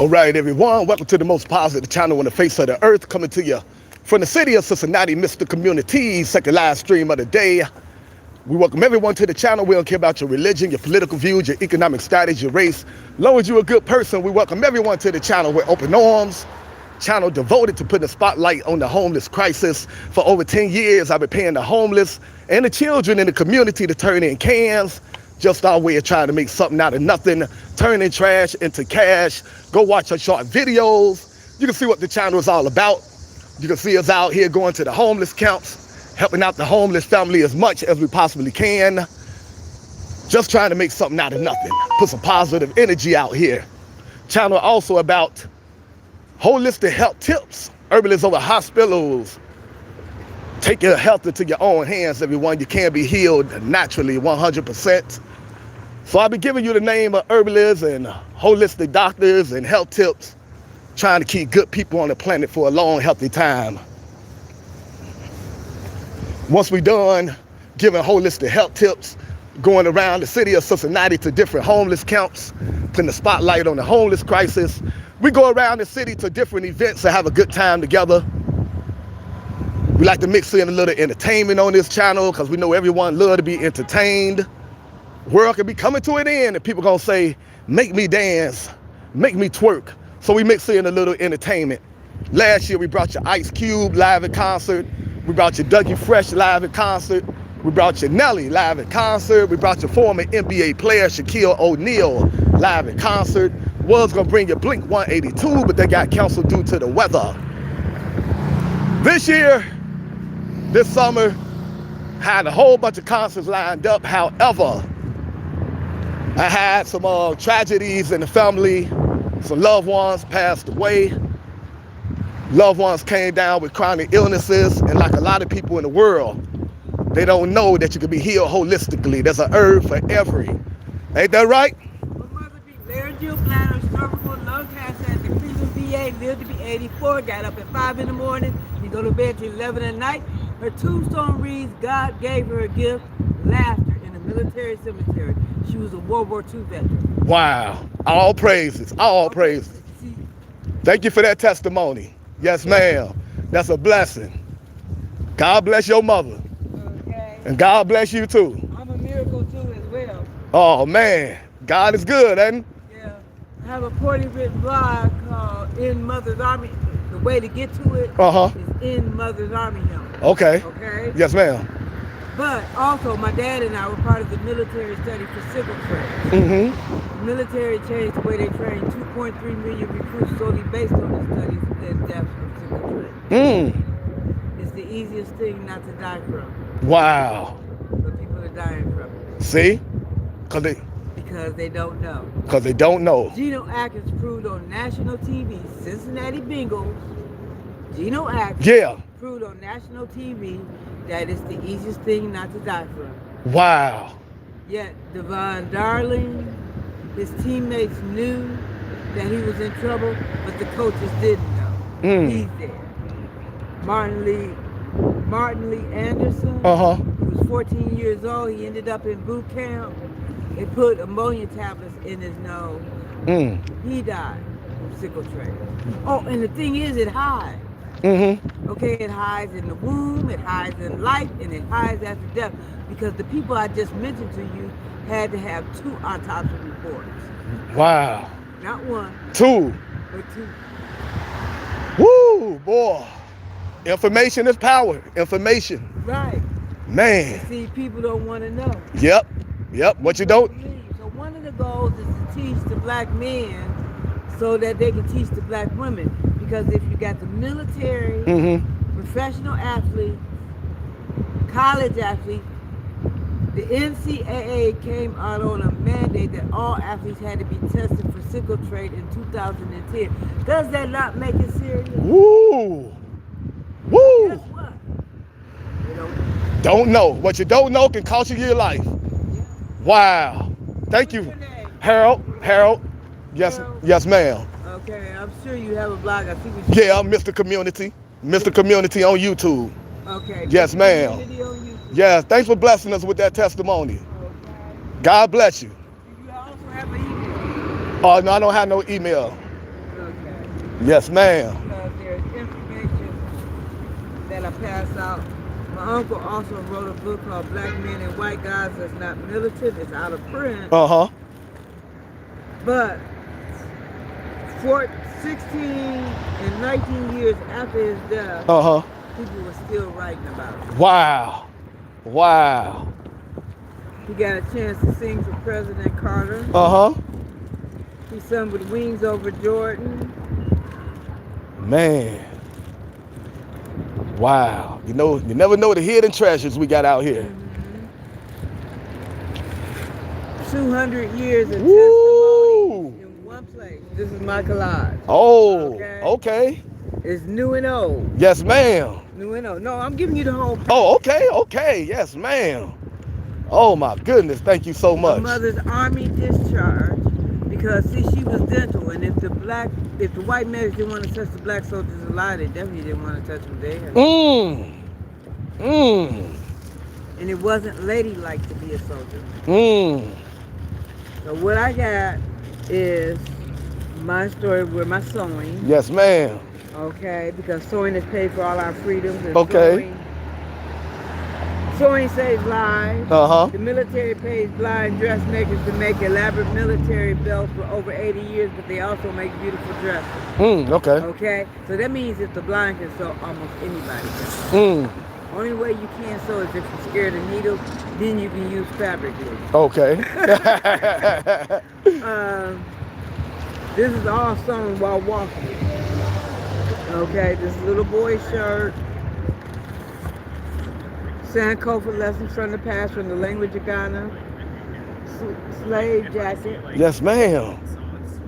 All right, everyone, welcome to the most positive channel on the face of the earth, coming to you from the city of Cincinnati, Mr. Community, second live stream of the day. We welcome everyone to the channel. We don't care about your religion, your political views, your economic status, your race. As long as you're a good person, we welcome everyone to the channel with open arms. Channel devoted to putting a spotlight on the homeless crisis. For over 10 years, I've been paying the homeless and the children in the community to turn in cans. Just our way of trying to make something out of nothing, turning trash into cash. Go watch our short videos. You can see what the channel is all about. You can see us out here going to the homeless camps, helping out the homeless family as much as we possibly can. Just trying to make something out of nothing. Put some positive energy out here. Channel also about holistic health tips, herbalists over hospitals. Take your health into your own hands, everyone. You can be healed naturally, 100%. So I'll be giving you the name of herbalists and holistic doctors and health tips, trying to keep good people on the planet for a long, healthy time. Once we're done giving holistic health tips, going around the city of Cincinnati to different homeless camps, putting the spotlight on the homeless crisis, we go around the city to different events and have a good time together. We like to mix in a little entertainment on this channel because we know everyone loves to be entertained. World can be coming to an end and people gonna say, make me dance, make me twerk. So we mix in a little entertainment. Last year we brought you Ice Cube live in concert. We brought you Dougie Fresh live in concert. We brought you Nelly live in concert. We brought you former NBA player Shaquille O'Neal live in concert. Was gonna bring you Blink 182, but they got canceled due to the weather. This year, this summer, had a whole bunch of concerts lined up. However, I had some tragedies in the family. Some loved ones passed away. Loved ones came down with chronic illnesses. And like a lot of people in the world, they don't know that you can be healed holistically. There's an herb for every. Ain't that right? My mother be laryngeal bladder, cervical, lung cancer at the Cleveland VA, lived to be 84, got up at 5 in the morning, and go to bed till 11 at night. Her tombstone reads, God gave her a gift, laughter in a military cemetery. She was a World War II veteran. Wow. All praises. All praises. Thank you for that testimony. Yes, ma'am. That's a blessing. God bless your mother. Okay. And God bless you too. I'm a miracle too as well. Oh, man. God is good, ain't he? Yeah. I have a poorly written blog called In Mother's Army. The way to get to it is In Mother's Army Help. Okay. Okay? Yes, ma'am. But also, my dad and I were part of the military study for sickle trade. Mm-hmm. The military changed the way they trained 2.3 million recruits solely based on the studies and deaths from sickle trade. It's the easiest thing not to die from. Wow. But people are dying from it. See? Because they don't know. Because they don't know. Geno Atkins proved on national TV, Cincinnati Bengals, Geno Atkins proved on national TV that it's the easiest thing not to die from. Wow. Yet Devon Darling, his teammates knew that he was in trouble, but the coaches didn't know. He's there. Martin Lee Anderson, he was 14 years old. He ended up in boot camp. They put ammonia tablets in his nose. He died from sickle trade. Oh, and the thing is, it hides. Okay, it hides in the womb, it hides in life, and it hides after death. Because the people I just mentioned to you had to have 2 autopsy reports. Wow. Not 1. 2. But 2. Woo, boy. Information is power. Information. Right. Man. See, people don't want to know. Yep. What you don't. So one of the goals is to teach the black men so that they can teach the black women. Because if you got the military, professional athlete, college athlete, the NCAA came out on a mandate that all athletes had to be tested for sickle trade in 2010. Does that not make it serious? Woo! Guess what? They don't know. What you don't know can cost you your life. Wow. Thank you. Harold. Yes, Harold? Yes, ma'am. Okay, I'm sure you have a blog. I see what you I'm Mr. Community. Mr. Community on YouTube. Okay. Yes, ma'am. Yes, thanks for blessing us with that testimony. Okay. God bless you. Do you also have an email? Oh, no, I don't have no email. Yes, ma'am. Because there's information that I pass out. My uncle also wrote a book called Black Men and White Guys That's Not Militant. It's out of print. Uh-huh. But 16 and 19 years after his death, Uh-huh. people were still writing about it. Wow. Wow. He got a chance to sing for President Carter. Uh-huh. He sung with Wings Over Jordan. Man. Wow. You know, you never know the hidden treasures we got out here. 200 years of Woo! testimony in one place. This is my collage. Oh, okay. It's new and old. Yes, ma'am. New and old. No, I'm giving you the whole package. Oh, okay. Yes, ma'am. Oh, my goodness. Thank you so much. My mother's Army discharge, because, see, she was dental, and if the white medics didn't want to touch the black soldiers alive, they definitely didn't want to touch them dead. And it wasn't ladylike to be a soldier. So what I got is my story with my sewing. Yes, ma'am. Okay, because sewing has paid for all our freedoms. And Okay. Sewing saves lives. Uh-huh. The military pays blind dressmakers to make elaborate military belts for over 80 years, but they also make beautiful dresses. Okay. Okay, so that means if the blind can sew, almost anybody can. Only way you can't sew is if you're scared of needles, then you can use fabric glue. Okay. This is all sewn while walking. Okay, this little boy's shirt. Sankofa lessons from the past from the language of Ghana. Slave jacket. Yes, ma'am.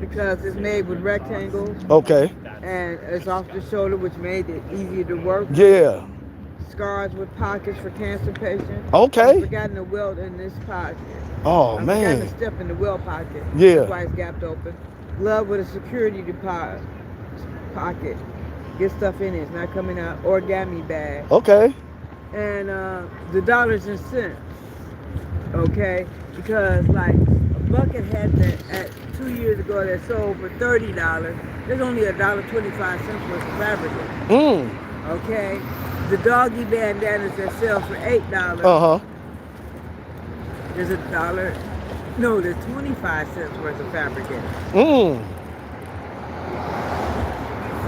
Because it's made with rectangles. Okay. And it's off the shoulder, which made it easier to work. Yeah. Scarves with pockets for cancer patients. Okay. I've forgotten the welt in this pocket. Oh, I've man. forgotten the step in the welt pocket. Yeah. That's why it's gapped open. Glove with a security deposit pocket. Get stuff in it. It's not coming out. Origami bag. Okay. And the dollars and cents. Okay? Because like a bucket hat that at 2 years ago that sold for $30, there's only $1.25 worth of fabric in it. Okay? The doggy bandanas that sell for $8. Uh-huh. There's there's 25 cents worth of fabric in it.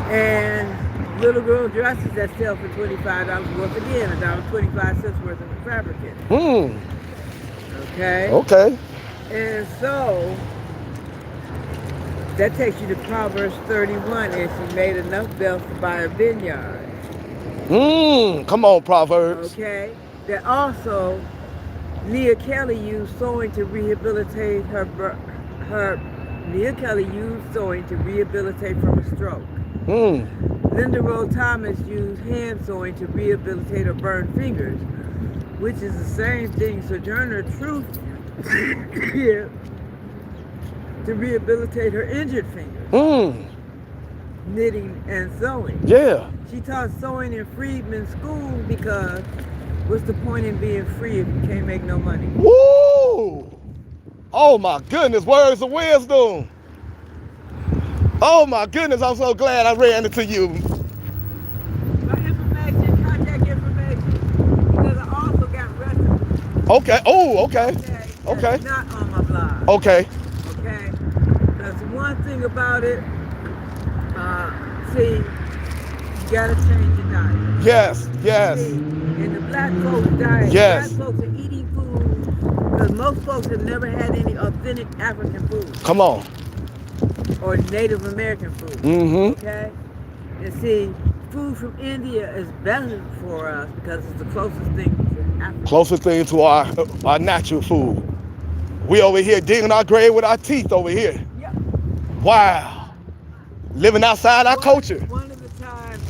And little girl dresses that sell for $25 worth again, $1.25 worth of fabric in it. Okay? Okay. And so that takes you to Proverbs 31, and she made enough belts to buy a vineyard. Come on, Proverbs. Okay? That also Nia Kelly used sewing to rehabilitate Nia Kelly used sewing to rehabilitate from a stroke. Linda Rowe Thomas used hand sewing to rehabilitate her burned fingers, which is the same thing Sojourner Truth did to rehabilitate her injured fingers. Knitting and sewing. Yeah. She taught sewing in freedmen's schools because what's the point in being free if you can't make no money? Woo! Oh my goodness, words of wisdom. Oh my goodness, I'm so glad I ran into you. My information, contact information, because I also got recipes. Okay. Oh, okay. Okay. Not on my blog. Okay. Okay. That's one thing about it. See, you gotta change your diet. Yes. Yes. See, in the black folks' diet, Yes. black folks are eating food because most folks have never had any authentic African food. Come on. Or Native American food. Okay? And see, food from India is better for us because it's the closest thing to Africa. Closest thing to our natural food. We over here digging our grave with our teeth over here. Yep. Wow. Living outside our culture. One of the times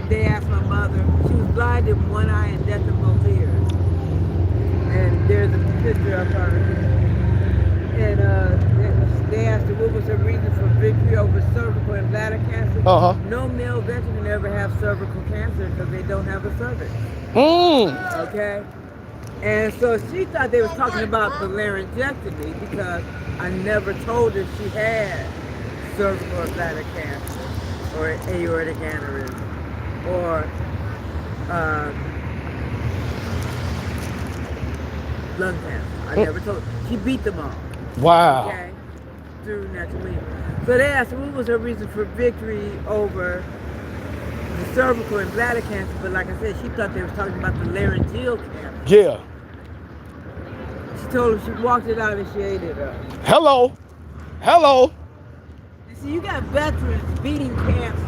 they asked my mother, she was blind in one eye and deaf in both ears. And there's a picture of her. And they asked her what was her reason for victory over cervical and bladder cancer. No male veteran can ever have cervical cancer because they don't have a cervix. Okay? And so she thought they was talking about the laryngectomy because I never told her she had cervical or bladder cancer, or aortic aneurysm, or lung cancer. I never told. She beat them all. Wow. Okay, through natural means. So they asked what was her reason for victory over the cervical and bladder cancer, but like I said, she thought they was talking about the laryngeal cancer. Yeah. She told them she walked it out and she ate it up. Hello. Hello. You see, you got veterans beating cancer.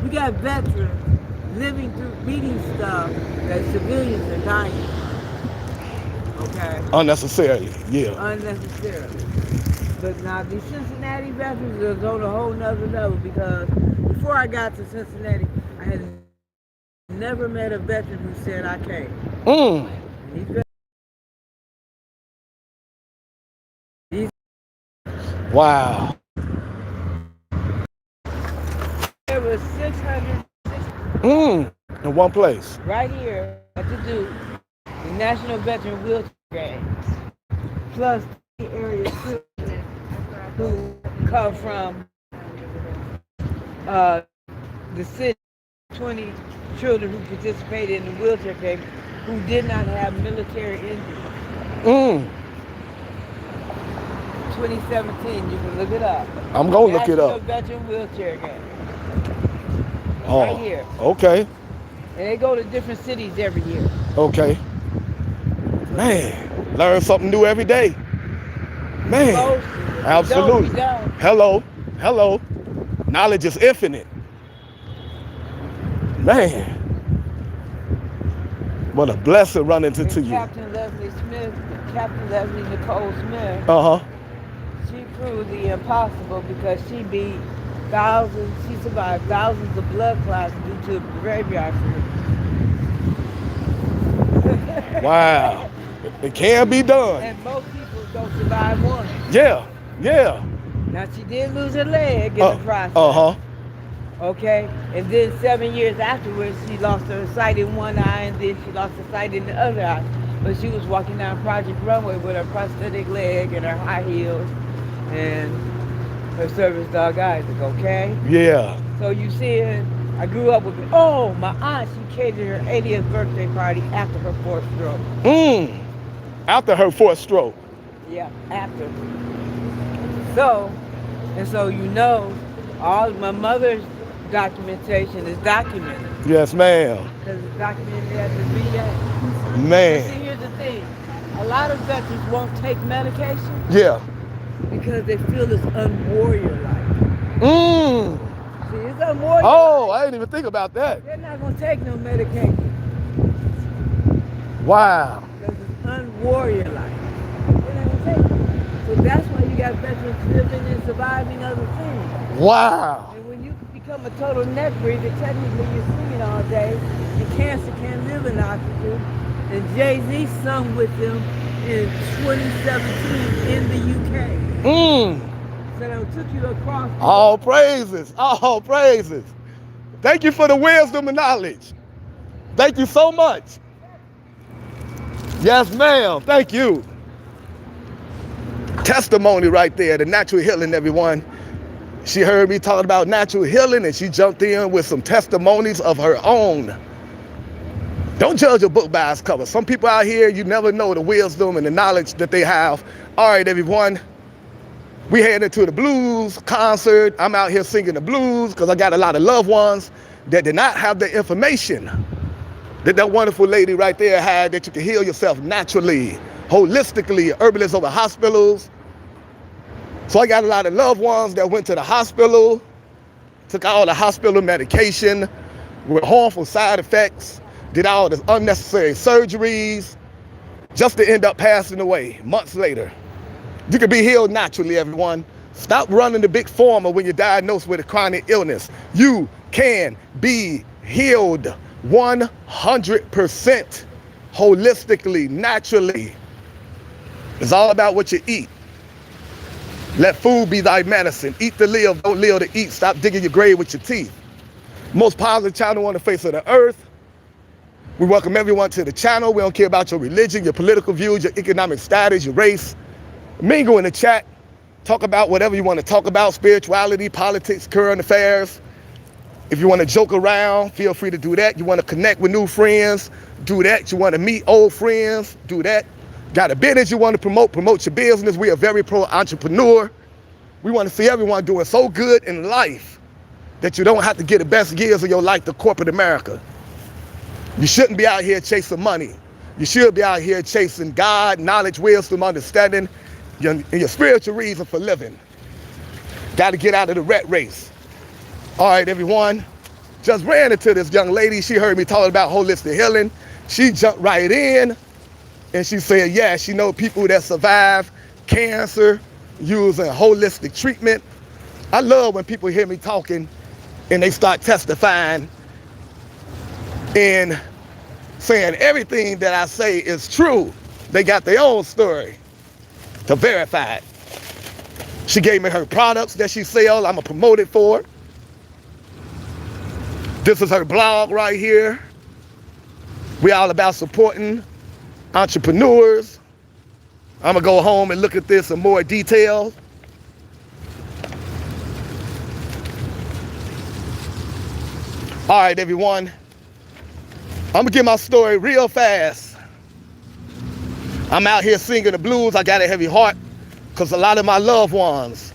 You got veterans living through beating stuff that civilians are dying. Okay? Unnecessarily. Yeah. Unnecessarily. But now these Cincinnati veterans is on a whole nother level, because before I got to Cincinnati, I had never met a veteran who said I came. Wow. There was 600 In one place. right here at the Duke, the National Veteran Wheelchair Games, plus the area children who come from the city, 20 children who participated in the wheelchair game who did not have military injuries. 2017, you can look it up. I'm going to look it National up. Veteran Wheelchair Game. Oh, Right here. okay. And they go to different cities every year. Okay. Man, learn something new every day. Man, absolutely. Hello. Hello. Knowledge is infinite. Man. What a blessing running into you. Captain Leslie Nicole Smith, Uh-huh. she proved the impossible because she survived thousands of blood clots due to graveyard surgery. Wow. It can be done. And most people don't survive one. Yeah. Yeah. Now she did lose her leg in the process. Uh-huh. Okay, and then 7 years afterwards, she lost her sight in one eye, and then she lost her sight in the other eye. But she was walking down Project Runway with her prosthetic leg and her high heels and her service dog Isaac, okay? Yeah. So you see, I grew up with it. Oh, my aunt, she catered her 80th birthday party after her fourth stroke. After her fourth stroke. Yeah, after. So you know, all my mother's documentation is documented. Yes, ma'am. Because it's documented at the VA. Man. See, here's the thing. A lot of veterans won't take medication. Yeah. Because they feel it's unwarrior-like. See, it's unwarrior-like. Oh, I didn't even think about that. They're not going to take no medication. Wow. Because it's unwarrior-like. They're not going to take it. So that's why you got veterans living and surviving other things. Wow. And when you become a total neck breather, technically you're singing all day, and cancer can't live in oxygen. And Jay-Z sung with them in 2017 in the UK. So it took you across. All praises. All praises. Thank you for the wisdom and knowledge. Thank you so much. Yes, ma'am. Thank you. Testimony right there, the natural healing, everyone. She heard me talking about natural healing and she jumped in with some testimonies of her own. Don't judge a book by its cover. Some people out here, you never know the wisdom and the knowledge that they have. All right, everyone. We headed into the blues concert. I'm out here singing the blues because I got a lot of loved ones that did not have the information that wonderful lady right there had, that you can heal yourself naturally, holistically, herbalists over hospitals. So I got a lot of loved ones that went to the hospital, took all the hospital medication with harmful side effects, did all the unnecessary surgeries, just to end up passing away months later. You can be healed naturally, everyone. Stop running the big pharma when you're diagnosed with a chronic illness. You can be healed 100% holistically, naturally. It's all about what you eat. Let food be thy medicine. Eat to live, don't live to eat. Stop digging your grave with your teeth. Most positive channel on the face of the earth. We welcome everyone to the channel. We don't care about your religion, your political views, your economic status, your race. Mingle in the chat. Talk about whatever you want to talk about, spirituality, politics, current affairs. If you want to joke around, feel free to do that. You want to connect with new friends, do that. You want to meet old friends, do that. Got a business you want to promote your business. We are very pro-entrepreneur. We want to see everyone doing so good in life that you don't have to get the best years of your life to corporate America. You shouldn't be out here chasing money. You should be out here chasing God, knowledge, wisdom, understanding, and your spiritual reason for living. Got to get out of the rat race. All right, everyone. Just ran into this young lady. She heard me talking about holistic healing. She jumped right in and she said, yeah, she know people that survive cancer using holistic treatment. I love when people hear me talking and they start testifying and saying everything that I say is true. They got their own story to verify it. She gave me her products that she sells. I'm gonna promote it for her. This is her blog right here. We all about supporting entrepreneurs. I'm gonna go home and look at this in more detail. All right, everyone. I'm gonna get my story real fast. I'm out here singing the blues. I got a heavy heart because a lot of my loved ones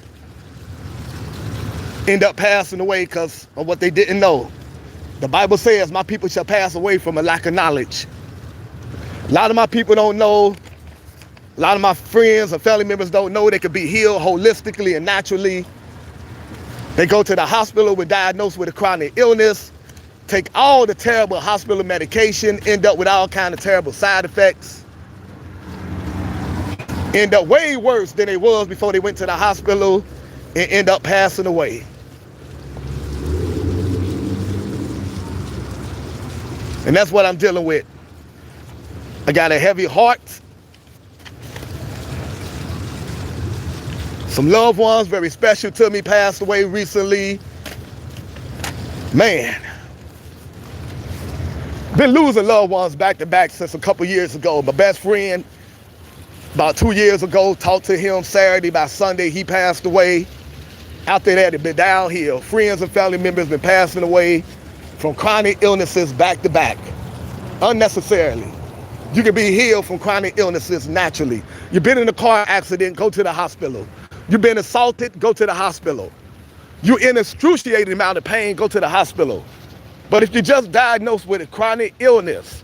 end up passing away because of what they didn't know. The Bible says my people shall pass away from a lack of knowledge. A lot of my people don't know. A lot of my friends and family members don't know they could be healed holistically and naturally. They go to the hospital with diagnosed with a chronic illness, take all the terrible hospital medication, end up with all kinds of terrible side effects, end up way worse than they was before they went to the hospital, and end up passing away. And that's what I'm dealing with. I got a heavy heart. Some loved ones very special to me passed away recently. Man, been losing loved ones back to back since a couple years ago. My best friend, about 2 years ago, talked to him Saturday. By Sunday, he passed away. After that, it been downhill. Friends and family members been passing away from chronic illnesses back to back, unnecessarily. You can be healed from chronic illnesses naturally. You've been in a car accident, go to the hospital. You've been assaulted, go to the hospital. You're in excruciating amount of pain, go to the hospital. But if you're just diagnosed with a chronic illness,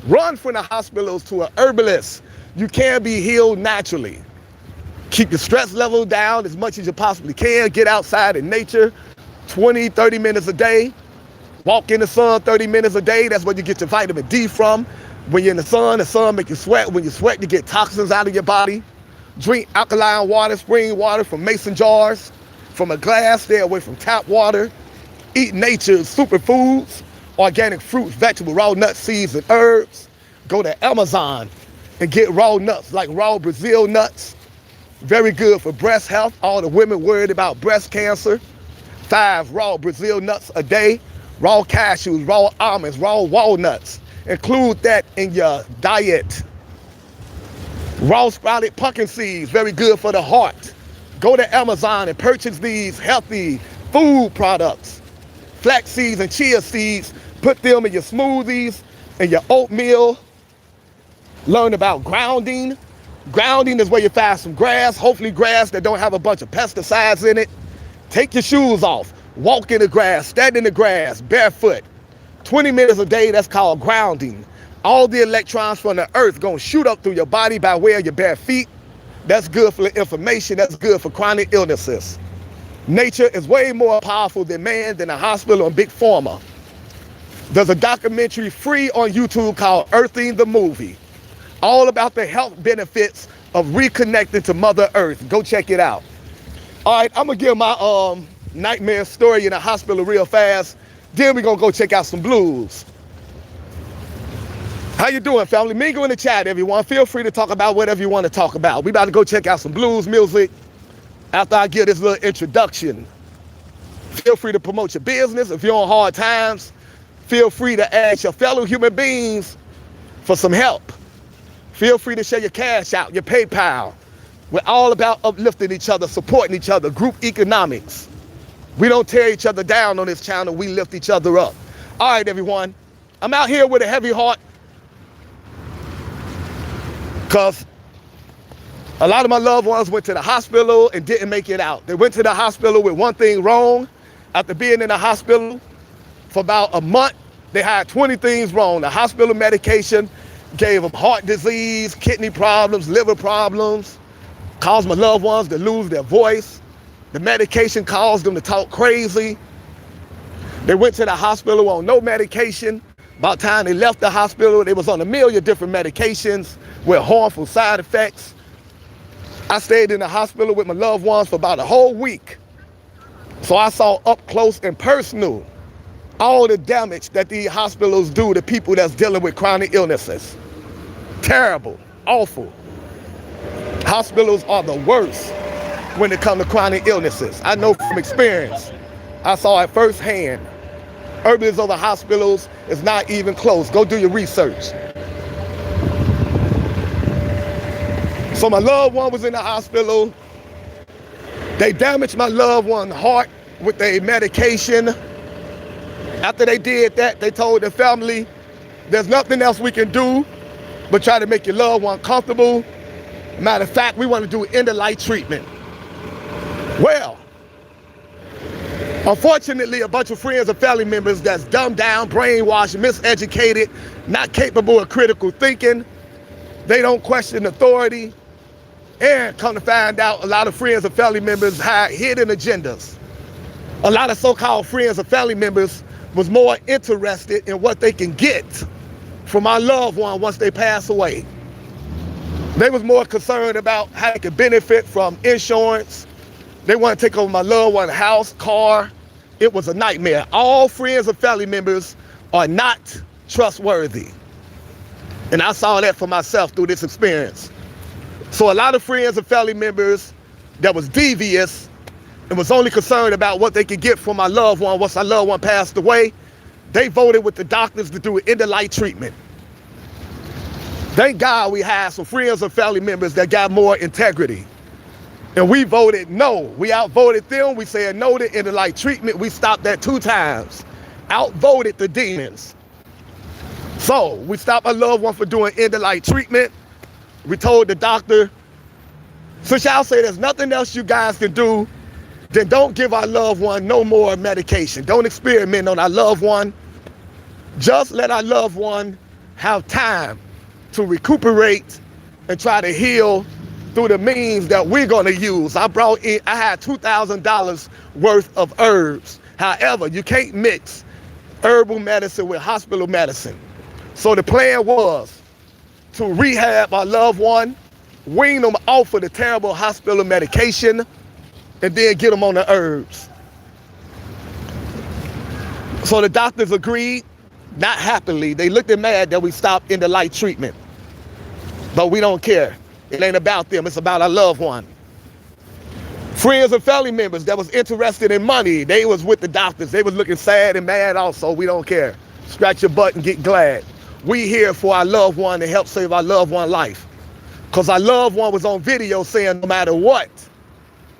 run from the hospitals to an herbalist. You can be healed naturally. Keep your stress level down as much as you possibly can. Get outside in nature 20, 30 minutes a day. Walk in the sun 30 minutes a day. That's where you get your vitamin D from. When you're in the sun makes you sweat. When you sweat, you get toxins out of your body. Drink alkaline water, spring water from mason jars, from a glass. Stay away from tap water. Eat nature's superfoods, organic fruits, vegetables, raw nuts, seeds, and herbs. Go to Amazon and get raw nuts like raw Brazil nuts. Very good for breast health. All the women worried about breast cancer. 5 raw Brazil nuts a day. Raw cashews, raw almonds, raw walnuts. Include that in your diet. Raw sprouted pumpkin seeds, very good for the heart. Go to Amazon and purchase these healthy food products. Flax seeds and chia seeds, put them in your smoothies and your oatmeal. Learn about grounding. Grounding is where you find some grass, hopefully grass that don't have a bunch of pesticides in it. Take your shoes off. Walk in the grass, stand in the grass, barefoot. 20 minutes a day, that's called grounding. All the electrons from the earth gonna shoot up through your body by way of your bare feet. That's good for inflammation, that's good for chronic illnesses. Nature is way more powerful than man, than a hospital and big pharma. There's a documentary free on YouTube called Earthing the Movie, all about the health benefits of reconnecting to Mother Earth. Go check it out. All right, I'm gonna give my nightmare story in the hospital real fast. Then we're gonna go check out some blues. How you doing, family? Mingle in the chat, everyone. Feel free to talk about whatever you want to talk about. We about to go check out some blues music after I give this little introduction. Feel free to promote your business. If you're on hard times, feel free to ask your fellow human beings for some help. Feel free to share your cash out, your PayPal. We're all about uplifting each other, supporting each other, group economics. We don't tear each other down on this channel. We lift each other up. All right, everyone. I'm out here with a heavy heart because a lot of my loved ones went to the hospital and didn't make it out. They went to the hospital with one thing wrong. After being in the hospital for about a month, they had 20 things wrong. The hospital medication gave them heart disease, kidney problems, liver problems, caused my loved ones to lose their voice. The medication caused them to talk crazy. They went to the hospital on no medication. By the time they left the hospital, they was on a million different medications with harmful side effects. I stayed in the hospital with my loved ones for about a whole week. So I saw up close and personal all the damage that these hospitals do to people that's dealing with chronic illnesses. Terrible, awful. Hospitals are the worst when it comes to chronic illnesses. I know from experience. I saw it firsthand. Urbans over hospitals is not even close. Go do your research. So my loved one was in the hospital. They damaged my loved one's heart with their medication. After they did that, they told the family, there's nothing else we can do but try to make your loved one comfortable. Matter of fact, we want to do end-of-life treatment. Well, unfortunately, a bunch of friends and family members that's dumbed down, brainwashed, miseducated, not capable of critical thinking, they don't question authority, and come to find out, a lot of friends and family members had hidden agendas. A lot of so-called friends and family members was more interested in what they can get from my loved one once they pass away. They was more concerned about how they could benefit from insurance. They want to take over my loved one's house, car. It was a nightmare. All friends and family members are not trustworthy. And I saw that for myself through this experience. So a lot of friends and family members that was devious and was only concerned about what they could get from my loved one once my loved one passed away, they voted with the doctors to do an end-of-life treatment. Thank God we had some friends and family members that got more integrity. And we voted no. We outvoted them. We said no to end-of-life treatment. We stopped that 2 times. Outvoted the demons. So we stopped my loved one for doing end-of-life treatment. We told the doctor, since y'all say there's nothing else you guys can do, then don't give our loved one no more medication. Don't experiment on our loved one. Just let our loved one have time to recuperate and try to heal through the means that we're gonna use. I had $2,000 worth of herbs. However, you can't mix herbal medicine with hospital medicine. So the plan was to rehab our loved one, wean them off of the terrible hospital medication, and then get them on the herbs. So the doctors agreed, not happily. They looked at mad that we stopped end-of-life treatment. But we don't care. It ain't about them, it's about our loved one. Friends and family members that was interested in money, they was with the doctors. They was looking sad and mad also. We don't care. Scratch your butt and get glad. We here for our loved one to help save our loved one life. Because our loved one was on video saying no matter what,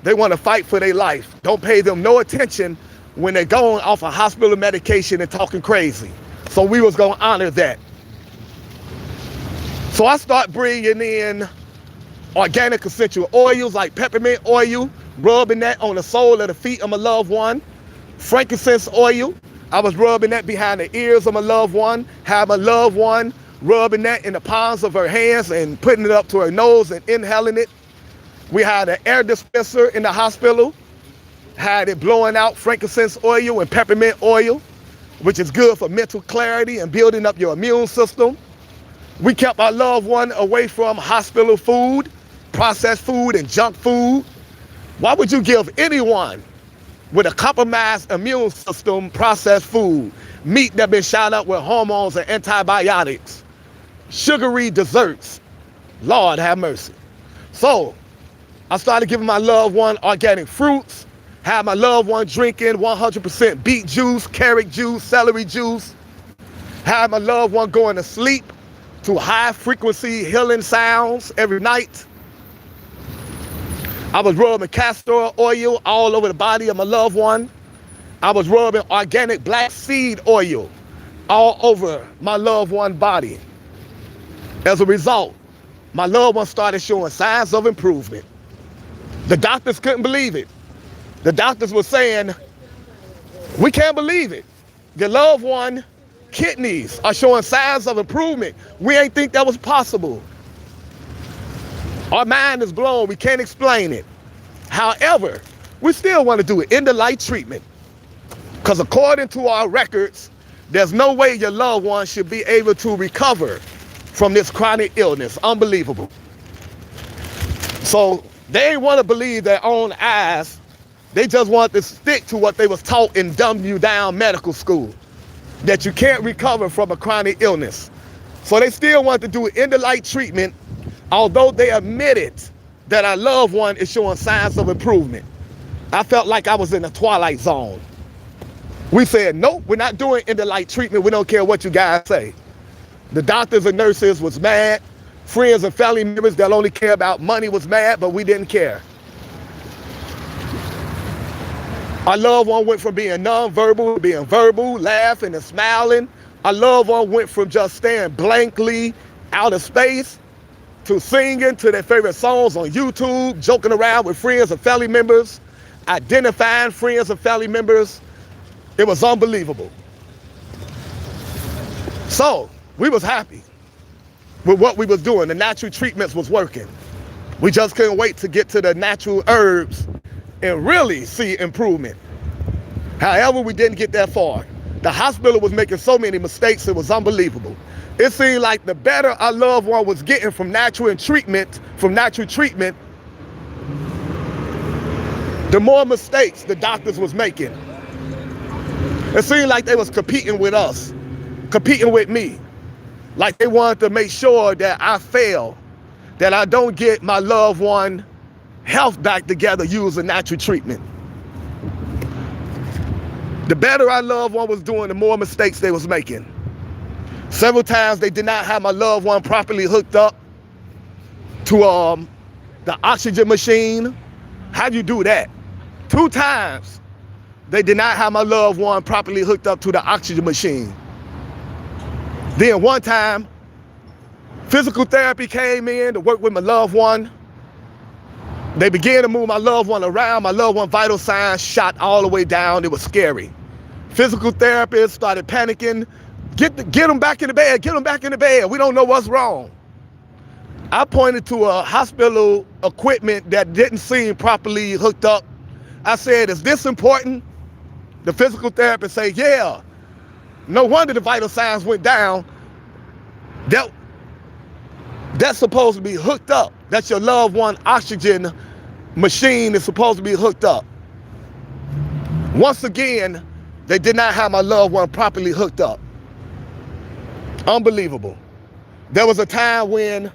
they want to fight for their life. Don't pay them no attention when they're going off of hospital medication and talking crazy. So we was going to honor that. So I start bringing in organic essential oils like peppermint oil, rubbing that on the sole of the feet of my loved one. Frankincense oil, I was rubbing that behind the ears of my loved one, had my loved one rubbing that in the palms of her hands and putting it up to her nose and inhaling it. We had an air dispenser in the hospital, had it blowing out frankincense oil and peppermint oil, which is good for mental clarity and building up your immune system. We kept our loved one away from hospital food, processed food, and junk food. Why would you give anyone with a compromised immune system processed food, meat that been shot up with hormones and antibiotics, sugary desserts? Lord have mercy. So I started giving my loved one organic fruits, had my loved one drinking 100% beet juice, carrot juice, celery juice, had my loved one going to sleep to high frequency healing sounds every night. I was rubbing castor oil all over the body of my loved one. I was rubbing organic black seed oil all over my loved one's body. As a result, my loved one started showing signs of improvement. The doctors couldn't believe it. The doctors were saying, we can't believe it. Your loved one kidneys are showing signs of improvement. We ain't think that was possible. Our mind is blown. We can't explain it. However, we still want to do it in the light treatment. Because according to our records, there's no way your loved one should be able to recover from this chronic illness. Unbelievable. So they ain't want to believe their own eyes. They just want to stick to what they was taught in dumb you down medical school, that you can't recover from a chronic illness. So they still want to do it in the light treatment, although they admitted that our loved one is showing signs of improvement. I felt like I was in the twilight zone. We said, nope, we're not doing in the light treatment. We don't care what you guys say. The doctors and nurses was mad. Friends and family members that only care about money was mad, but we didn't care. Our loved one went from being nonverbal to being verbal, laughing and smiling. Our loved one went from just staring blankly out of space to singing to their favorite songs on YouTube, joking around with friends and family members, identifying friends and family members. It was unbelievable. So we was happy with what we was doing. The natural treatments was working. We just couldn't wait to get to the natural herbs and really see improvement. However, we didn't get that far. The hospital was making so many mistakes, it was unbelievable. It seemed like the better our loved one was getting from natural treatment, the more mistakes the doctors was making. It seemed like they was competing with us, competing with me. Like they wanted to make sure that I fail, that I don't get my loved one health back together using natural treatment. The better our loved one was doing, the more mistakes they was making. Several times they did not have my loved one properly hooked up to the oxygen machine. How'd you do that? 2 times they did not have my loved one properly hooked up to the oxygen machine. Then one time, physical therapy came in to work with my loved one. They began to move my loved one around. My loved one vital signs shot all the way down. It was scary. Physical therapists started panicking. Get him back in the bed, get him back in the bed. We don't know what's wrong. I pointed to a hospital equipment that didn't seem properly hooked up. I said, is this important? The physical therapist said, yeah. No wonder the vital signs went down. That's supposed to be hooked up. That's your loved one oxygen machine is supposed to be hooked up. Once again, they did not have my loved one properly hooked up. Unbelievable. There was a time when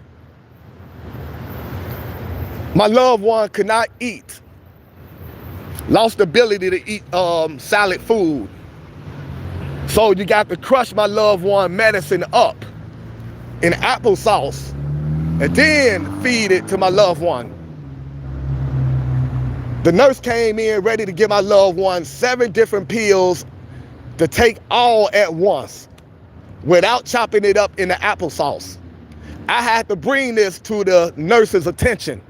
my loved one could not eat, lost the ability to eat solid food. So you got to crush my loved one medicine up in applesauce and then feed it to my loved one. The nurse came in ready to give my loved one 7 different pills to take all at once without chopping it up in the applesauce. I had to bring this to the nurse's attention.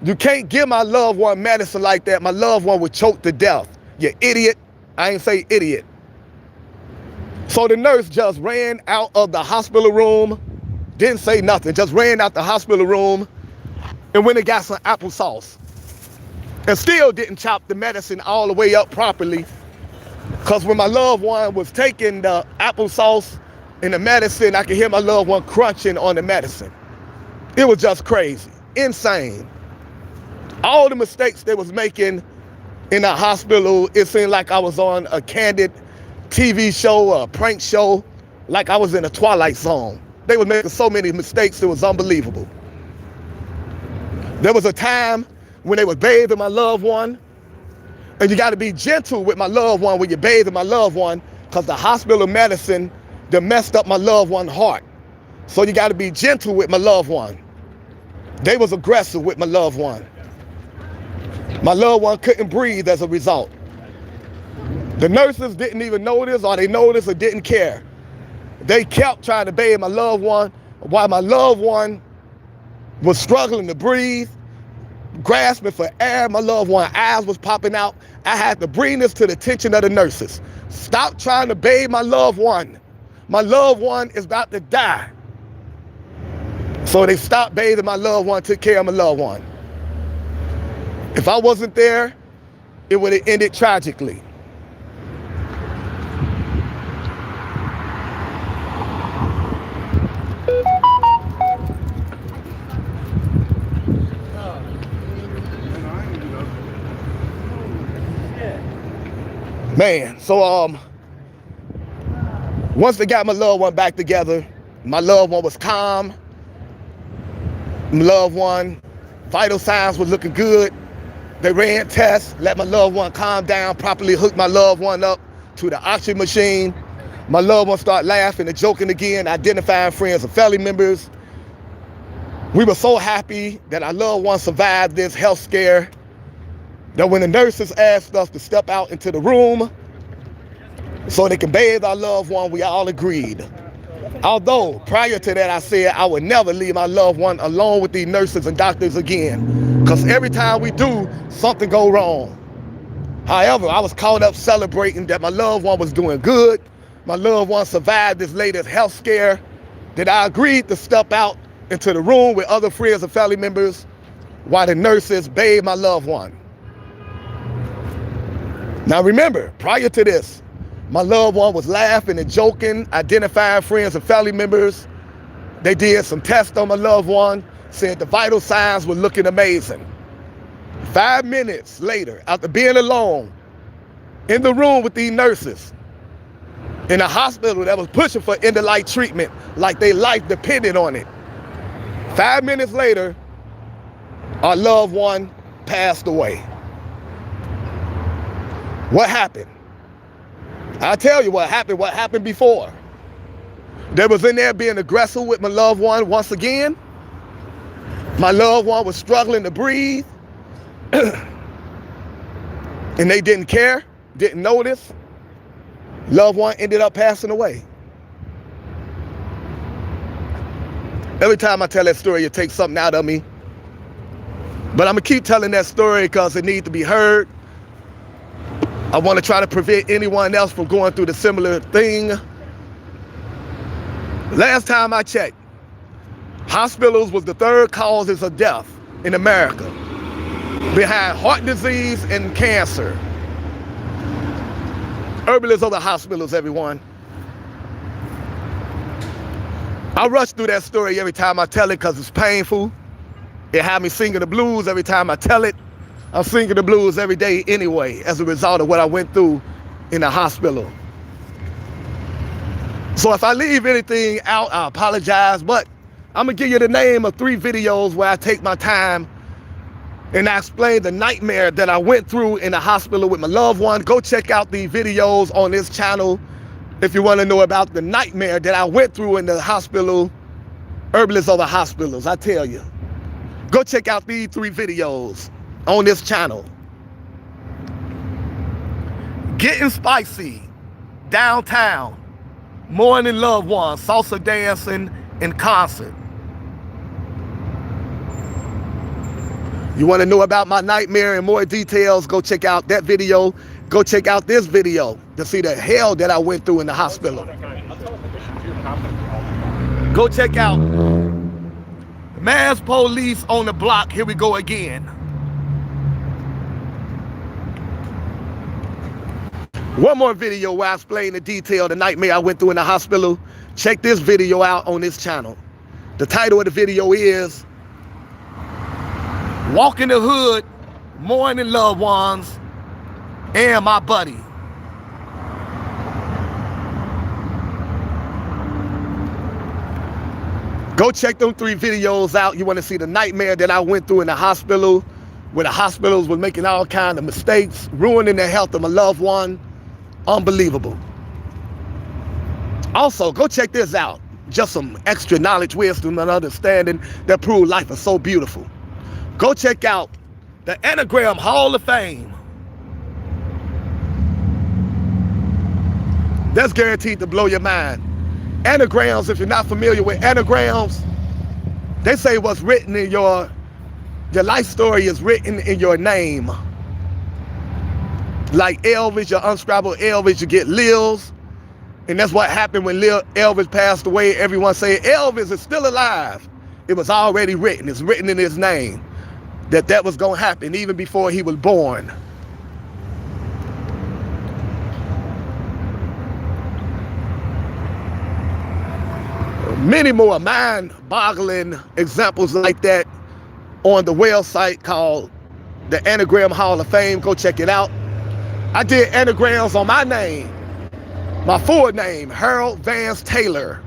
You can't give my loved one medicine like that. My loved one would choke to death. You idiot. I ain't say idiot. So the nurse just ran out of the hospital room, didn't say nothing, just ran out the hospital room and went and got some applesauce. And still didn't chop the medicine all the way up properly, because when my loved one was taking the applesauce and the medicine, I could hear my loved one crunching on the medicine. It was just crazy, insane. All the mistakes they was making in the hospital, it seemed like I was on a candid TV show or a prank show, like I was in a Twilight Zone. They were making so many mistakes, it was unbelievable. There was a time when they was bathing my loved one, and you got to be gentle with my loved one when you're bathing my loved one, because the hospital medicine that messed up my loved one's heart. So you got to be gentle with my loved one. They was aggressive with my loved one. My loved one couldn't breathe as a result. The nurses didn't even notice, or they noticed or didn't care. They kept trying to bathe my loved one while my loved one was struggling to breathe, grasping for air. My loved one's eyes was popping out. I had to bring this to the attention of the nurses. Stop trying to bathe my loved one. My loved one is about to die. So they stopped bathing my loved one, took care of my loved one. If I wasn't there, it would have ended tragically. Man, so once they got my loved one back together, my loved one was calm. My loved one, vital signs was looking good. They ran tests, let my loved one calm down, properly hooked my loved one up to the oxygen machine. My loved one started laughing and joking again, identifying friends and family members. We were so happy that our loved one survived this health scare that when the nurses asked us to step out into the room so they can bathe our loved one, we all agreed. Although prior to that I said I would never leave my loved one alone with these nurses and doctors again, because every time we do, something go wrong. However, I was caught up celebrating that my loved one was doing good. My loved one survived this latest health scare, that I agreed to step out into the room with other friends and family members while the nurses bathed my loved one. Now remember, prior to this, my loved one was laughing and joking, identifying friends and family members. They did some tests on my loved one, said the vital signs were looking amazing. 5 minutes later, after being alone in the room with these nurses, in a hospital that was pushing for end-of-life treatment like their life depended on it, 5 minutes later, our loved one passed away. What happened? I'll tell you what happened before. They was in there being aggressive with my loved one once again. My loved one was struggling to breathe. And they didn't care, didn't notice. Loved one ended up passing away. Every time I tell that story, it takes something out of me. But I'm gonna keep telling that story because it needs to be heard. I want to try to prevent anyone else from going through the similar thing. Last time I checked, hospitals was the third causes of death in America, behind heart disease and cancer. Herbalists are the hospitals, everyone. I rush through that story every time I tell it because it's painful. It had me singing the blues every time I tell it. I'm singing the blues every day anyway as a result of what I went through in the hospital. So if I leave anything out, I apologize, but I'm gonna give you the name of 3 videos where I take my time and I explain the nightmare that I went through in the hospital with my loved one. Go check out the videos on this channel if you wanna know about the nightmare that I went through in the hospital. Herbalists are the hospitals, I tell you. Go check out these 3 videos on this channel. Getting spicy, downtown, mourning loved ones, salsa dancing in concert. You want to know about my nightmare in more details, go check out that video. Go check out this video to see the hell that I went through in the hospital. Go check out Mass Police on the Block. Here we go again. One more video where I explain in detail the nightmare I went through in the hospital. Check this video out on this channel. The title of the video is Walk in the Hood, Mourning Loved Ones, and My Buddy. Go check them 3 videos out. You want to see the nightmare that I went through in the hospital, where the hospitals were making all kinds of mistakes, ruining the health of my loved one. Unbelievable. Also, go check this out. Just some extra knowledge, wisdom, and understanding that prove life is so beautiful. Go check out The Anagram Hall of Fame. That's guaranteed to blow your mind. Anagrams, if you're not familiar with anagrams, they say what's written in your life story is written in your name. Like Elvis, your unscribbled Elvis, you get Lils. And that's what happened when Elvis passed away. Everyone say Elvis is still alive. It was already written. It's written in his name that was going to happen even before he was born. Many more mind-boggling examples like that on the website called the Anagram Hall of Fame. Go check it out. I did anagrams on my name, my full name, Harold Vance Taylor.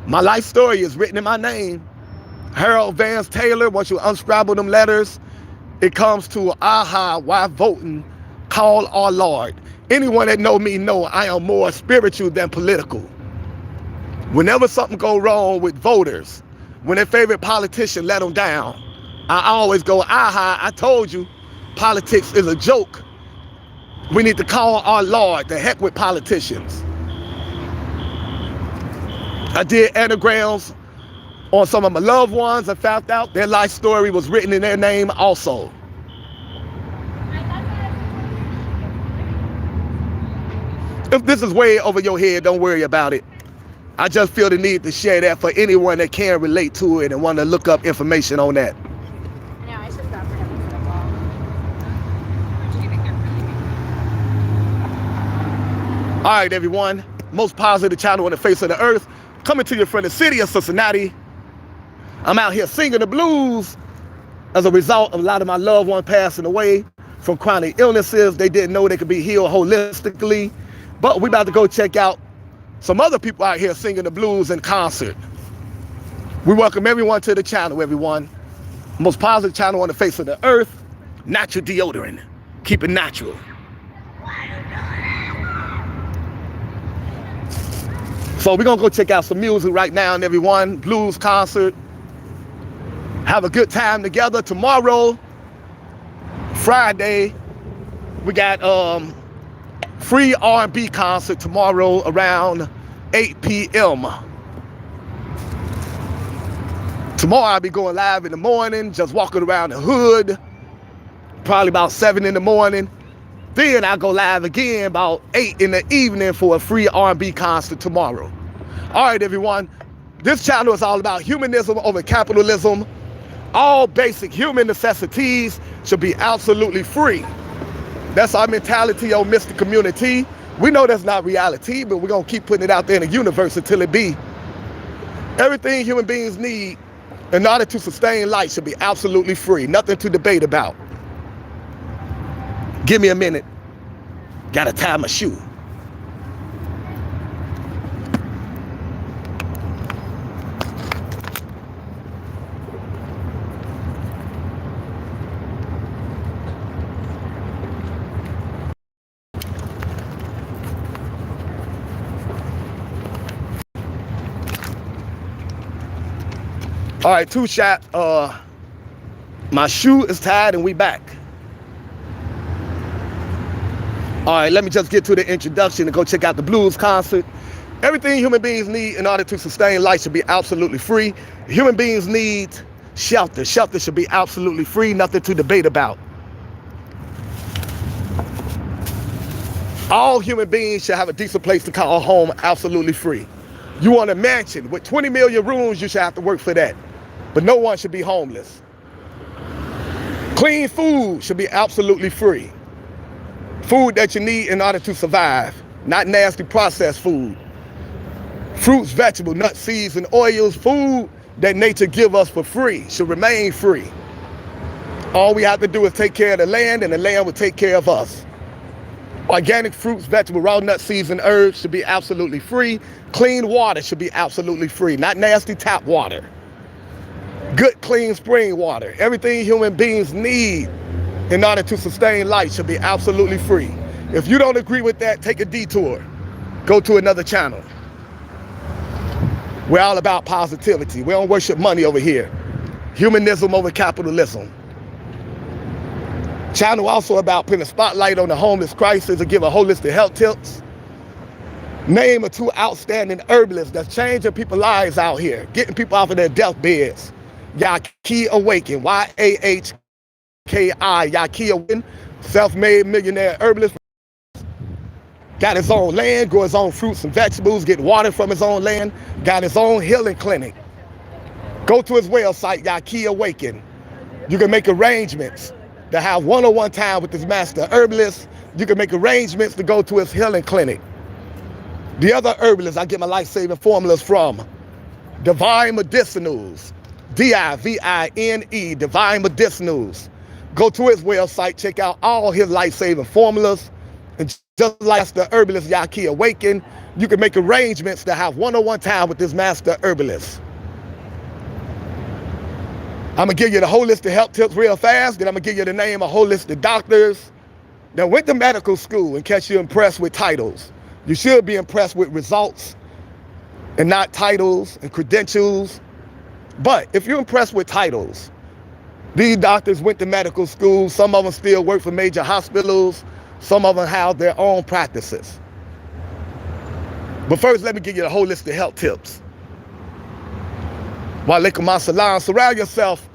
My life story is written in my name, Harold Vance Taylor. Once you unscribble them letters, it comes to aha, why voting, call our Lord. Anyone that know me know I am more spiritual than political. Whenever something go wrong with voters, when their favorite politician let them down, I always go, aha, I told you, politics is a joke. We need to call our Lord. The heck with politicians. I did anagrams on some of my loved ones. I found out their life story was written in their name also. If this is way over your head, don't worry about it. I just feel the need to share that for anyone that can relate to it and want to look up information on that. Yeah, I should stop for him instead of wall. All right, everyone. Most positive channel on the face of the earth. Coming to you from the city of Cincinnati. I'm out here singing the blues as a result of a lot of my loved ones passing away from chronic illnesses. They didn't know they could be healed holistically. But we about to go check out some other people out here singing the blues in concert. We welcome everyone to the channel, everyone. Most positive channel on the face of the earth. Natural deodorant. Keep it natural. So we're going to go check out some music right now, and everyone. Blues concert. Have a good time together. Tomorrow, Friday, we got free R&B concert tomorrow around 8 p.m. Tomorrow I'll be going live in the morning, just walking around the hood, probably about 7 in the morning. Then I'll go live again about 8 in the evening for a free R&B concert tomorrow. All right, everyone. This channel is all about humanism over capitalism. All basic human necessities should be absolutely free. That's our mentality on Mr. Community. We know that's not reality, but we're going to keep putting it out there in the universe until it be. Everything human beings need in order to sustain life should be absolutely free. Nothing to debate about. Give me a minute. Gotta tie my shoe. All right, two shot. My shoe is tied and we back. All right, let me just get to the introduction and go check out the blues concert. Everything human beings need in order to sustain life should be absolutely free. Human beings need shelter. Shelter should be absolutely free. Nothing to debate about. All human beings should have a decent place to call home, absolutely free. You want a mansion with 20 million rooms, you should have to work for that. But no one should be homeless. Clean food should be absolutely free. Food that you need in order to survive, not nasty processed food. Fruits, vegetables, nuts, seeds, and oils, food that nature give us for free should remain free. All we have to do is take care of the land, and the land will take care of us. Organic fruits, vegetables, raw nuts, seeds, and herbs should be absolutely free. Clean water should be absolutely free, not nasty tap water. Good, clean spring water. Everything human beings need in order to sustain life should be absolutely free. If you don't agree with that, take a detour. Go to another channel. We're all about positivity. We don't worship money over here. Humanism over capitalism. Channel also about putting a spotlight on the homeless crisis and giving holistic health tips. Name of 2 outstanding herbalists that's changing people's lives out here, getting people off of their deathbeds. Yahki Awaken, Y-A-H-K-I, Yahki Awaken, self-made millionaire herbalist. Got his own land, grow his own fruits and vegetables, get water from his own land, got his own healing clinic. Go to his website, Yahki Awaken. You can make arrangements to have one-on-one time with his master herbalist. You can make arrangements to go to his healing clinic. The other herbalists I get my life-saving formulas from, Divine Medicinals, D-I-V-I-N-E, Divine Medicinals. Go to his website, check out all his life-saving formulas. And just like the herbalist Yahki Awaken, you can make arrangements to have one-on-one time with this master herbalist. I'm gonna give you the holistic health tips real fast, then I'm gonna give you the name of holistic doctors that went to medical school in case you're impressed with titles. You should be impressed with results and not titles and credentials. But if you're impressed with titles, these doctors went to medical school. Some of them still work for major hospitals. Some of them have their own practices. But first, let me give you the holistic health tips. Walaikum assalam. Surround yourself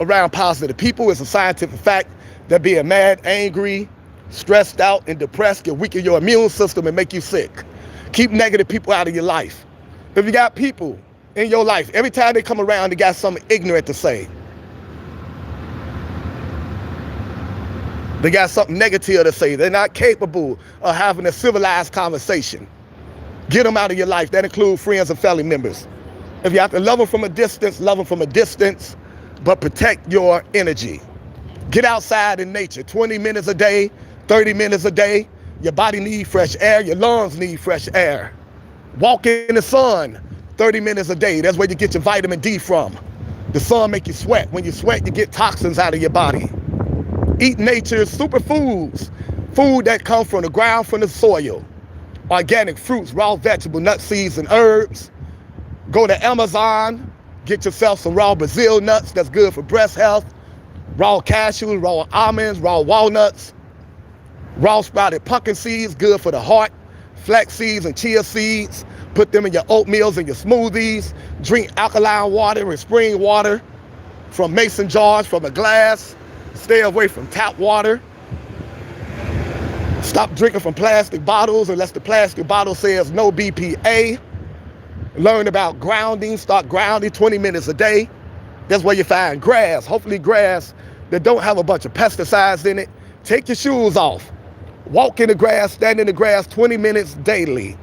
around positive people. It's a scientific fact that being mad, angry, stressed out, and depressed can weaken your immune system and make you sick. Keep negative people out of your life. If you got people in your life, every time they come around, they got something ignorant to say. They got something negative to say. They're not capable of having a civilized conversation. Get them out of your life. That includes friends and family members. If you have to love them from a distance, love them from a distance, but protect your energy. Get outside in nature, 20 minutes a day, 30 minutes a day. Your body needs fresh air. Your lungs need fresh air. Walk in the sun 30 minutes a day. That's where you get your vitamin D from. The sun make you sweat. When you sweat, you get toxins out of your body. Eat nature's superfoods. Food that comes from the ground, from the soil. Organic fruits, raw vegetable, nuts, seeds, and herbs. Go to Amazon. Get yourself some raw Brazil nuts. That's good for breast health. Raw cashews, raw almonds, raw walnuts. Raw sprouted pumpkin seeds, good for the heart. Flax seeds and chia seeds. Put them in your oatmeals and your smoothies. Drink alkaline water and spring water from mason jars, from a glass. Stay away from tap water. Stop drinking from plastic bottles unless the plastic bottle says no BPA. Learn about grounding. Start grounding 20 minutes a day. That's where you find grass. Hopefully grass that don't have a bunch of pesticides in it. Take your shoes off. Walk in the grass, stand in the grass 20 minutes daily.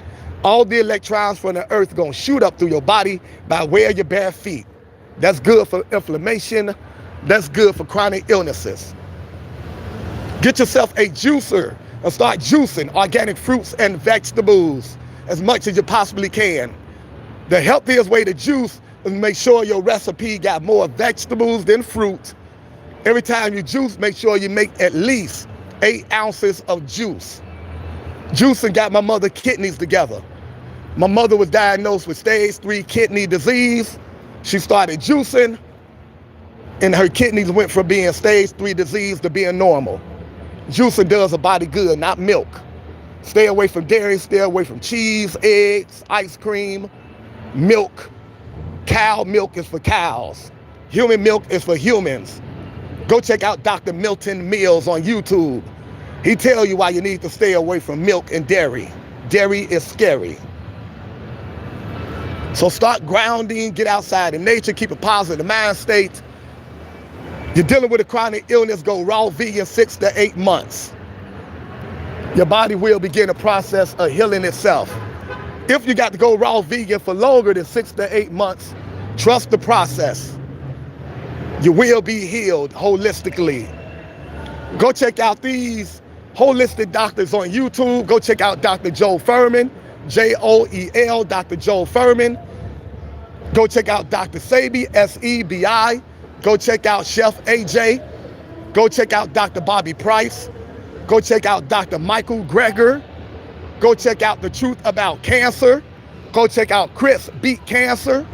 All the electrons from the earth gonna shoot up through your body by way of your bare feet. That's good for inflammation. That's good for chronic illnesses. Get yourself a juicer and start juicing organic fruits and vegetables as much as you possibly can. The healthiest way to juice is make sure your recipe got more vegetables than fruit. Every time you juice, make sure you make at least 8 ounces of juice. Juicing got my mother's kidneys together. My mother was diagnosed with stage 3 kidney disease. She started juicing, and her kidneys went from being stage 3 disease to being normal. Juicing does a body good, not milk. Stay away from dairy, stay away from cheese, eggs, ice cream, milk. Cow milk is for cows. Human milk is for humans. Go check out Dr. Milton Mills on YouTube. He tell you why you need to stay away from milk and dairy. Dairy is scary. So start grounding, get outside in nature, keep a positive mind state. You're dealing with a chronic illness, go raw vegan 6 to 8 months. Your body will begin a process of healing itself. If you got to go raw vegan for longer than 6 to 8 months, trust the process. You will be healed holistically. Go check out these holistic doctors on YouTube. Go check out Dr. Joe Furman, Joel, Dr. Joe Furman. Go check out Dr. Sebi, S-E-B-I. Go check out Chef AJ. Go check out Dr. Bobby Price. Go check out Dr. Michael Greger. Go check out The Truth About Cancer. Go check out Chris Beat Cancer.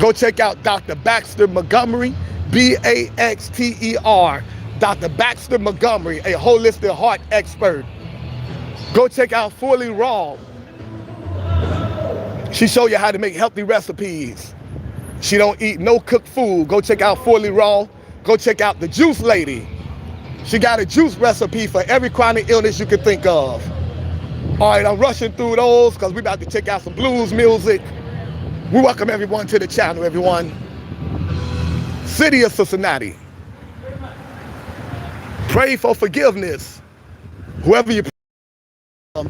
Go check out Dr. Baxter Montgomery, B-A-X-T-E-R. Dr. Baxter Montgomery, a holistic heart expert. Go check out Fully Raw. She show you how to make healthy recipes. She don't eat no cooked food. Go check out Fully Raw. Go check out the Juice Lady. She got a juice recipe for every chronic illness you can think of. All right, I'm rushing through those because we're about to check out some blues music. We welcome everyone to the channel, everyone. City of Cincinnati. Pray for forgiveness. Whoever you pray,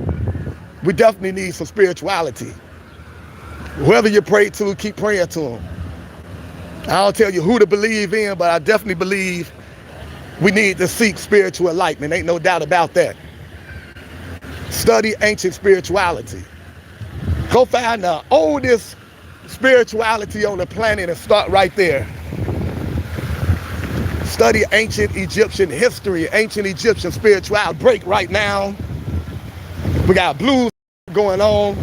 we definitely need some spirituality. Whoever you pray to, keep praying to them. I don't tell you who to believe in, but I definitely believe we need to seek spiritual enlightenment. Ain't no doubt about that. Study ancient spirituality. Go find the oldest spirituality on the planet and start right there. Study ancient Egyptian history, ancient Egyptian spirituality. Break right now. We got blues going on.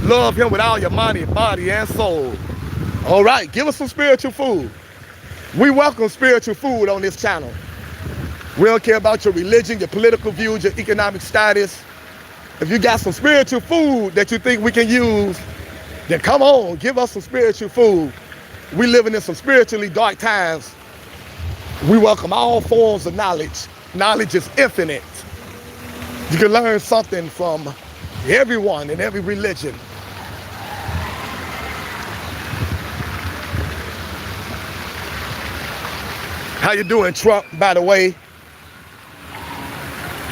Love him with all your money, body, and soul. All right, give us some spiritual food. We welcome spiritual food on this channel. We don't care about your religion, your political views, your economic status. If you got some spiritual food that you think we can use, then come on, give us some spiritual food. We living in some spiritually dark times. We welcome all forms of knowledge. Knowledge is infinite. You can learn something from everyone in every religion. How you doing, Trump, by the way?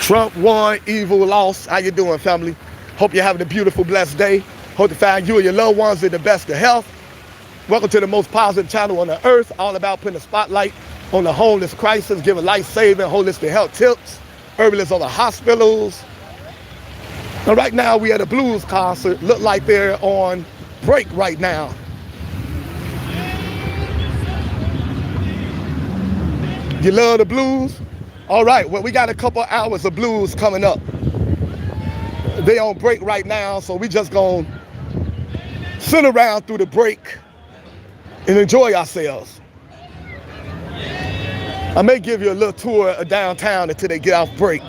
Trump won, evil lost. How you doing, family? Hope you're having a beautiful, blessed day. Hope to find you and your loved ones in the best of health. Welcome to the most positive channel on the earth, all about putting a spotlight on the homeless crisis, giving life-saving, holistic health tips, herbalists on the hospitals. And right now, we at a blues concert. Look like they're on break right now. You love the blues? All right, well, we got a couple hours of blues coming up. They on break right now, so we just gonna sit around through the break and enjoy ourselves. I may give you a little tour of downtown until they get off break.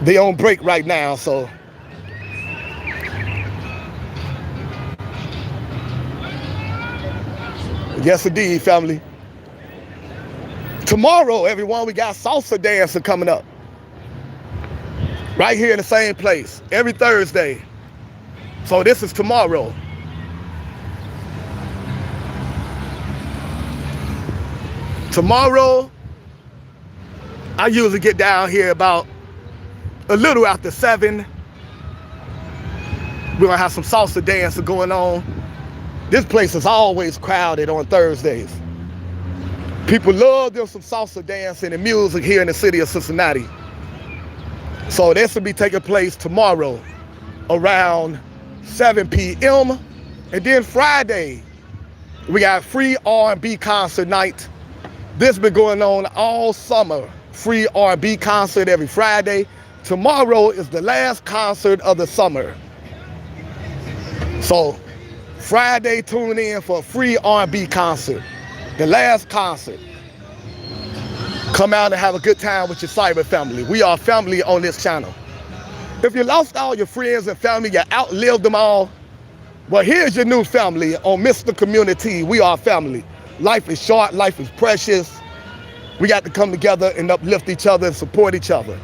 They on break right now, so. Yes, indeed, family. Tomorrow, everyone, we got salsa dancing coming up. Right here in the same place, every Thursday. So this is tomorrow. Tomorrow, I usually get down here about a little after 7. We're gonna have some salsa dancing going on. This place is always crowded on Thursdays. People love them some salsa dancing and music here in the city of Cincinnati. So this will be taking place tomorrow around 7 p.m. And then Friday, we got free R&B concert night. This has been going on all summer. Free R&B concert every Friday. Tomorrow is the last concert of the summer. So Friday, tune in for a free R&B concert. The last concert. Come out and have a good time with your cyber family. We are family on this channel. If you lost all your friends and family, you outlived them all, well, here's your new family on Mr. Community. We are family. Life is short, life is precious. We got to come together and uplift each other and support each other.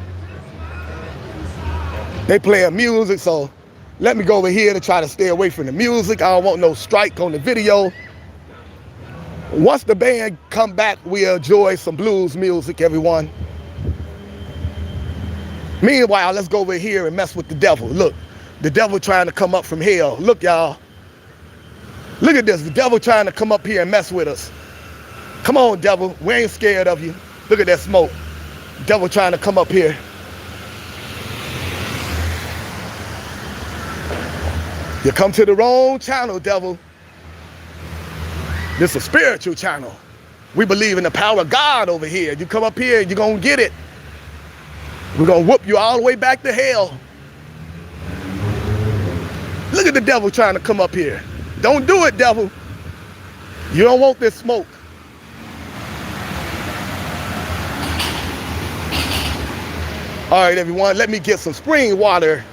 They playing music, so let me go over here to try to stay away from the music. I don't want no strike on the video. Once the band come back, we'll enjoy some blues music, everyone. Meanwhile, let's go over here and mess with the devil. Look, the devil trying to come up from hell. Look, y'all. Look at this, the devil trying to come up here and mess with us. Come on, devil, we ain't scared of you. Look at that smoke. Devil trying to come up here. You come to the wrong channel, devil. This is a spiritual channel. We believe in the power of God over here. You come up here, you're gonna get it. We're gonna whoop you all the way back to hell. Look at the devil trying to come up here. Don't do it, devil. You don't want this smoke. All right, everyone, let me get some spring water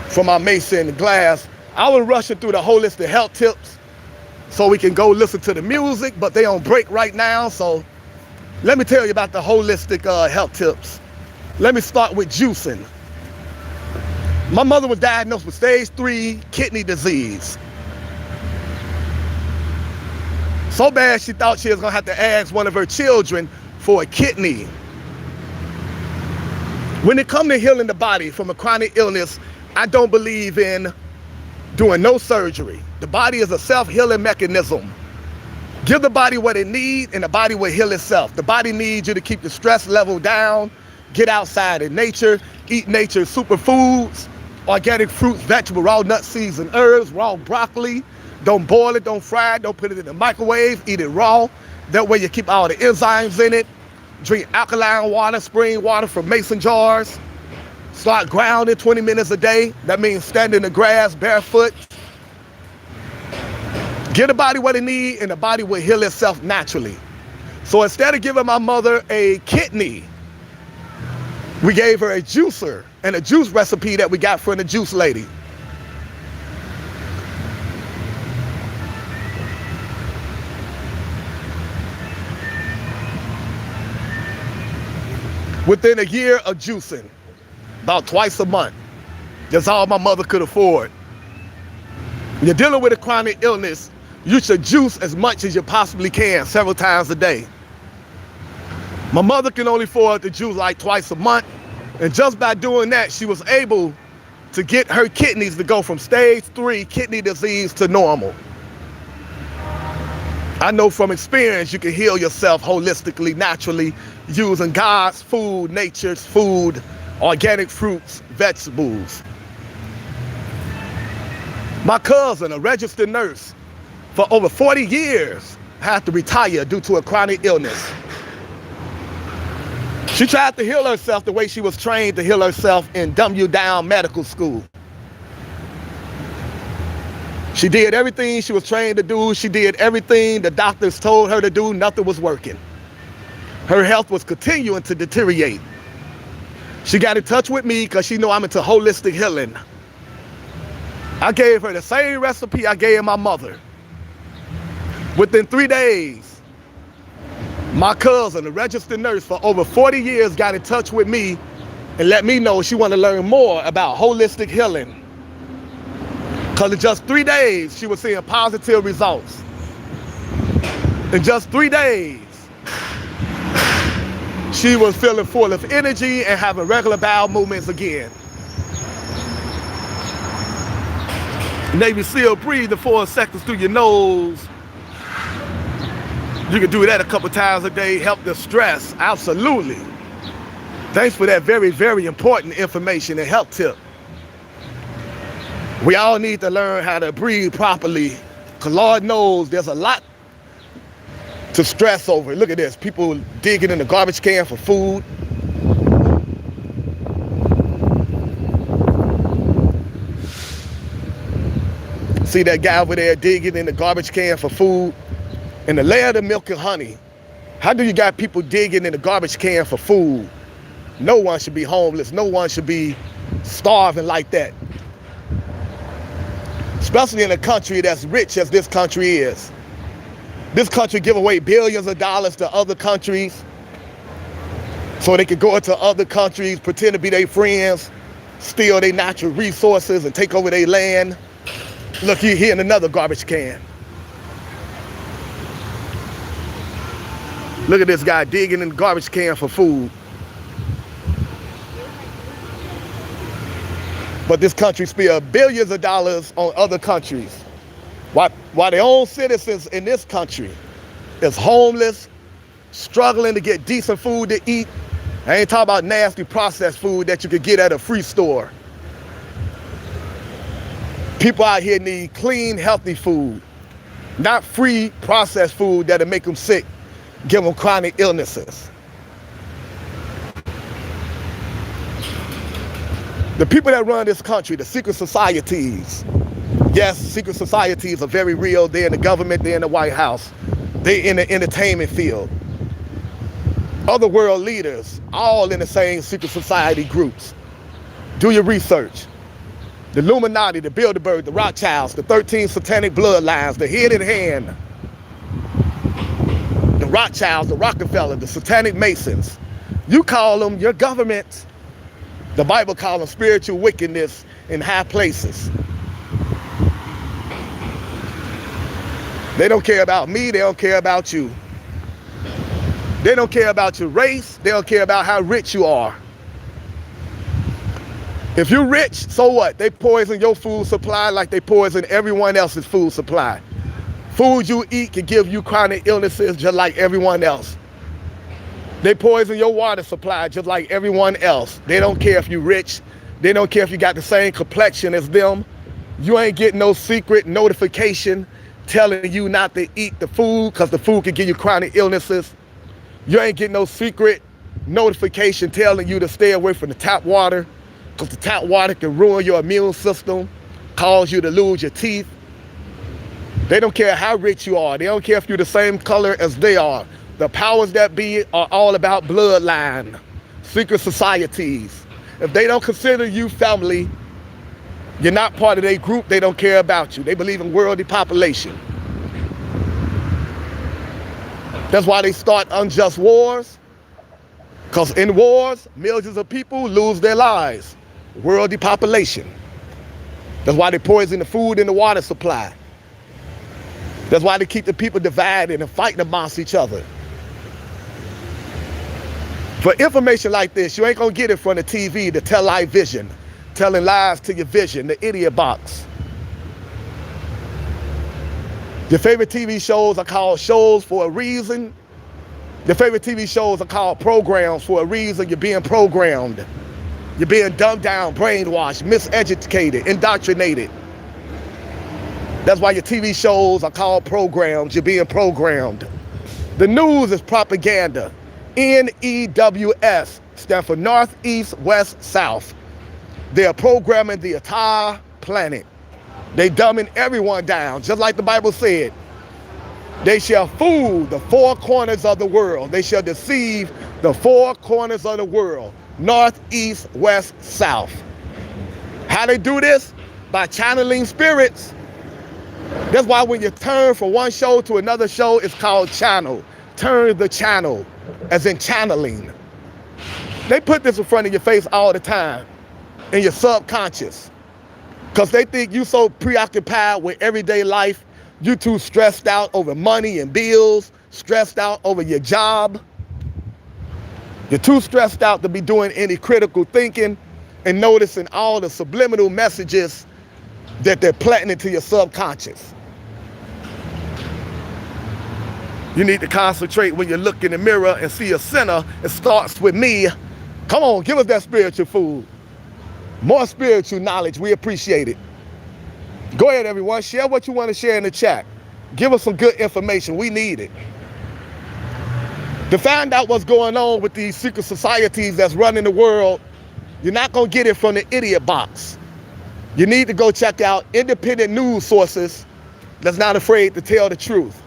from my mason glass. I was rushing through the holistic health tips so we can go listen to the music, but they on break right now. So let me tell you about the holistic health tips. Let me start with juicing. My mother was diagnosed with stage 3 kidney disease. So bad she thought she was gonna have to ask one of her children for a kidney. When it comes to healing the body from a chronic illness, I don't believe in doing no surgery. The body is a self-healing mechanism. Give the body what it needs and the body will heal itself. The body needs you to keep the stress level down, get outside in nature, eat nature's superfoods, organic fruits, vegetables, raw nuts, seeds, and herbs, raw broccoli. Don't boil it, don't fry it, don't put it in the microwave, eat it raw. That way you keep all the enzymes in it. Drink alkaline water, spring water from mason jars. Start grounding 20 minutes a day. That means stand in the grass barefoot. Give the body what it needs and the body will heal itself naturally. So instead of giving my mother a kidney, we gave her a juicer and a juice recipe that we got from the juice lady. Within a year of juicing, about twice a month. That's all my mother could afford. When you're dealing with a chronic illness, you should juice as much as you possibly can, several times a day. My mother can only afford to juice like twice a month, and just by doing that, she was able to get her kidneys to go from stage 3 kidney disease to normal. I know from experience you can heal yourself holistically, naturally, using God's food, nature's food, organic fruits, vegetables. My cousin, a registered nurse, for over 40 years, had to retire due to a chronic illness. She tried to heal herself the way she was trained to heal herself in Dumb Down Medical School. She did everything she was trained to do. She did everything the doctors told her to do. Nothing was working. Her health was continuing to deteriorate. She got in touch with me because she knew I'm into holistic healing. I gave her the same recipe I gave my mother. Within 3 days, my cousin, a registered nurse for over 40 years, got in touch with me and let me know she wanted to learn more about holistic healing. Because in just 3 days, she was seeing positive results. In just 3 days, she was feeling full of energy and having regular bowel movements again. Navy SEAL, breathe the 4 seconds through your nose. You can do that a couple times a day, help the stress, absolutely. Thanks for that very, very important information and health tip. We all need to learn how to breathe properly, because Lord knows there's a lot to stress over. Look at this, people digging in the garbage can for food. See that guy over there digging in the garbage can for food? In the land of milk and honey, how do you got people digging in the garbage can for food? No one should be homeless. No one should be starving like that. Especially in a country that's rich as this country is. This country give away billions of dollars to other countries so they could go into other countries, pretend to be their friends, steal their natural resources and take over their land. Look, you're here in another garbage can. Look at this guy digging in the garbage can for food. But this country spends billions of dollars on other countries. While their own citizens in this country is homeless, struggling to get decent food to eat. I ain't talking about nasty processed food that you could get at a free store. People out here need clean, healthy food, not free processed food that'll make them sick, give them chronic illnesses. The people that run this country, the secret societies. Yes, secret societies are very real. They're in the government, they're in the White House. They're in the entertainment field. Other world leaders, all in the same secret society groups. Do your research. The Illuminati, the Bilderberg, the Rothschilds, the 13 satanic bloodlines, the hidden hand. The Rothschilds, the Rockefeller, the satanic Masons. You call them your government. The Bible calls them spiritual wickedness in high places. They don't care about me, they don't care about you. They don't care about your race, they don't care about how rich you are. If you're rich, so what? They poison your food supply like they poison everyone else's food supply. Food you eat can give you chronic illnesses just like everyone else. They poison your water supply just like everyone else. They don't care if you're rich. They don't care if you got the same complexion as them. You ain't getting no secret notification telling you not to eat the food because the food can give you chronic illnesses. You ain't getting no secret notification telling you to stay away from the tap water because the tap water can ruin your immune system, cause you to lose your teeth. They don't care how rich you are. They don't care if you're the same color as they are. The powers that be are all about bloodline, secret societies. If they don't consider you family, you're not part of their group, they don't care about you. They believe in world depopulation. That's why they start unjust wars. Because in wars, millions of people lose their lives. World depopulation. That's why they poison the food and the water supply. That's why they keep the people divided and fighting amongst each other. For information like this, you ain't gonna get it from the TV, the television, telling lies to your vision, the idiot box. Your favorite TV shows are called shows for a reason. Your favorite TV shows are called programs for a reason. You're being programmed. You're being dumbed down, brainwashed, miseducated, indoctrinated. That's why your TV shows are called programs. You're being programmed. The news is propaganda. NEWS stand for North, East, West, South. They are programming the entire planet. They dumbing everyone down, just like the Bible said. They shall fool the four corners of the world. They shall deceive the four corners of the world. North, East, West, South. How they do this? By channeling spirits. That's why when you turn from one show to another show, it's called channel. Turn the channel, as in channeling. They put this in front of your face all the time, in your subconscious. Because they think you so preoccupied with everyday life, you too stressed out over money and bills, stressed out over your job. You're too stressed out to be doing any critical thinking and noticing all the subliminal messages that they're planting into your subconscious. You need to concentrate when you look in the mirror and see a sinner. It starts with me. Come on, give us that spiritual food. More spiritual knowledge, we appreciate it. Go ahead, everyone, share what you want to share in the chat. Give us some good information, we need it. To find out what's going on with these secret societies that's running the world, you're not gonna get it from the idiot box. You need to go check out independent news sources that's not afraid to tell the truth.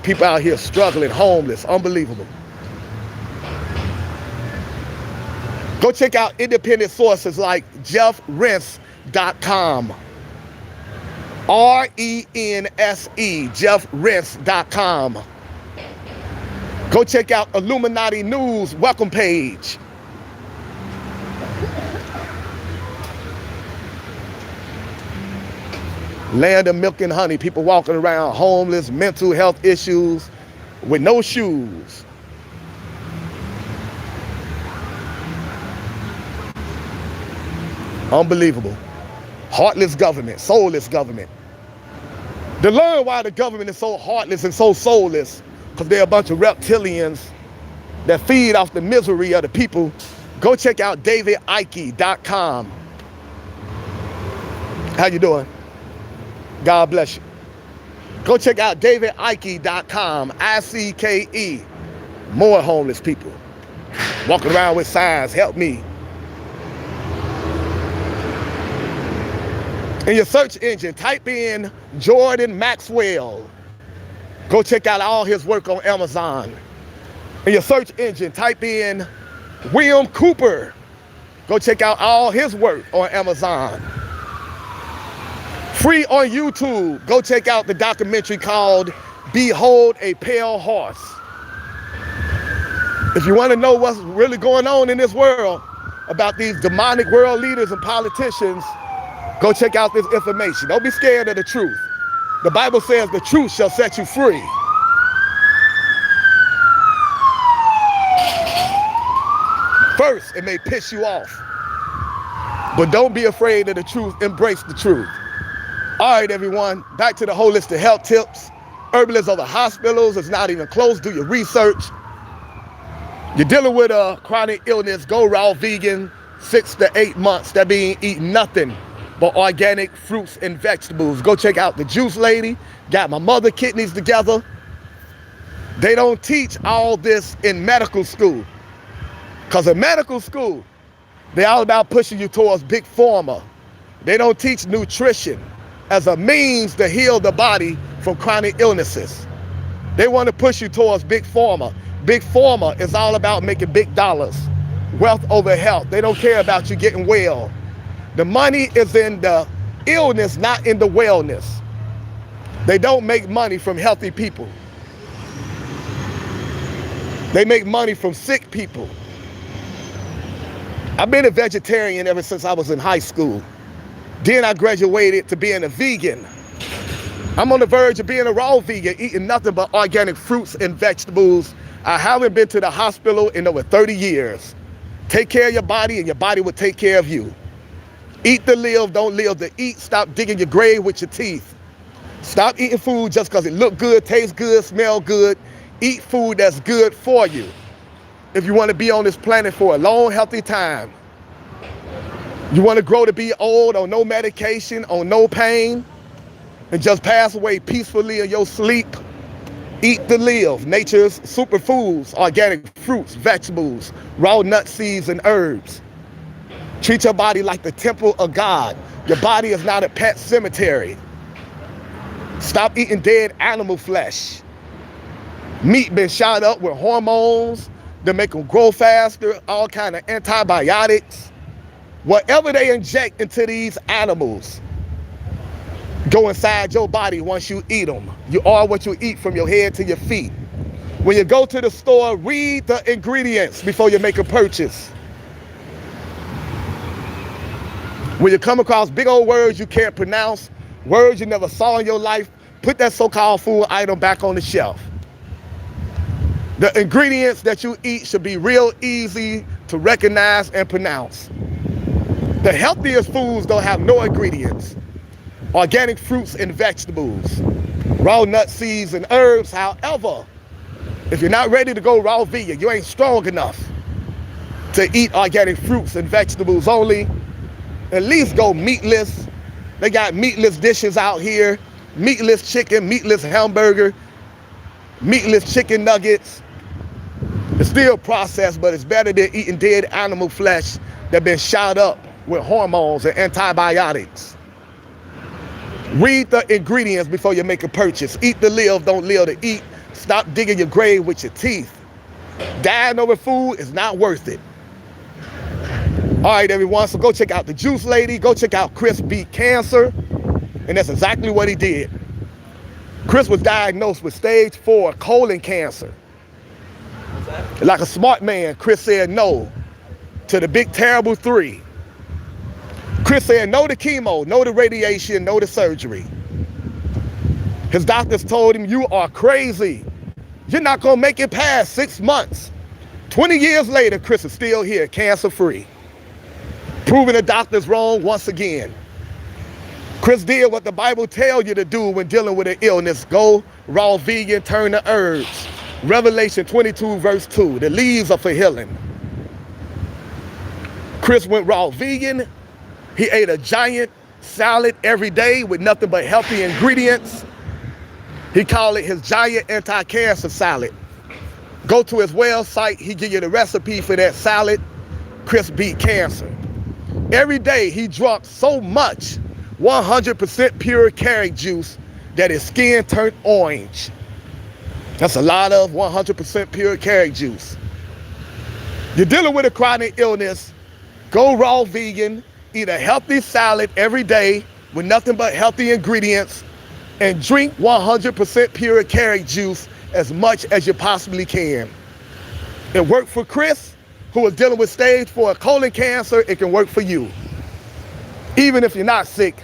People out here struggling, homeless, unbelievable. Go check out independent sources like JeffRense.com. RENSE, JeffRense.com. Go check out Illuminati News welcome page. Land of milk and honey, people walking around homeless, mental health issues, with no shoes. Unbelievable. Heartless government, soulless government. To learn why the government is so heartless and so soulless, because they're a bunch of reptilians that feed off the misery of the people, go check out davidike.com. How you doing? God bless you. Go check out davidike.com, ICKE. More homeless people walking around with signs, help me. In your search engine, type in Jordan Maxwell. Go check out all his work on Amazon. In your search engine, type in William Cooper. Go check out all his work on Amazon. Free on YouTube, go check out the documentary called Behold a Pale Horse. If you want to know what's really going on in this world about these demonic world leaders and politicians, go check out this information. Don't be scared of the truth. The Bible says the truth shall set you free. First, it may piss you off, but don't be afraid of the truth. Embrace the truth. All right, everyone, back to the holistic health tips. Herbalists of the hospitals, it's not even close. Do your research. You're dealing with a chronic illness, go raw vegan, 6 to 8 months. That means eat nothing but organic fruits and vegetables. Go check out the Juice Lady. Got my mother kidneys together. They don't teach all this in medical school. Because in medical school, they're all about pushing you towards big pharma. They don't teach nutrition as a means to heal the body from chronic illnesses. They want to push you towards big pharma. Big pharma is all about making big dollars, wealth over health. They don't care about you getting well. The money is in the illness, not in the wellness. They don't make money from healthy people. They make money from sick people. I've been a vegetarian ever since I was in high school. Then I graduated to being a vegan. I'm on the verge of being a raw vegan, eating nothing but organic fruits and vegetables. I haven't been to the hospital in over 30 years. Take care of your body and your body will take care of you. Eat to live, don't live to eat. Stop digging your grave with your teeth. Stop eating food just because it look good, tastes good, smell good. Eat food that's good for you. If you want to be on this planet for a long, healthy time, you want to grow to be old on no medication, on no pain, and just pass away peacefully in your sleep, eat to live. Nature's superfoods, organic fruits, vegetables, raw nuts, seeds, and herbs. Treat your body like the temple of God. Your body is not a pet cemetery. Stop eating dead animal flesh. Meat been shot up with hormones to make them grow faster, all kind of antibiotics. Whatever they inject into these animals go inside your body once you eat them. You are what you eat from your head to your feet. When you go to the store, read the ingredients before you make a purchase. When you come across big old words you can't pronounce, words you never saw in your life, put that so-called food item back on the shelf. The ingredients that you eat should be real easy to recognize and pronounce. The healthiest foods don't have no ingredients. Organic fruits and vegetables, raw nuts, seeds, and herbs. However, if you're not ready to go raw vegan, you ain't strong enough to eat organic fruits and vegetables only, at least go meatless. They got meatless dishes out here, meatless chicken, meatless hamburger, meatless chicken nuggets. It's still processed, but it's better than eating dead animal flesh that's been shot up with hormones and antibiotics. Read the ingredients before you make a purchase. Eat to live, don't live to eat. Stop digging your grave with your teeth. Dying over food is not worth it. All right, everyone, so go check out the Juice Lady. Go check out Chris beat cancer, and that's exactly what he did. Chris was diagnosed with stage 4 colon cancer. Like a smart man, Chris said no to the big terrible 3. Chris said no to chemo, no to radiation, no to surgery. His doctors told him, you are crazy. You're not gonna make it past 6 months. 20 years later, Chris is still here, cancer-free. Proving the doctors wrong once again. Chris did what the Bible tells you to do when dealing with an illness. Go raw vegan, turn to herbs. Revelation 22 verse 2, the leaves are for healing. Chris went raw vegan. He ate a giant salad every day with nothing but healthy ingredients. He called it his giant anti-cancer salad. Go to his website, he give you the recipe for that salad. Chris beat cancer. Every day he drank so much 100% pure carrot juice that is skin turned orange. That's a lot of 100% pure carrot juice. You're dealing with a chronic illness, go raw vegan, eat a healthy salad every day with nothing but healthy ingredients, and drink 100% pure carrot juice as much as you possibly can. It worked for Chris, who was dealing with stage 4 colon cancer. It can work for you. Even if you're not sick,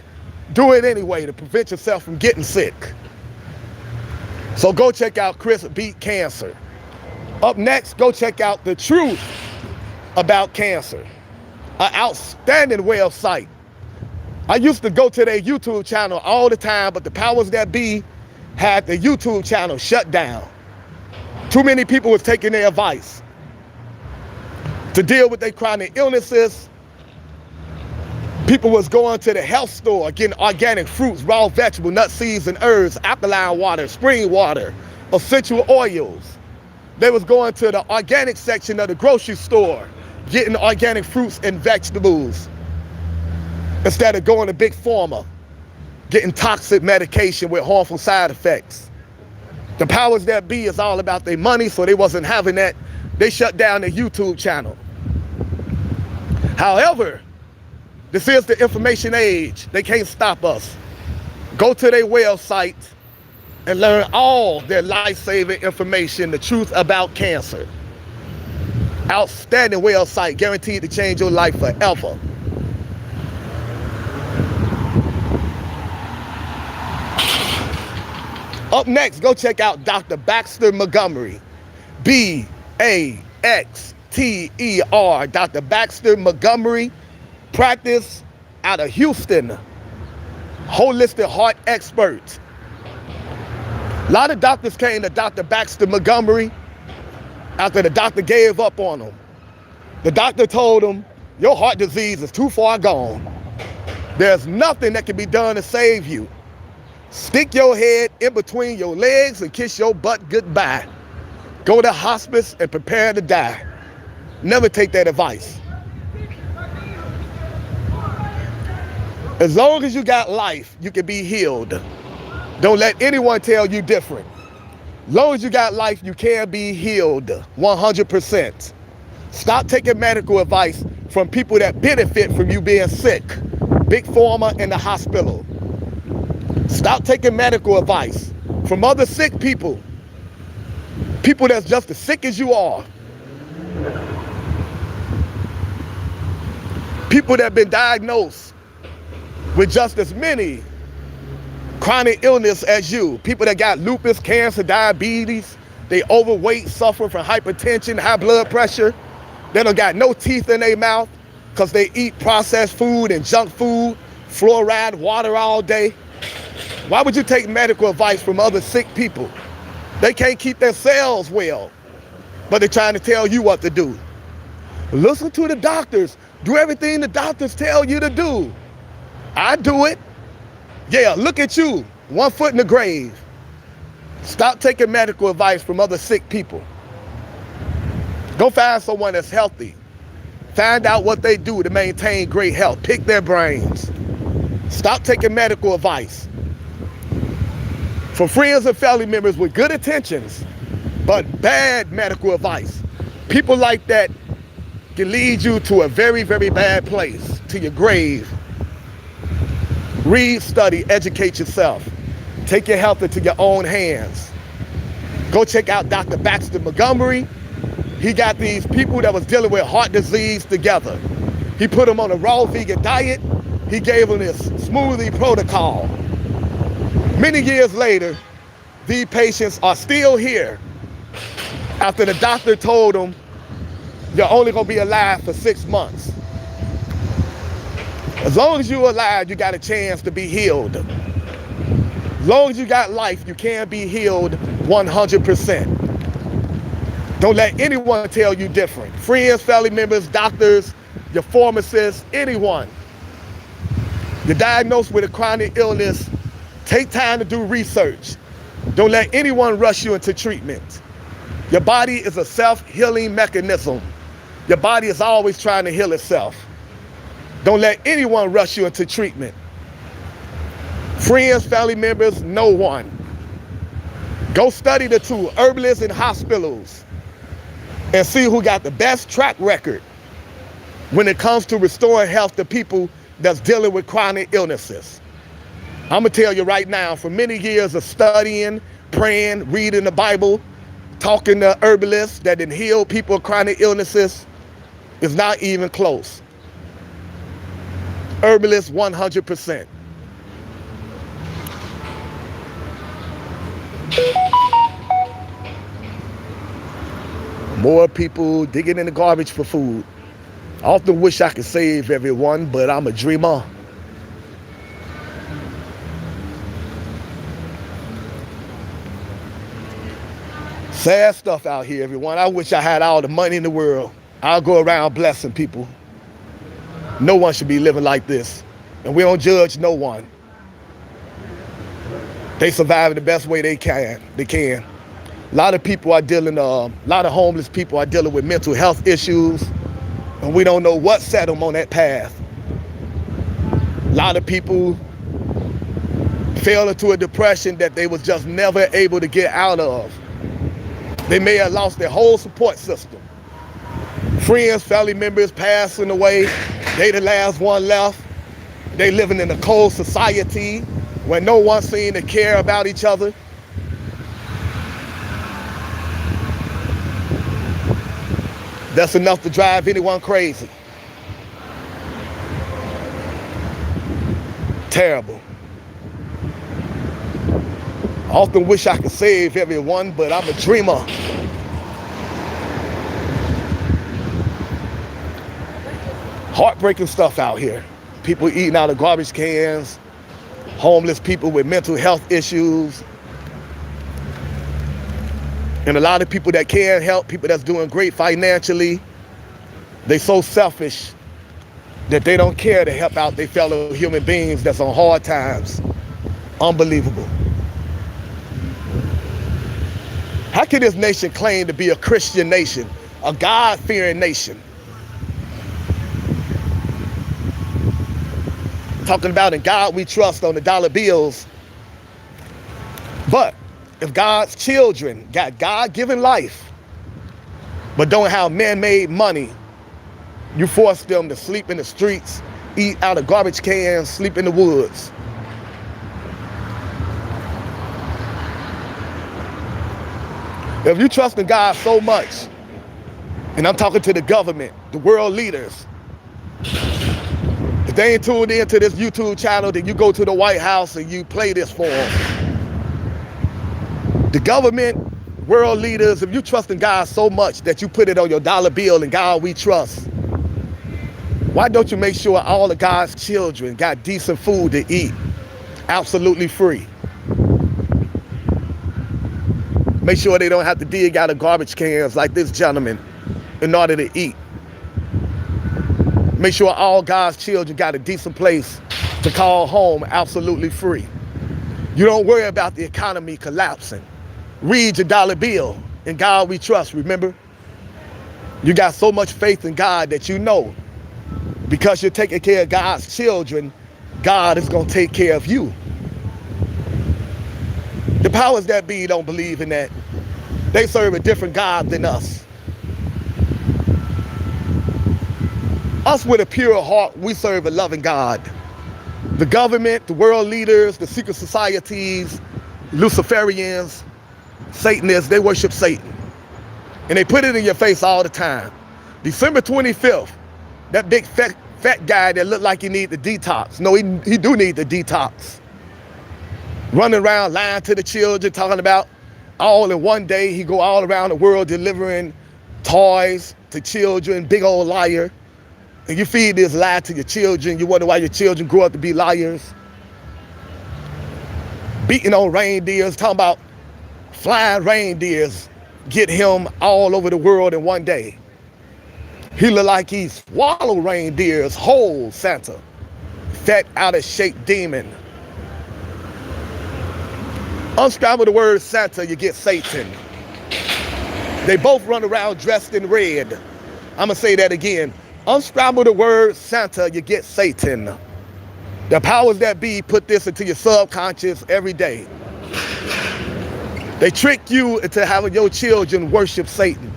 do it anyway to prevent yourself from getting sick. So go check out Chris Beat Cancer. Up next, go check out The Truth About Cancer, an outstanding website. I used to go to their YouTube channel all the time, but the powers that be had the YouTube channel shut down. Too many people was taking their advice to deal with their chronic illnesses. People was going to the health store, getting organic fruits, raw vegetables, nuts, seeds, and herbs, alkaline water, spring water, essential oils. They was going to the organic section of the grocery store, getting organic fruits and vegetables, instead of going to Big Pharma, getting toxic medication with harmful side effects. The powers that be is all about their money, so they wasn't having that. They shut down their YouTube channel. However, this is the information age. They can't stop us. Go to their website and learn all their life-saving information, The Truth About Cancer. Outstanding website, guaranteed to change your life forever. Up next, go check out Dr. Baxter Montgomery. B-A-X-T-E-R, Dr. Baxter Montgomery. Practice out of Houston. Holistic heart expert. A lot of doctors came to Dr. Baxter Montgomery after the doctor gave up on them. The doctor told him, your heart disease is too far gone. There's nothing that can be done to save you. Stick your head in between your legs and kiss your butt goodbye. Go to hospice and prepare to die. Never take that advice. As long as you got life, you can be healed. Don't let anyone tell you different. As long as you got life, you can be healed 100%. Stop taking medical advice from people that benefit from you being sick. Big Pharma and the hospital. Stop taking medical advice from other sick people. People that's just as sick as you are. People that have been diagnosed with just as many chronic illness as you. People that got lupus, cancer, diabetes. They overweight, suffering from hypertension, high blood pressure. They don't got no teeth in their mouth because they eat processed food and junk food, fluoride water all day. Why would you take medical advice from other sick people? They can't keep their cells well, but they're trying to tell you what to do. Listen to the doctors. Do everything the doctors tell you to do. I do it. Yeah, look at you, 1 foot in the grave. Stop taking medical advice from other sick people. Go find someone that's healthy. Find out what they do to maintain great health. Pick their brains. Stop taking medical advice from friends and family members with good intentions, but bad medical advice. People like that can lead you to a very, very bad place, to your grave. Read, study, educate yourself. Take your health into your own hands. Go check out Dr. Baxter Montgomery. He got these people that was dealing with heart disease together. He put them on a raw vegan diet. He gave them this smoothie protocol. Many years later, these patients are still here after the doctor told them, you're only gonna be alive for 6 months. As long as you're alive, you got a chance to be healed. As long as you got life, you can be healed 100%. Don't let anyone tell you different. Friends, family members, doctors, your pharmacists, anyone. You're diagnosed with a chronic illness, take time to do research. Don't let anyone rush you into treatment. Your body is a self-healing mechanism. Your body is always trying to heal itself. Don't let anyone rush you into treatment. Friends, family members, no one. Go study the two, herbalists and hospitals, and see who got the best track record when it comes to restoring health to people that's dealing with chronic illnesses. I'm gonna tell you right now, for many years of studying, praying, reading the Bible, talking to herbalists that didn't heal people with chronic illnesses, is not even close. Herbalists 100%. More people digging in the garbage for food. I often wish I could save everyone, but I'm a dreamer. Sad stuff out here, everyone. I wish I had all the money in the world. I'll go around blessing people. No one should be living like this. And we don't judge no one. They survive the best way they can. A lot of people are dealing, a lot of homeless people are dealing with mental health issues, and we don't know what set them on that path. A lot of people fell into a depression that they was just never able to get out of. They may have lost their whole support system. Friends, family members passing away, they the last one left. They living in a cold society where no one seems to care about each other. That's enough to drive anyone crazy. Terrible. I often wish I could save everyone, but I'm a dreamer. Heartbreaking stuff out here. People eating out of garbage cans, homeless people with mental health issues, and a lot of people that can help, people that's doing great financially, they so selfish that they don't care to help out their fellow human beings that's on hard times. Unbelievable. How can this nation claim to be a Christian nation, a God-fearing nation? Talking about in God we trust on the dollar bills. But if God's children got God-given life, but don't have man-made money, you force them to sleep in the streets, eat out of garbage cans, sleep in the woods. If you trust in God so much, and I'm talking to the government, the world leaders, if they ain't tuned into this YouTube channel, then you go to the White House and you play this for them. The government, world leaders, if you trust in God so much that you put it on your dollar bill, and God we trust, why don't you make sure all of God's children got decent food to eat, absolutely free? Make sure they don't have to dig out of garbage cans like this gentleman in order to eat. Make sure all God's children got a decent place to call home absolutely free. You don't worry about the economy collapsing. Read your dollar bill. In God we trust, remember? You got so much faith in God that you know because you're taking care of God's children, God is going to take care of you. The powers that be don't believe in that. They serve a different God than us. Us with a pure heart, we serve a loving God. The government, the world leaders, the secret societies, Luciferians, Satanists, they worship Satan. And they put it in your face all the time. December 25th, that big fat guy that looked like he need the detox. No, he do need the detox. Running around lying to the children, talking about all in one day, he go all around the world delivering toys to children, big old liar. And you feed this lie to your children, you wonder why your children grow up to be liars. Beating on reindeers, talking about flying reindeers, get him all over the world in one day. He look like he swallowed reindeers whole, Santa. Fat, out of shape demon. Unscramble the word Santa, you get Satan. They both run around dressed in red. I'm gonna say that again. Unscramble the word Santa, you get Satan. The powers that be put this into your subconscious every day. They trick you into having your children worship Satan.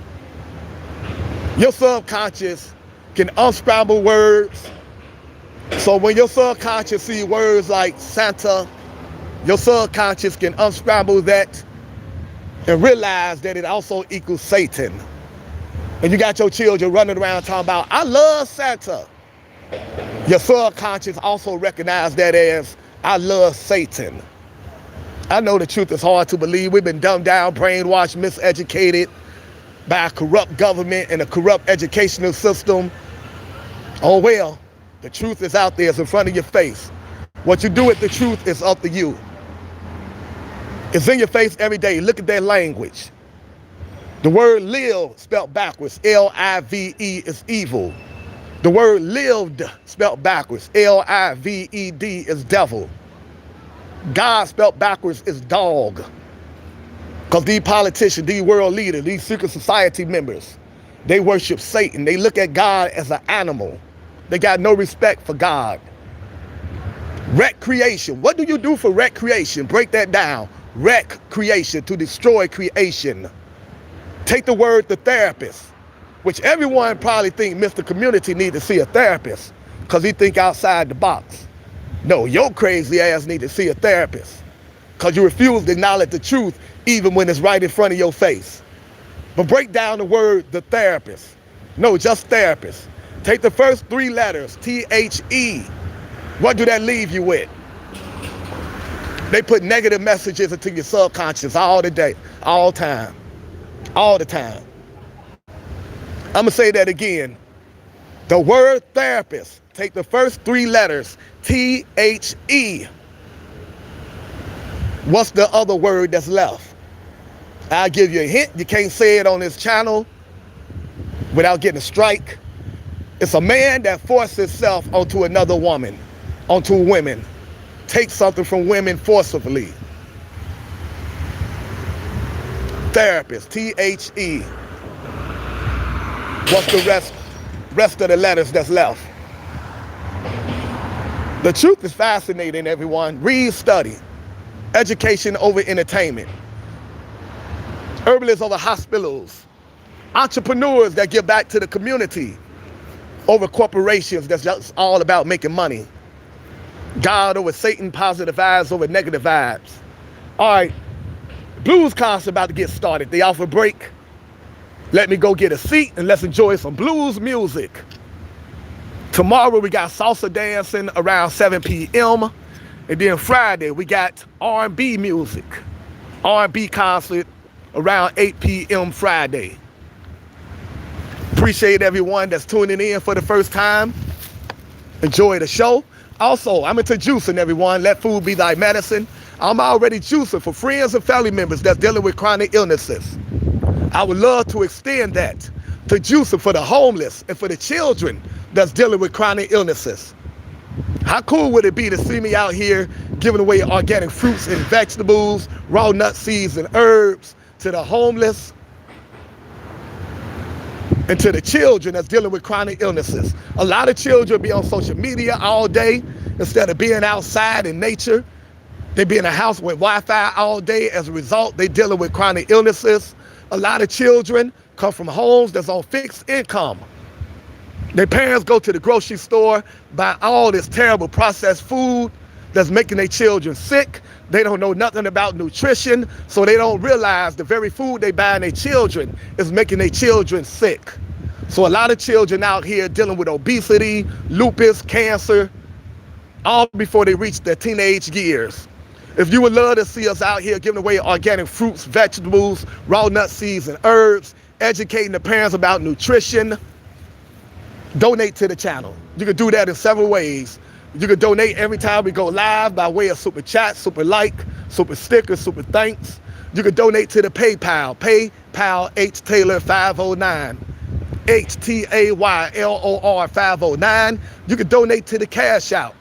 Your subconscious can unscramble words. So when your subconscious see words like Santa, your subconscious can unscramble that and realize that it also equals Satan. And you got your children running around talking about, I love Santa. Your subconscious also recognize that as, I love Satan. I know the truth is hard to believe. We've been dumbed down, brainwashed, miseducated by a corrupt government and a corrupt educational system. Oh well, the truth is out there, it's in front of your face. What you do with the truth is up to you. It's in your face every day. Look at that language. The word live, spelled backwards, L-I-V-E, is evil. The word lived, spelled backwards, L-I-V-E-D, is devil. God, spelled backwards, is dog. Because these politicians, these world leaders, these secret society members, they worship Satan. They look at God as an animal. They got no respect for God. Recreation. What do you do for recreation? Break that down. Recreation, to destroy creation. Take the word the therapist, which everyone probably think Mr. Community need to see a therapist because he think outside the box. No, your crazy ass need to see a therapist because you refuse to acknowledge the truth even when it's right in front of your face. But break down the word the therapist. No, just therapist. Take the first three letters, T-H-E. What do that leave you with? They put negative messages into your subconscious all the day, all time, all the time. I'm going to say that again. The word therapist, take the first three letters, T-H-E. What's the other word that's left? I'll give you a hint. You can't say it on this channel without getting a strike. It's a man that forces himself onto another woman, onto women. Takes something from women forcibly. Therapist, T-H-E. What's the rest of the letters that's left? The truth is fascinating, everyone. Read, study. Education over entertainment. Herbalists over hospitals. Entrepreneurs that give back to the community over corporations that's just all about making money. God over Satan, positive vibes over negative vibes. All right, blues concert about to get started. They offer break. Let me go get a seat and let's enjoy some blues music. Tomorrow we got salsa dancing around 7 p.m. And then Friday we got R&B music. R&B concert around 8 p.m. Friday. Appreciate everyone that's tuning in for the first time. Enjoy the show. Also, I'm into juicing, everyone. Let food be thy medicine. I'm already juicing for friends and family members that's dealing with chronic illnesses. I would love to extend that to juicing for the homeless and for the children that's dealing with chronic illnesses. How cool would it be to see me out here giving away organic fruits and vegetables, raw nuts, seeds, and herbs to the homeless and to the children that's dealing with chronic illnesses. A lot of children be on social media all day instead of being outside in nature. They be in a house with Wi-Fi all day. As a result, they dealing with chronic illnesses. A lot of children come from homes that's on fixed income. Their parents go to the grocery store, buy all this terrible processed food that's making their children sick. They don't know nothing about nutrition, so they don't realize the very food they buy in their children is making their children sick. So a lot of children out here dealing with obesity, lupus, cancer, all before they reach their teenage years. If you would love to see us out here giving away organic fruits, vegetables, raw nuts, seeds, and herbs, educating the parents about nutrition, donate to the channel. You can do that in several ways. You can donate every time we go live by way of super chat, super like, super sticker, super thanks. You can donate to the PayPal, H Taylor 509, HTAYLOR 509. You can donate to the Cash Out,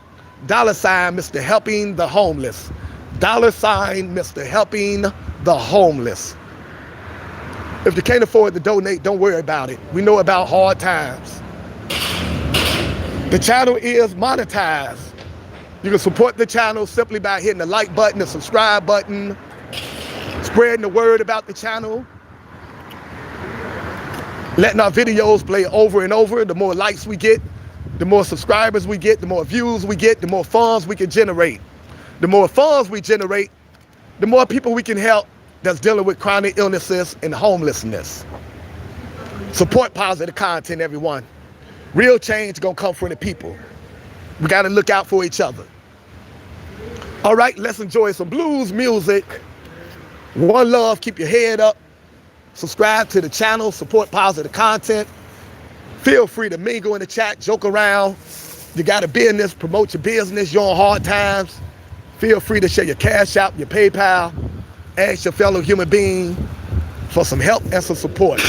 $ Mr. Helping the Homeless, $ Mr. Helping the Homeless. If you can't afford to donate, don't worry about it. We know about hard times. The channel is monetized. You can support the channel simply by hitting the like button, the subscribe button, spreading the word about the channel, letting our videos play over and over. The more likes we get, the more subscribers we get, the more views we get, the more funds we can generate. The more funds we generate, the more people we can help that's dealing with chronic illnesses and homelessness. Support positive content, everyone. Real change gonna come from the people. We gotta look out for each other. All right, let's enjoy some blues music. One love, keep your head up. Subscribe to the channel, support positive content. Feel free to mingle in the chat, joke around. You got a business, promote your business, you're on hard times. Feel free to share your Cash App, your PayPal. Ask your fellow human being for some help and some support.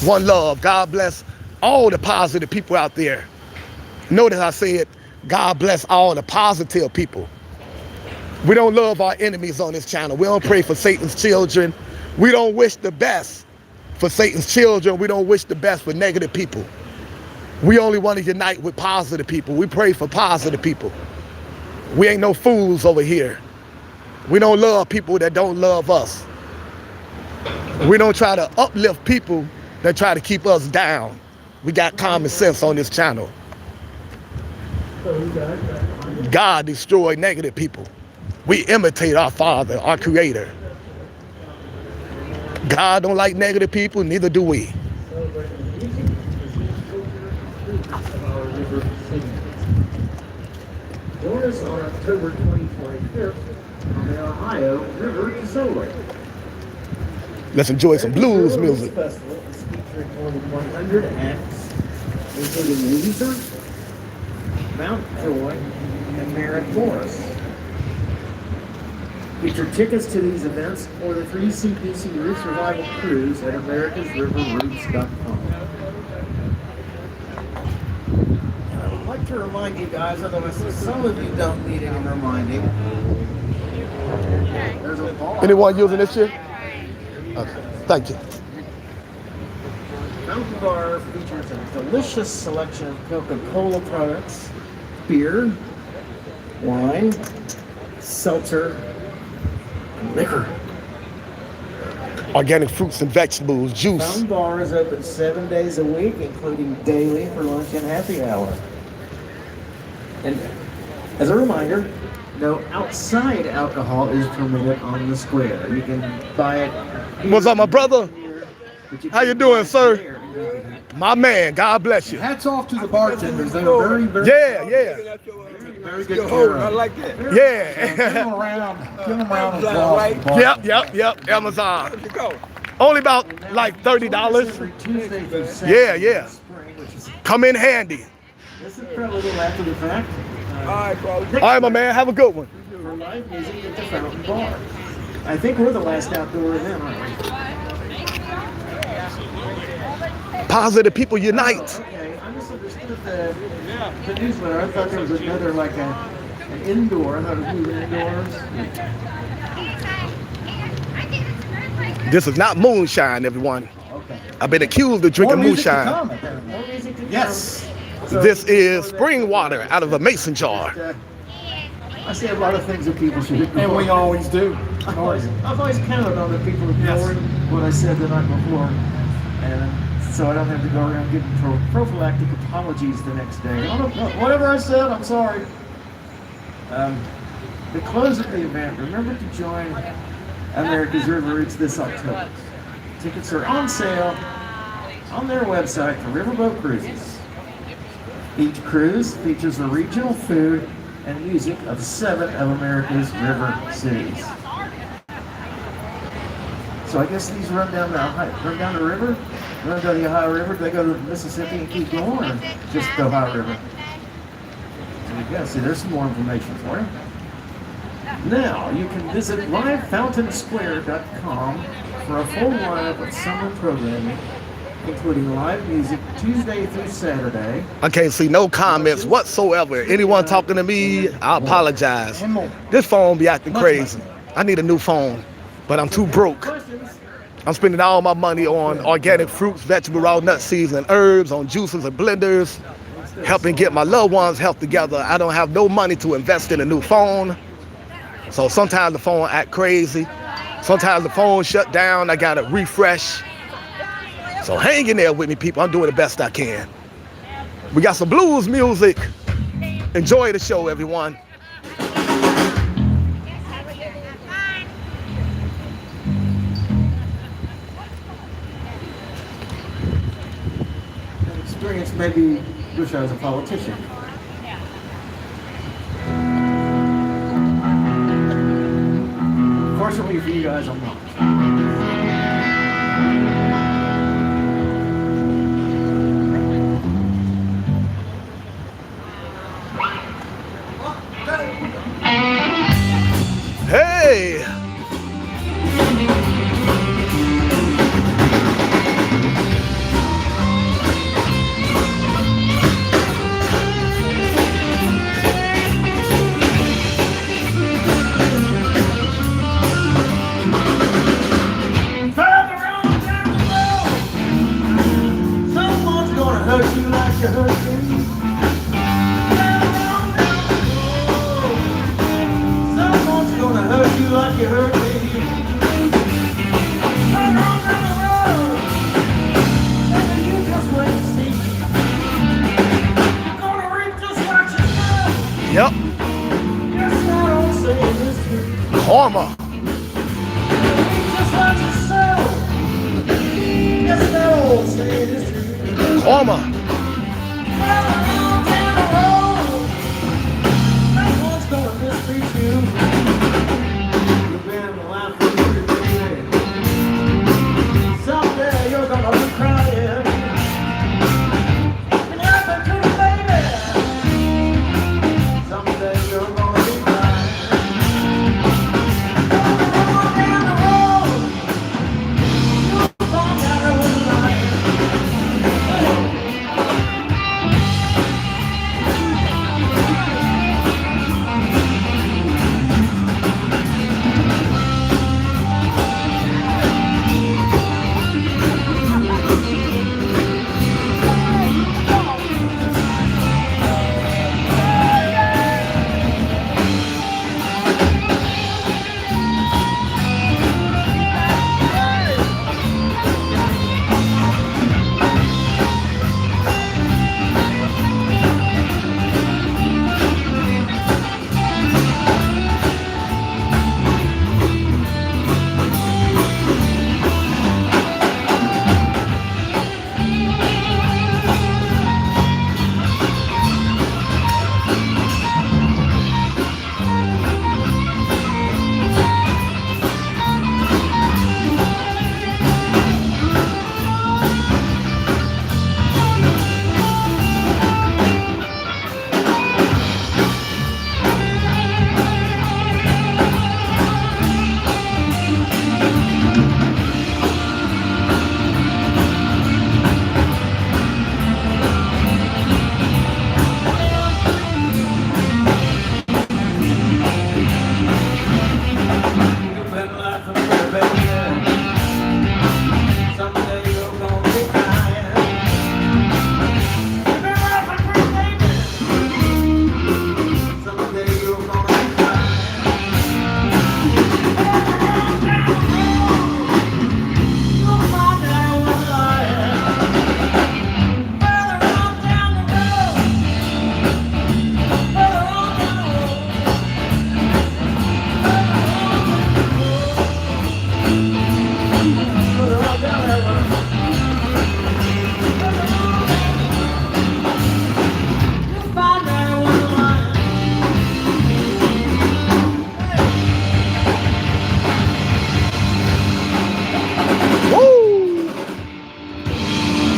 One love, God bless all the positive people out there. Notice I said, God bless all the positive people. We don't love our enemies on this channel. We don't pray for Satan's children. We don't wish the best for Satan's children. We don't wish the best for negative people. We only want to unite with positive people. We pray for positive people. We ain't no fools over here. We don't love people that don't love us. We don't try to uplift people that try to keep us down. We got common sense on this channel. God destroyed negative people. We imitate our Father, our Creator. God don't like negative people, neither do we. Join us on October 25th on the Ohio River to celebrate. Let's enjoy some blues music. This festival is featuring more than 100 acts, including Weezer, Mount Joy, and Merritt Morris. Get your tickets to these events or the free CPC Roots Revival Cruise at americasriverroots.com. I would like to remind you guys, although some of you don't need any reminding, there's a bar. Anyone using this shit? Okay, thank you. Mountain Bar features a delicious selection of Coca-Cola products, beer, wine, seltzer, and liquor. Organic fruits and vegetables, juice. Mountain Bar is open 7 days a week, including daily for lunch and happy hour. And as a reminder, no outside alcohol is permitted on the square. You can buy it. What's up, my brother? How you doing, sir? My man, God bless you. Hats off to the bartenders. They were very, very, Yeah. very good care I of. like that. Yeah. Give them a round of applause. Yep. Amazon. Let's go. Only about like $30. Every Tuesday through Saturday Yeah. in the spring, which is Come in handy. this is probably a little after the fact. All right, bro. All right, my man. Have a good one. For live music at the Fountain Bar. I think we're the last outdoor event, aren't we? Positive people unite. Okay, I misunderstood the newsletter. I thought there was another, like an indoor. I thought it was indoors. This is not moonshine, everyone. Okay. I've been accused of drinking More music to moonshine. come, apparently. More music to Yes. come. So- This is spring water out of a mason jar. I see a lot of things that people should ignore. And we always do. I've always counted on the people ignoring what I said the night before, and so I don't have to go around giving prophylactic apologies the next day. Oh, no, whatever I said, I'm sorry. The close of the event, remember to join America's River Roots this October. Tickets are on sale on their website for Riverboat Cruises. Each cruise features the regional food and music of 7 of America's river cities. So I guess these run down the river, run down the Ohio River. Do they go to the Mississippi and keep going, or just the Ohio River? So you go. See, there's some more information for you. Now you can visit livefountainsquare.com for a full lineup of summer programming, including live music Tuesday through Saturday. I can't see no comments whatsoever. Anyone talking to me, I apologize. This phone be acting crazy. I need a new phone, but I'm too broke. Questions? I'm spending all my money on organic fruits, vegetable, raw nut seeds, and herbs, on juices and blenders. helping get my loved ones' health together. I don't have no money to invest in a new phone. So sometimes the phone act crazy. Sometimes the phone shut down. I got to refresh. So hang in there with me, people. I'm doing the best I can. We got some blues music. Enjoy the show, everyone. An experience maybe wish I was a politician. Fortunately for you guys, I'm not. Hey! Someone's gonna hurt you like you hurt me. Someone's gonna hurt you like you hurt me. Maybe you just wait and see. You're gonna reap just what you sow. Yep. Yes, that old saying is true. Karma. Reap just what you sow. Yes, that old saying is true. Karma. Someone's gonna mistreat you. You've been alive for years, baby. Someday you're gonna be crying. And nothing to the baby. Someday you're gonna be crying. Down the road, you'll find out I was lying.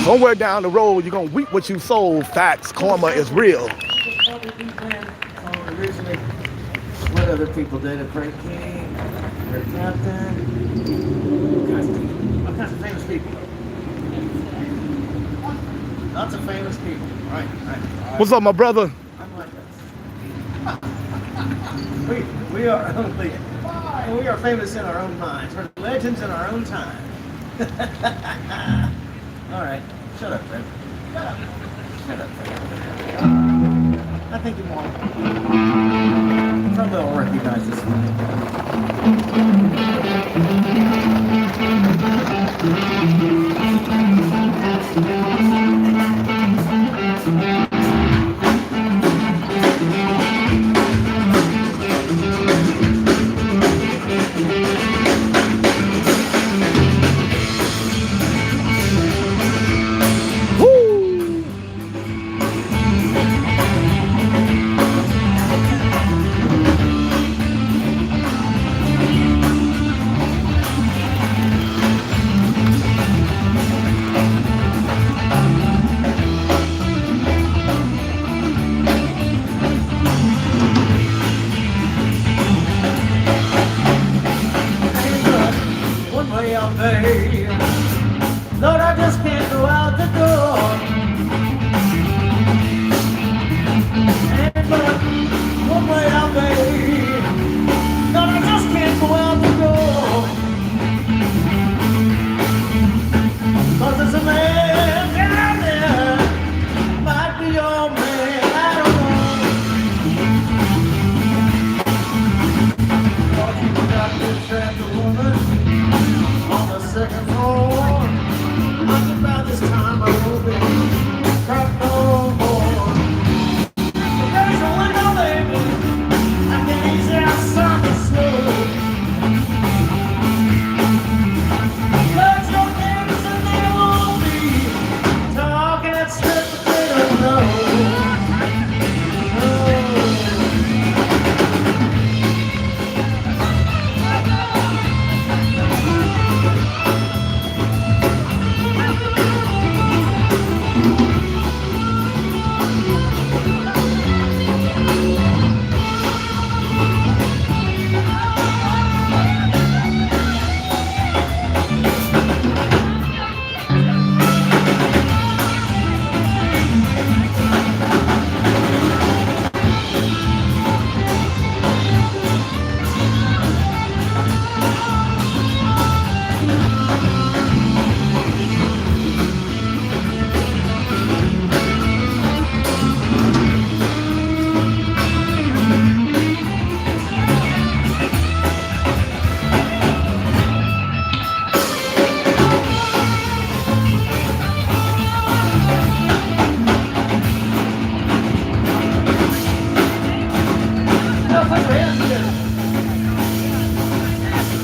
Somewhere down the road, you're going to reap what you sold. Facts. Karma is real. Originally, what other people did at Frank King, Rick Captain, all kinds of famous people. Lots of famous people. Right. What's up, my brother? I'm like this. We are only, we are famous in our own minds. We're legends in our own time. All right, shut up, Fred. Shut up. I think you won't. Probably will recognize this one. One way I'm made, Lord, I just can't go out the door. And one way I'm made, Lord, I just can't go out the door. 'Cause there's a man down there, might be your man, I don't know. Thought you got this attractive woman on the second floor. Like about this time I will be crack no more. But there's a window, baby, I can easy outside the snow. But your neighbors and they won't be talking that stuff that they don't know.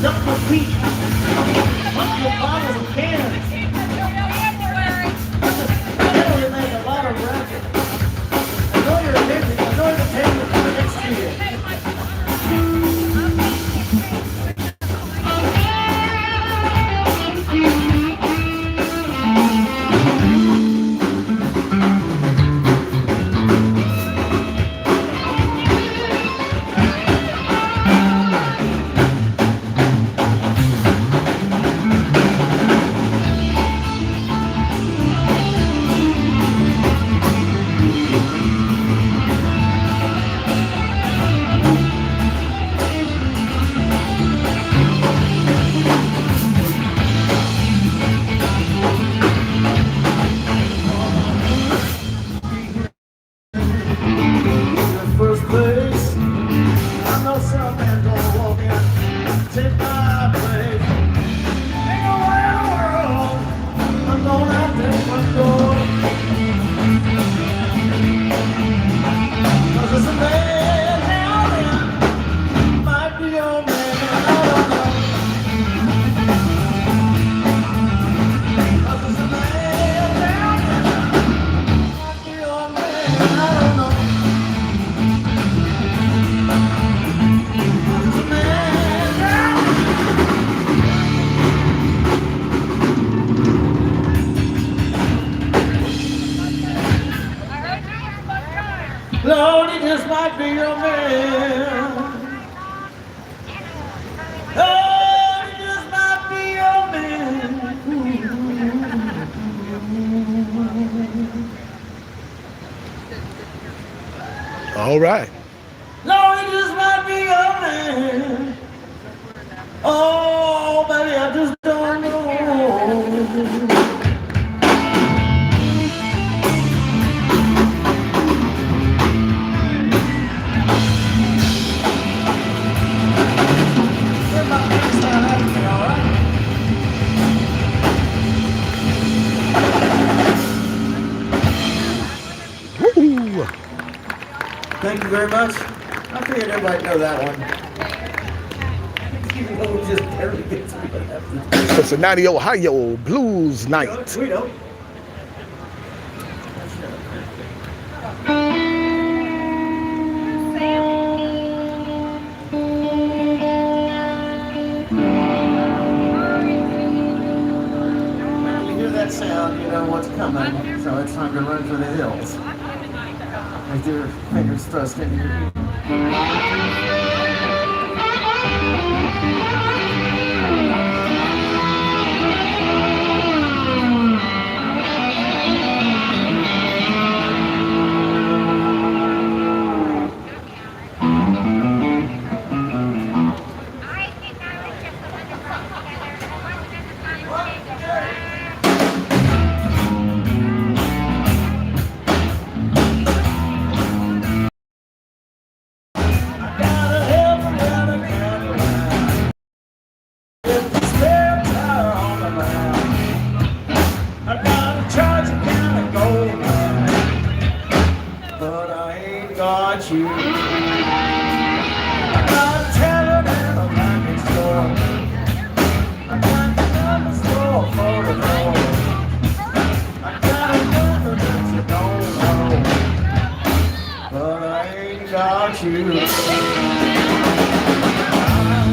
Dump my feet, pump your bottles and cans. I know you make a lot of racket. I know you're busy. I know you're taking it next year. First place, I know some man gonna walk in, take my place. Ain't no way in the world I'm gonna have to take my door. 'Cause there's a man down there, might be your man, I don't know. 'Cause there's a man down there, might be your man, I don't know. Lord, it just might be your man. Lord, it just might be your man. All right. Lord, it just might be your man. Oh, baby, I just don't know. I figured everybody know that one. Even though we just barely get through it. Cincinnati, Ohio, Blues Night. We know. When you hear that sound, you know what's coming, so it's time to run for the hills. With your fingers thrust in your you. I got a talent and a package store. I got another store for the door. I got another that you don't know, but I ain't got you. I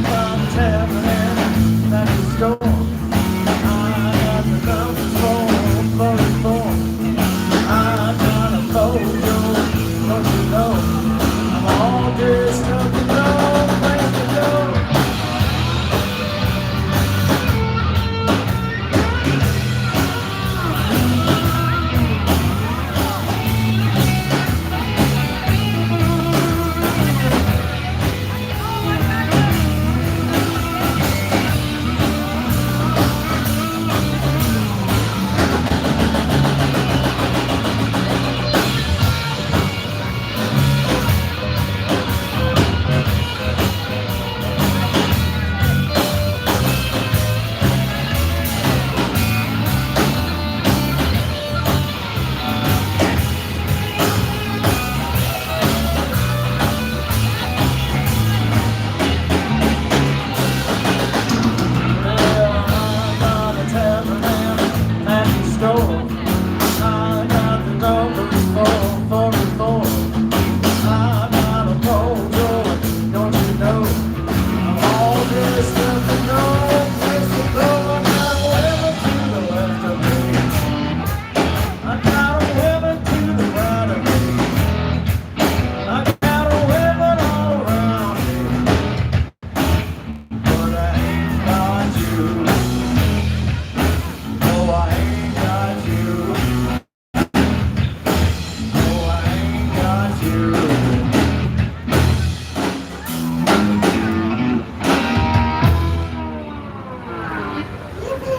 got a talent and a package store. I got another store for the door. I got a photo, don't you know? All dressed up and no place to go.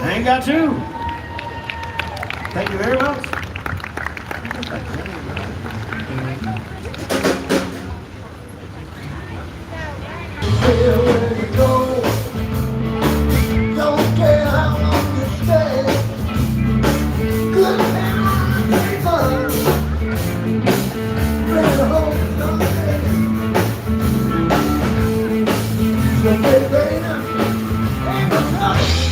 Ain't got you. Thank you very much. Where we go, don't care how long you stay. Good man, neighbor, bring home someday. So baby, ain't no nothing.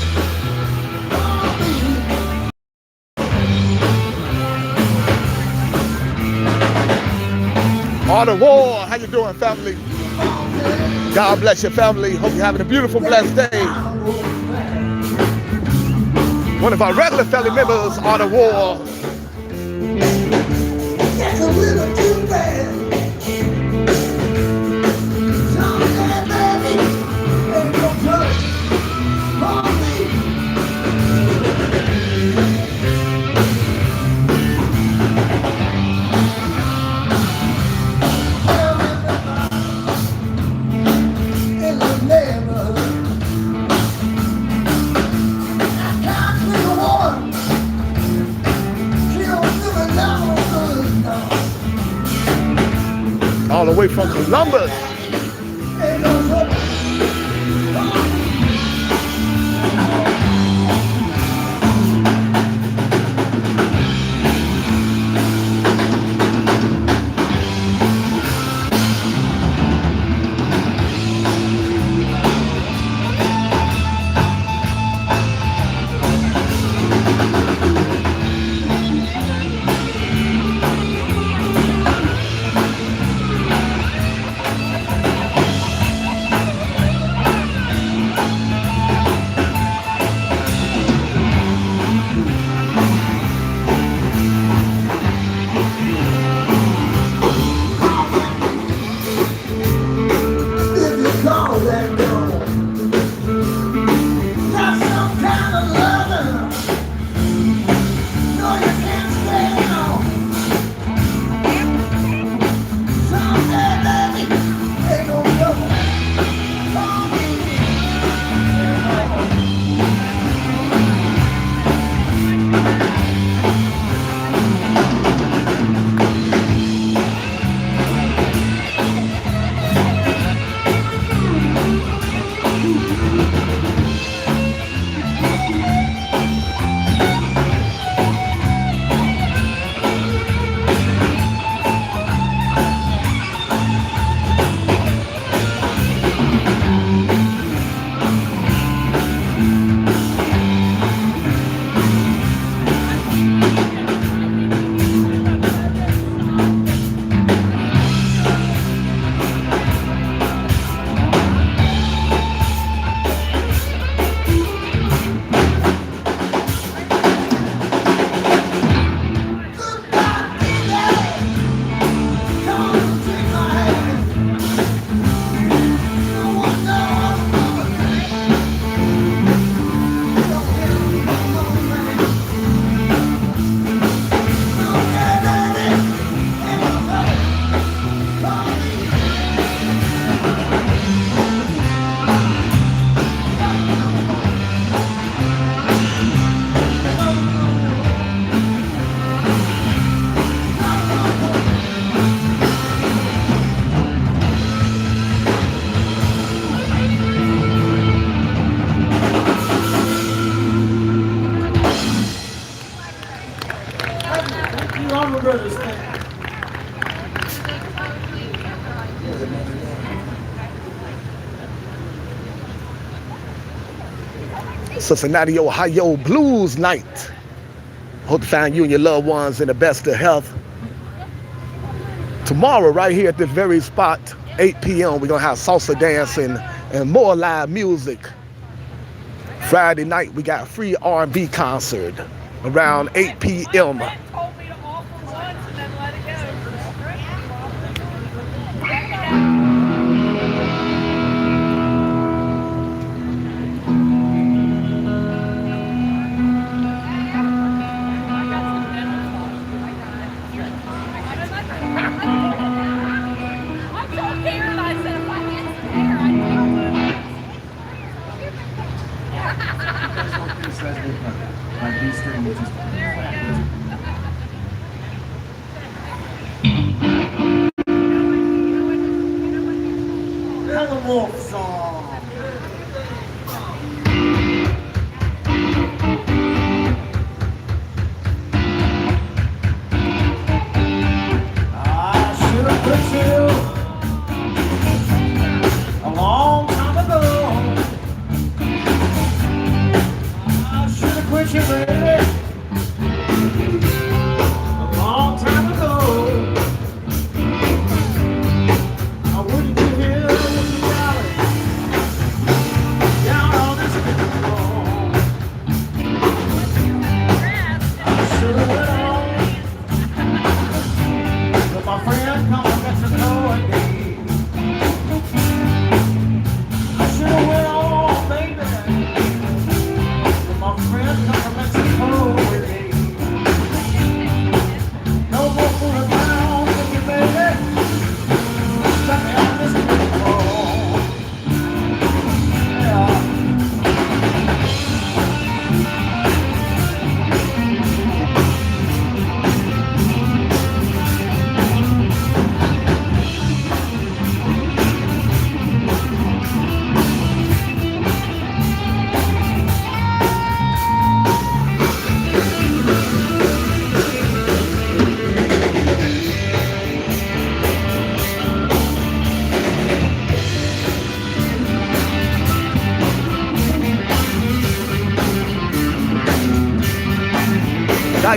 Art of War, how you doing, family? God bless your family. Hope you're having a beautiful, blessed day. One of our regular family members, Art of War. It's a little too bad. Someday, baby, ain't no place for me. In the neighborhood, I got me one. She don't do it now, good, no. All the way from Columbus. Ain't no trouble. Cincinnati, Ohio Blues Night. Hope to find you and your loved ones in the best of health. Tomorrow, right here at this very spot, 8 p.m., we're going to have salsa dancing and more live music. Friday night, we got a free R&B concert around 8 p.m.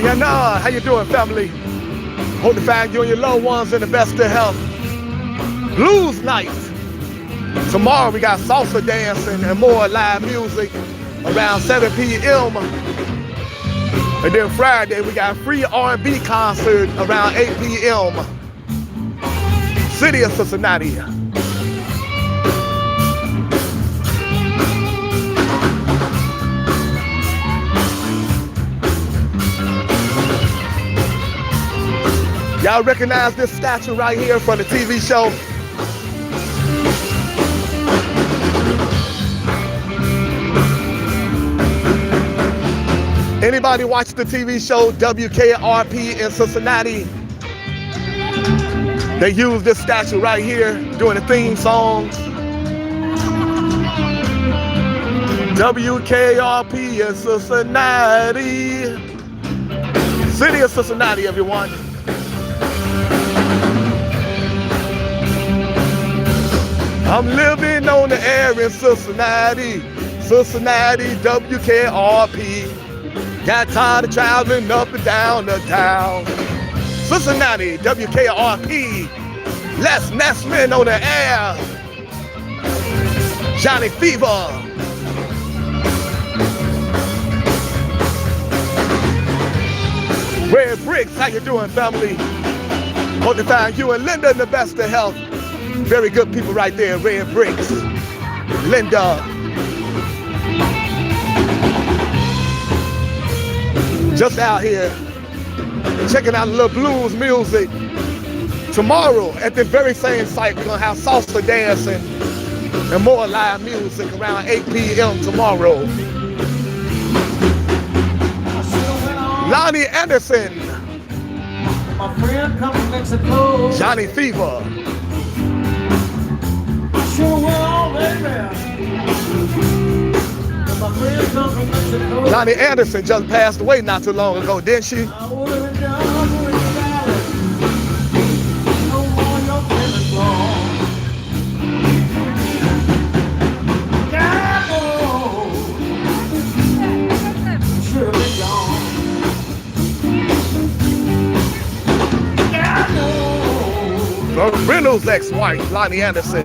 Diana, how you doing, family? Hope to find you and your loved ones in the best of health. Blues night. Tomorrow we got salsa dancing and more live music around 7 p.m. And then Friday we got a free R&B concert around 8 p.m. City of Cincinnati. Y'all recognize this statue right here from the TV show? Anybody watch the TV show WKRP in Cincinnati? They use this statue right here doing the theme song. WKRP in Cincinnati. City of Cincinnati, everyone. I'm living on the air in Cincinnati, Cincinnati, WKRP. Got tired of traveling up and down the town. Cincinnati, WKRP. Les Nessman on the air. Johnny Fever. Red Bricks, how you doing, family? Hope to find you and Linda in the best of health. Very good people right there, Red Bricks. Linda. Just out here, checking out a little blues music. Tomorrow, at the very same site, we're gonna have salsa dancing and more live music around 8 p.m. tomorrow. Lonnie Anderson. My friend come from Mexico. Johnny Fever. Lonnie Anderson just passed away not too long ago, didn't she? Phil's ex-wife, Lonnie Anderson.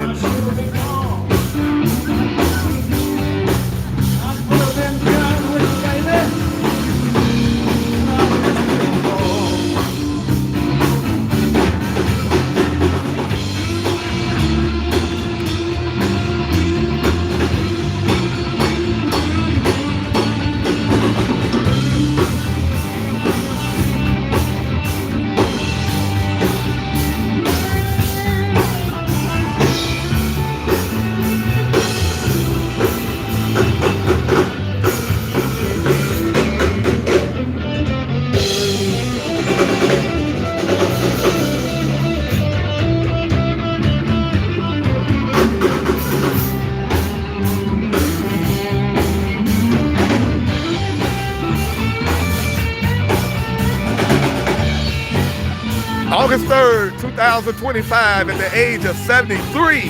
August 3rd, 2025, at the age of 73,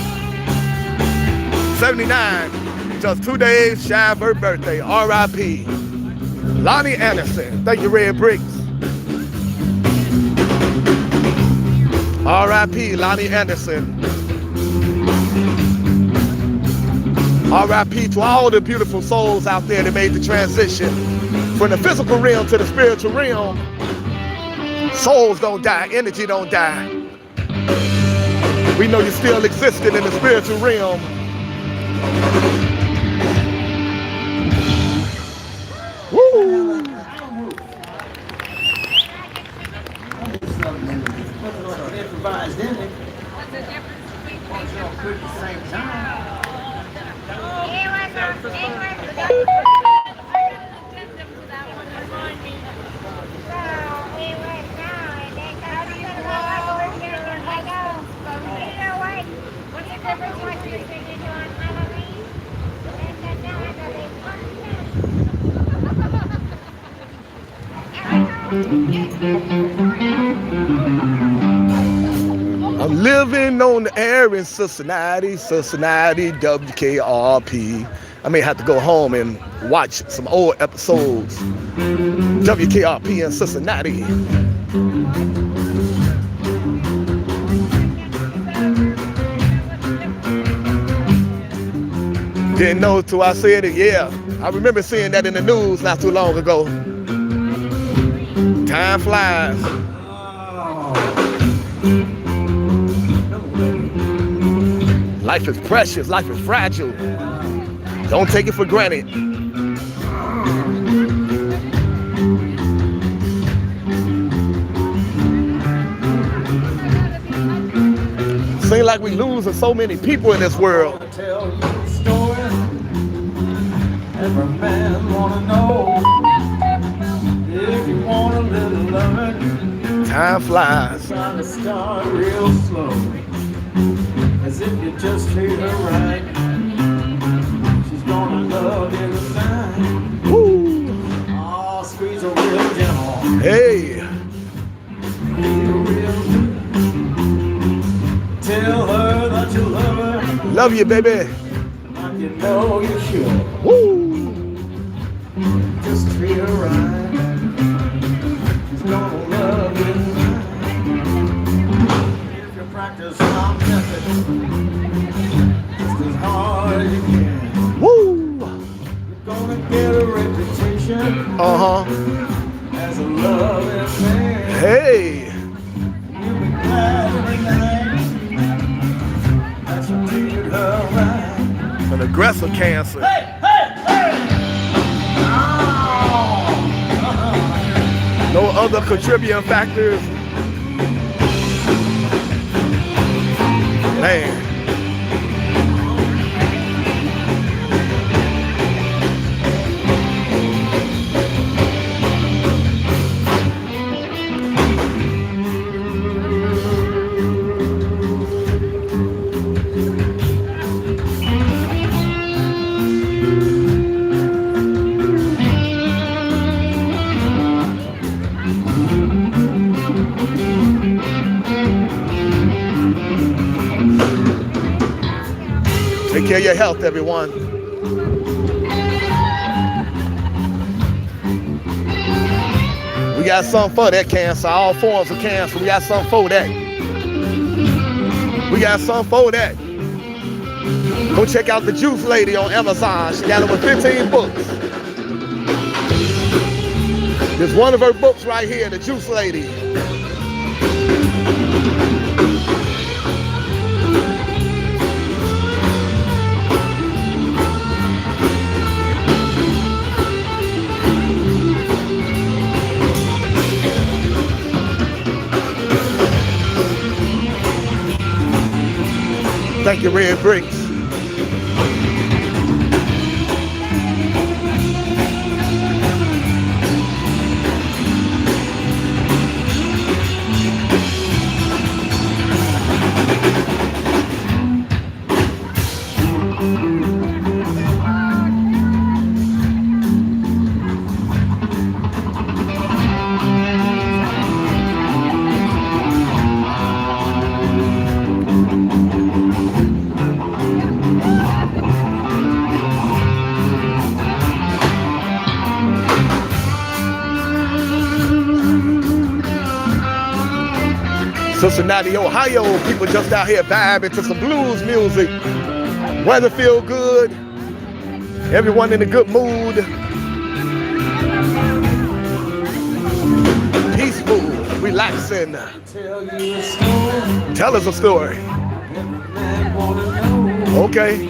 79, just 2 days shy of her birthday, R.I.P. Lonnie Anderson. Thank you, Red Bricks. R.I.P. Lonnie Anderson. R.I.P. to all the beautiful souls out there that made the transition from the physical realm to the spiritual realm. Souls don't die, energy don't die. We know you're still existing in the spiritual realm. Woo! Improvised ending. Want you all quick at the same time. I'm living on the air in Cincinnati, WKRP. I may have to go home and watch some old episodes. WKRP in Cincinnati. Didn't know till I said it, yeah. I remember seeing that in the news not too long ago. Time flies. Life is precious, life is fragile. Don't take it for granted. Seems like we losing so many people in this world. Tell you a story. Every man wanna know. If you want a little loving, Time flies. try to start real slow. As if you just treat her right, she's gonna love you the time. Woo! Oh, squeeze her real gentle. Hey, Real good. Tell her that you love her, love you, baby. like you know you should. Woo! Just treat her right, she's gonna love you tonight. If you practice my method just as hard as you can, Woo! you're gonna get a reputation as a loving man. Hey, You'll be glad every night that you treated her right. an aggressive cancer. Hey! No other contributing factors. Man. Take care of your health, everyone. We got something for that cancer, all forms of cancer. We got something for that. We got some for that. Go check out the Juice Lady on Amazon. She got over 15 books. There's one of her books right here, the Juice Lady. Thank you, Red Bricks. Cincinnati, Ohio, people just out here vibing to some blues music. Weather feel good. Everyone in a good mood. Peaceful, relaxing. Tell us a story. Okay.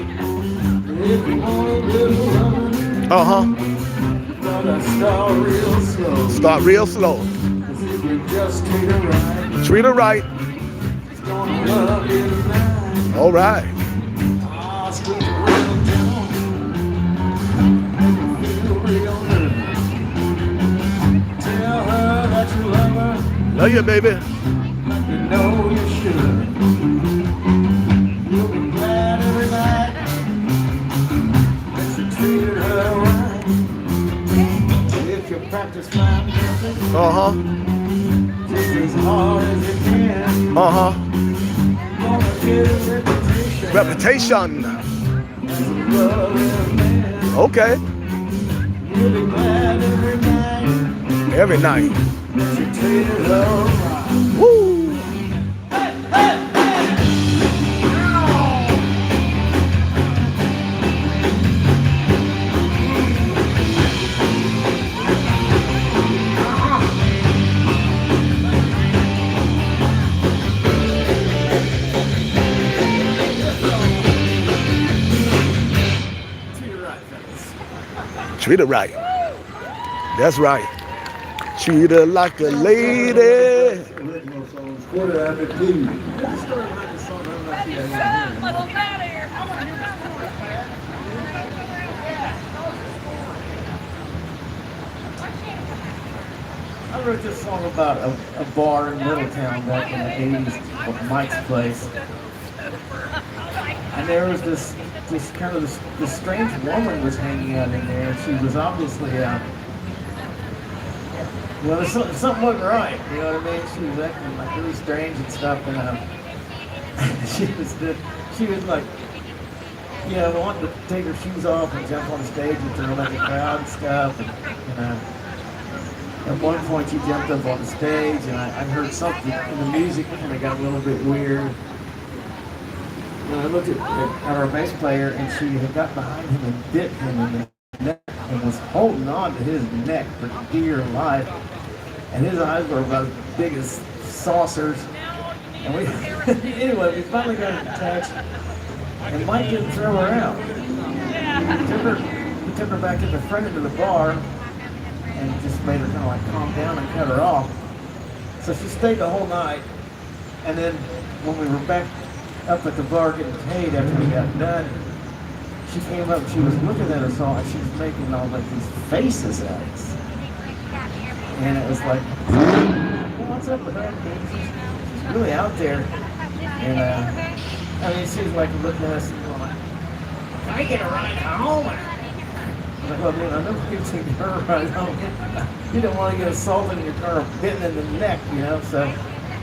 Start real slow. Treat her right. All right. Love you, baby. You know you should. You'll be glad every night that you treated her right. If you practice my music, just as hard as you can. Gonna get a reputation. As a loving man. Okay. You'll be glad every night. Every night. That you treated her right. Woo! Treat her right. That's right. Treat her like a lady. I wrote this song about a bar in Middletown back in the 80s called Mike's Place. And there was this strange woman was hanging out in there. She was obviously, something wasn't right, you know what I mean? She was acting like really strange and stuff, and she was like, wanting to take her shoes off and jump on the stage and throw like a crowd and stuff, and at one point she jumped up on the stage, and I heard something in the music kind of got a little bit weird. And I looked at our bass player, and she had got behind him and bit him in the neck and was holding on to his neck for dear life. And his eyes were about as big as saucers. And anyway, we finally got in touch, and Mike didn't throw her out. He took her back in the front end of the bar and just made her kind of like calm down and cut her off. So she stayed the whole night, and then when we were back up at the bar getting paid after we got done, she came up and she was looking at us all, and she was making all like these faces at us. And it was like, what's up with her? She's really out there. And she was like looking at us and going like, can I get a ride home? I was like, well, man, I know you can get her a ride home. You don't want to get assaulted in your car or bitten in the neck, So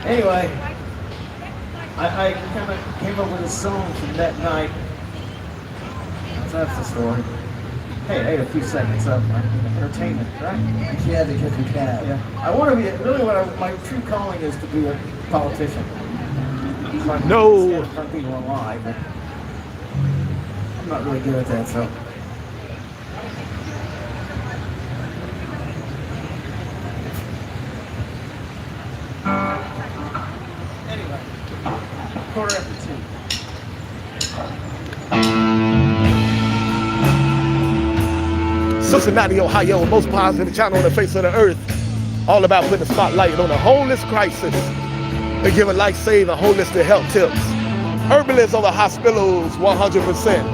anyway, I kind of came up with a song from that night. That's the story. Hey, I ate a few seconds of entertainment, right? Yeah, because we can. Yeah. I want to be, really my true calling is to be a politician. So I can No. stand in front of people and lie, but I'm not really good at that, so. Anyway, 1:45. Cincinnati, Ohio, most positive channel on the face of the earth. All about putting the spotlight on the homeless crisis and giving life-saving holistic health tips. Herbalists over hospitals, 100%.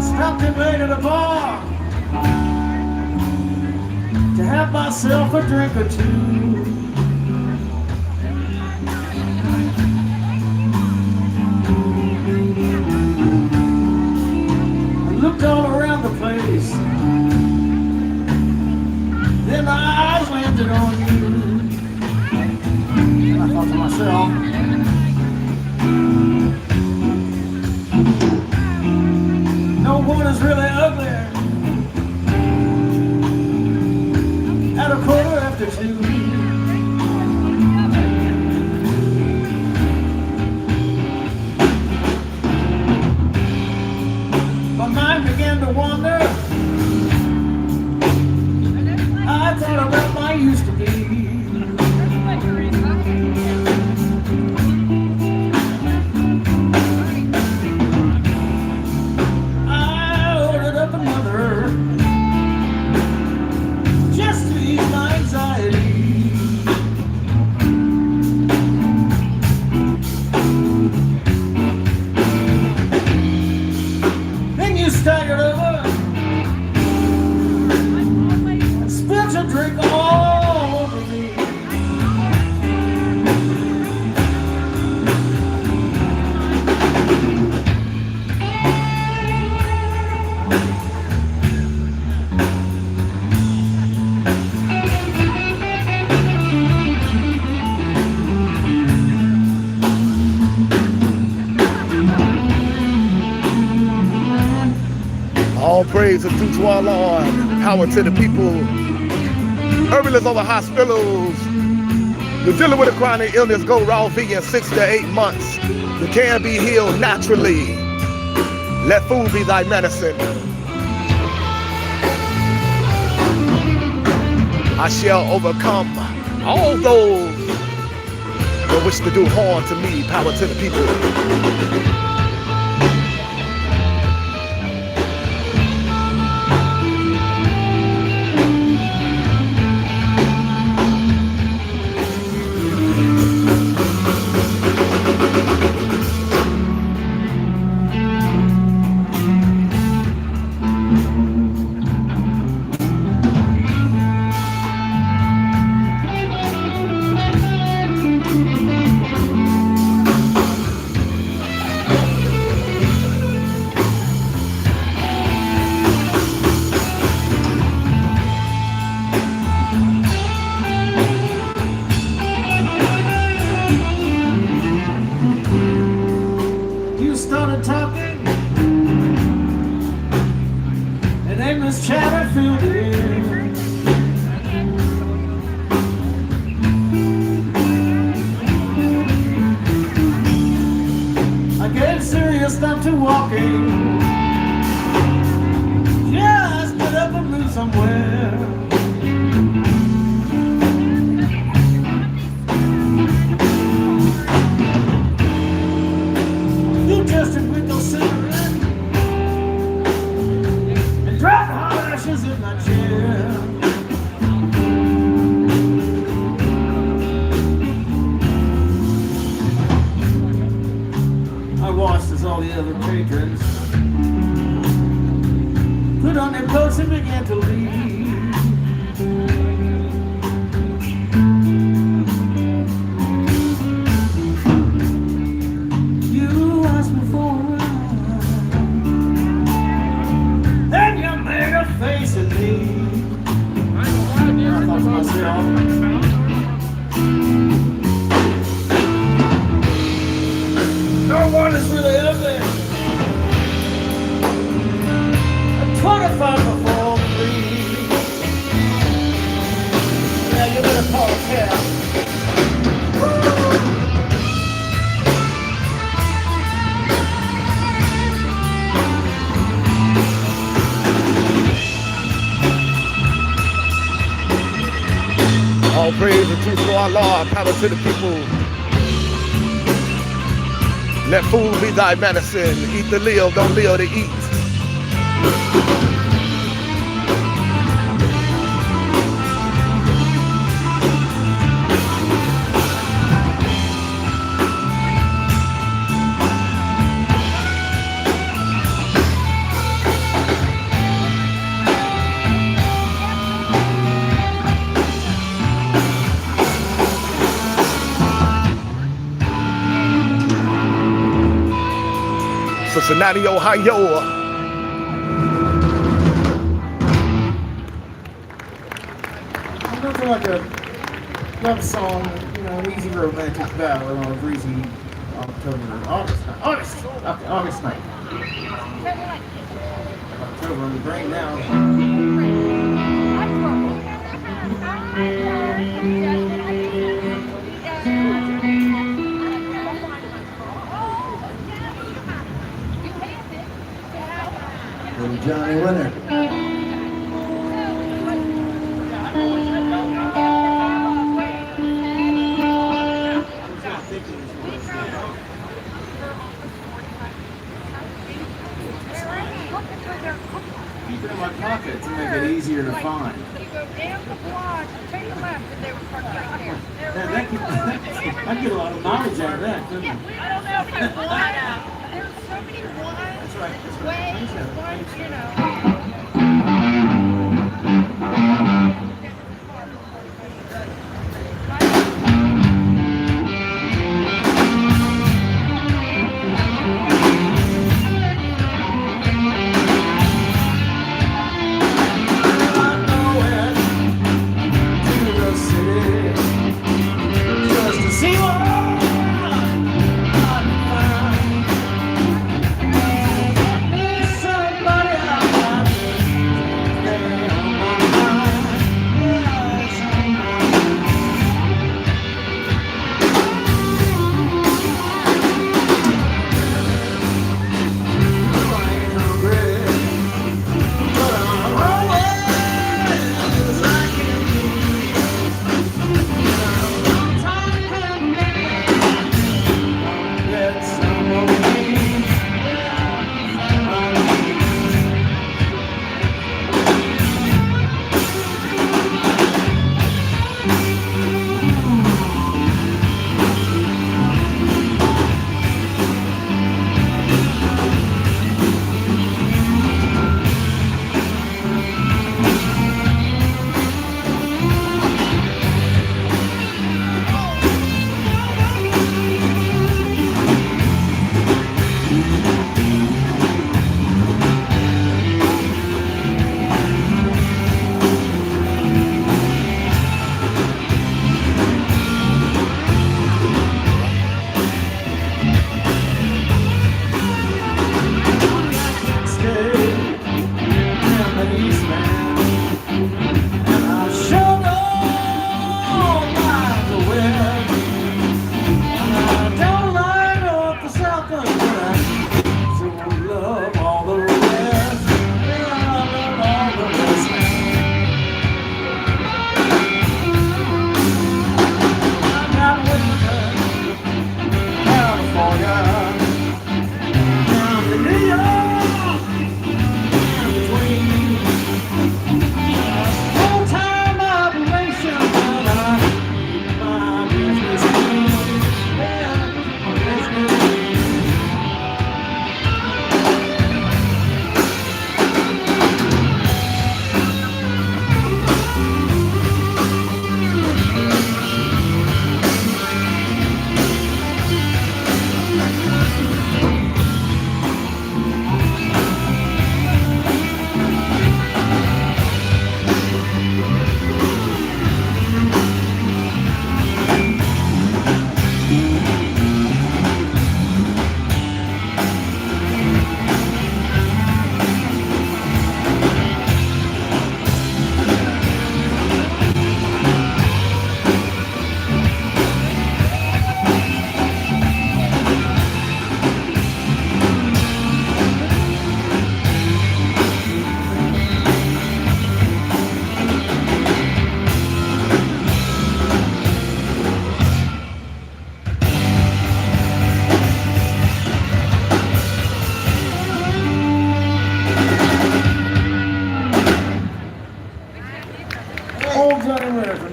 Stopped and made at a bar to have myself a drink or two. I looked all around the place, then my eyes landed on you. And I thought to myself, no one is really ugly at 2:15. My mind began to wander. I thought about my used to be. Just to ease my anxiety. Then you staggered over and spilled your drink all over me. All praise is due to our Lord. Power to the people. Herbalists over hospitals. You're dealing with a chronic illness, go raw vegan 6 to 8 months. You can be healed naturally. Let food be thy medicine. I shall overcome all those that wish to do harm to me. Power to the people. You started talking, and aimless chatter filled the air. I gave serious thought to walking, just get up and move somewhere. You tested with no cigarette and dropped hot ashes in my chair. I watched as all the other patrons put on their coats and began to leave. Praise and truth for our Lord, power to the people. Let food be thy medicine. Eat to live, don't live to eat. Cincinnati, Ohio. Nothing like a love song, you know, an easy romantic ballad on a breezy August night. October in the brain now. Little Johnny Winter. Keep it in my pocket to make it easier to find. You go down the block, take a left, and they were parked right there. I get a lot of knowledge out of that, couldn't I? I don't know if there's one. There's so many ones, ways, you know. Somebody out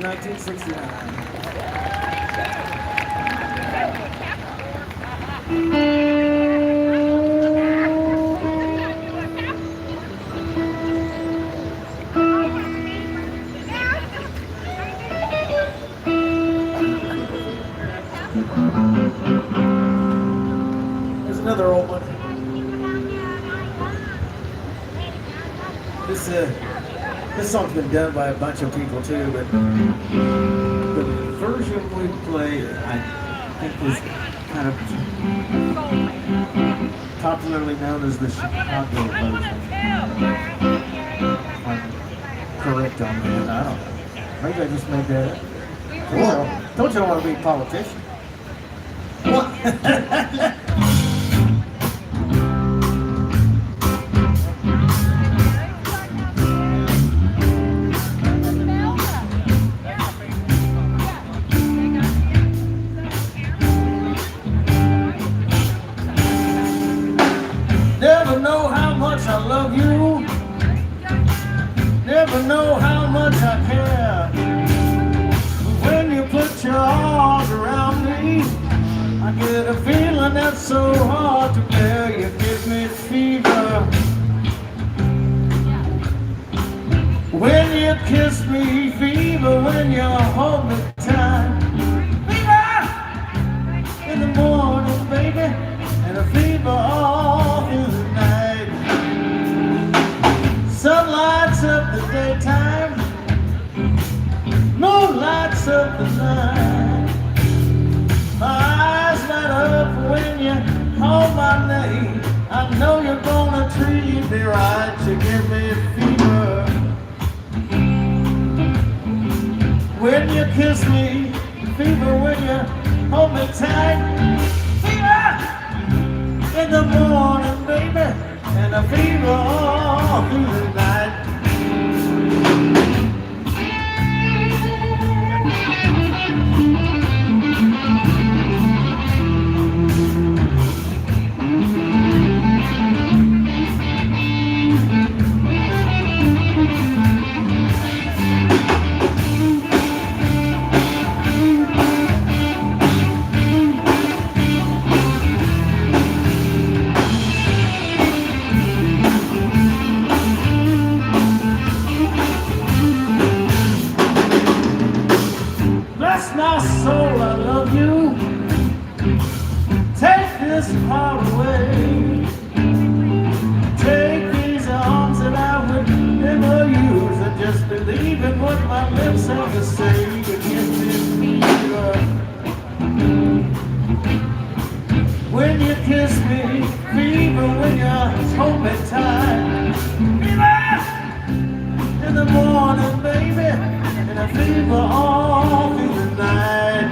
1969. There's another old one. This song's been done by a bunch of people too, but the version we played, I think, was kind of popularly known as the Chicago version. If I'm correct on that, I don't know. Maybe I just made that up. Told you I want to be a politician. What? Never know how much I love you. Never know how much I care. When you put your arms around me, I get a feeling that's so hard to bear. You give me fever. When you kiss me, fever. When you hold me tight, fever. In the morning, baby, and a fever all through the night. Sun lights up the daytime, moon lights up the night. My eyes light up when you call my name. I know you're gonna treat me right. You give me fever. When you kiss me, fever. When you hold me tight, fever. In the morning, baby, and a fever all through the night. Bless my soul, I love you. Take this heart away. Take these arms that I would never use. And just believe in what my lips have to say. You give me fever. When you kiss me, fever. When you hold me tight, fever. In the morning, baby, and a fever all through the night.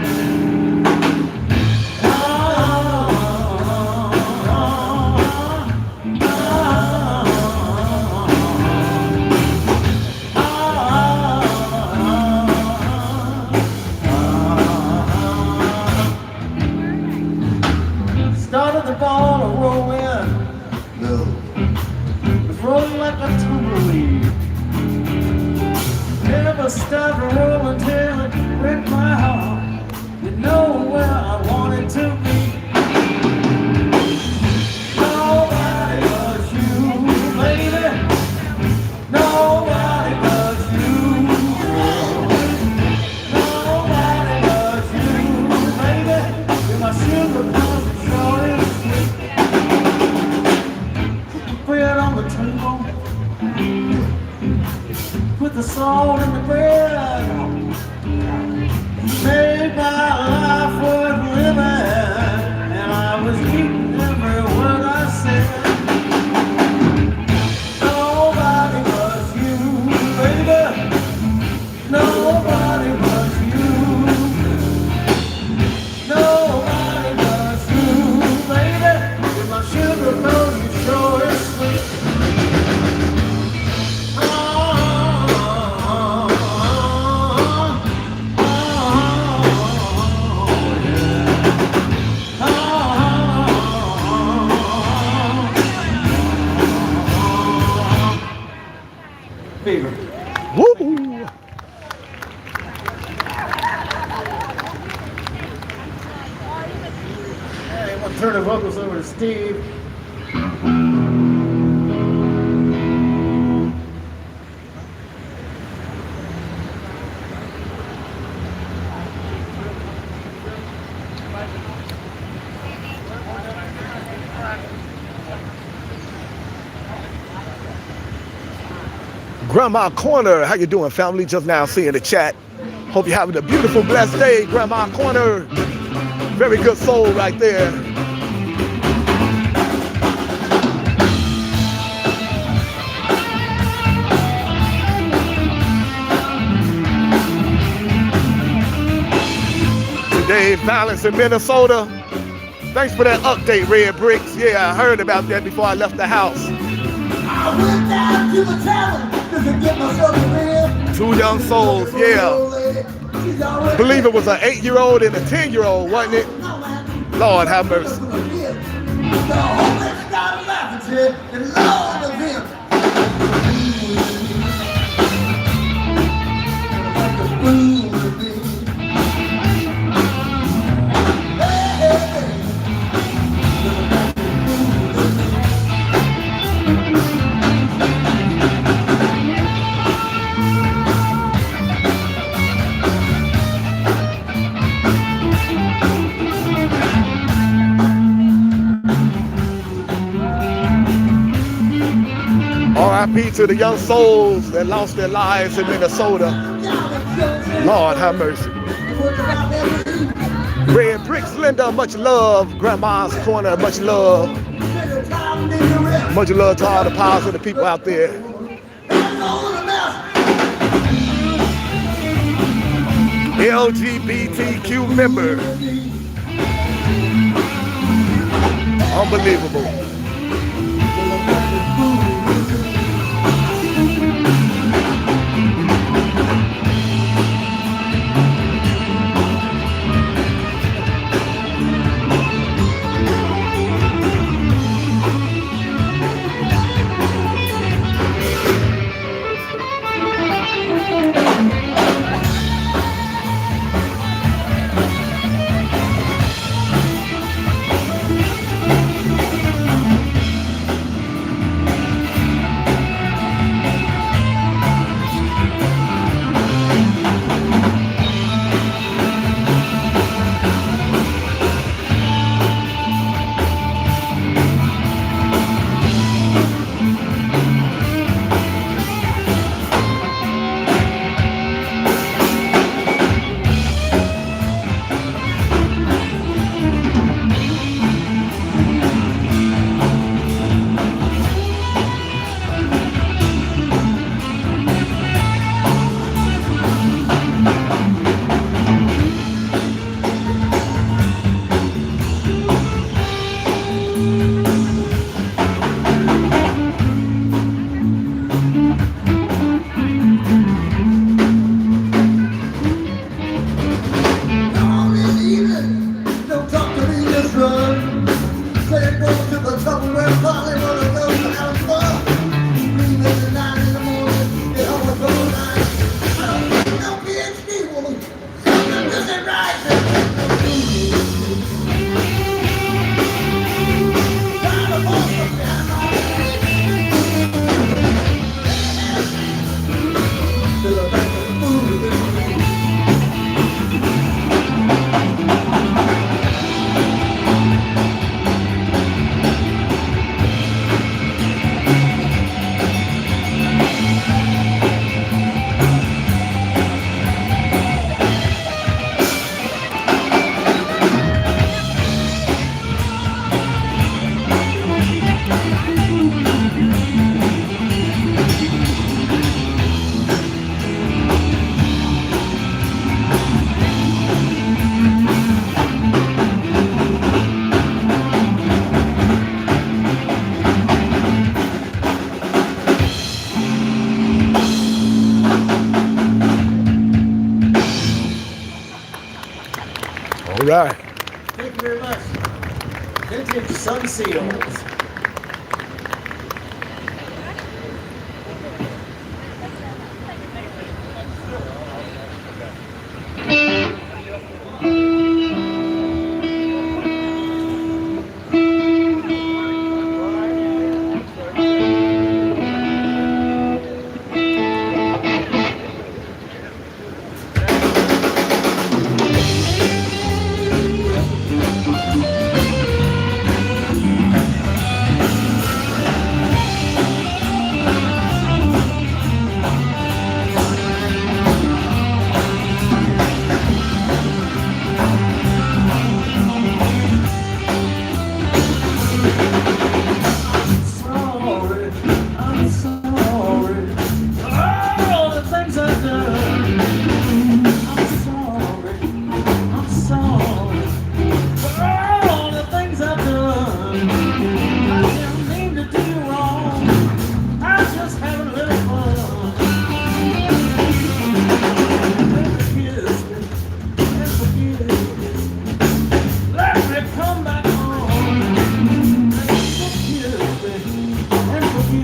Started the ball to roll in. No. It's rolling like a tumbleweed. Never stopped rolling till it ripped my heart. You know where I wanted to be. Nobody but you, baby. Nobody but you. Nobody but you, baby. You're my sugar plum, short and sweet. Put the bread on the table. Put the salt in the bread. Made my life worth living, and I was eating every word I said. Nobody but you, baby. Nobody but you. Nobody but you, baby. With my sugar rose, you sure is sweet. Steve. Grandma Corner, how you doing, family? Just now seeing the chat. Hope you're having a beautiful, blessed day, Grandma Corner. Very good soul right there. Today, violence in Minnesota. Thanks for that update, Red Bricks. Yeah, I heard about that before I left the house. I went down to the tavern just to get myself a beer. 2 young souls, yeah. Believe it was an 8-year-old and a 10-year-old, wasn't it? Lord have mercy. The homeless started laughing, said, and Lord of him. R.I.P. to the young souls that lost their lives in Minnesota. Lord have mercy. Red Bricks, Linda, much love. Grandma's Corner, much love. Much love to all the powers of the people out there. LGBTQ member. Unbelievable. All right. Thank you very much. Vintage Sun Seals.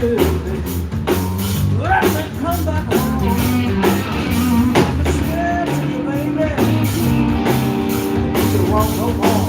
you, let me come back home. I swear to you, baby, you won't no more.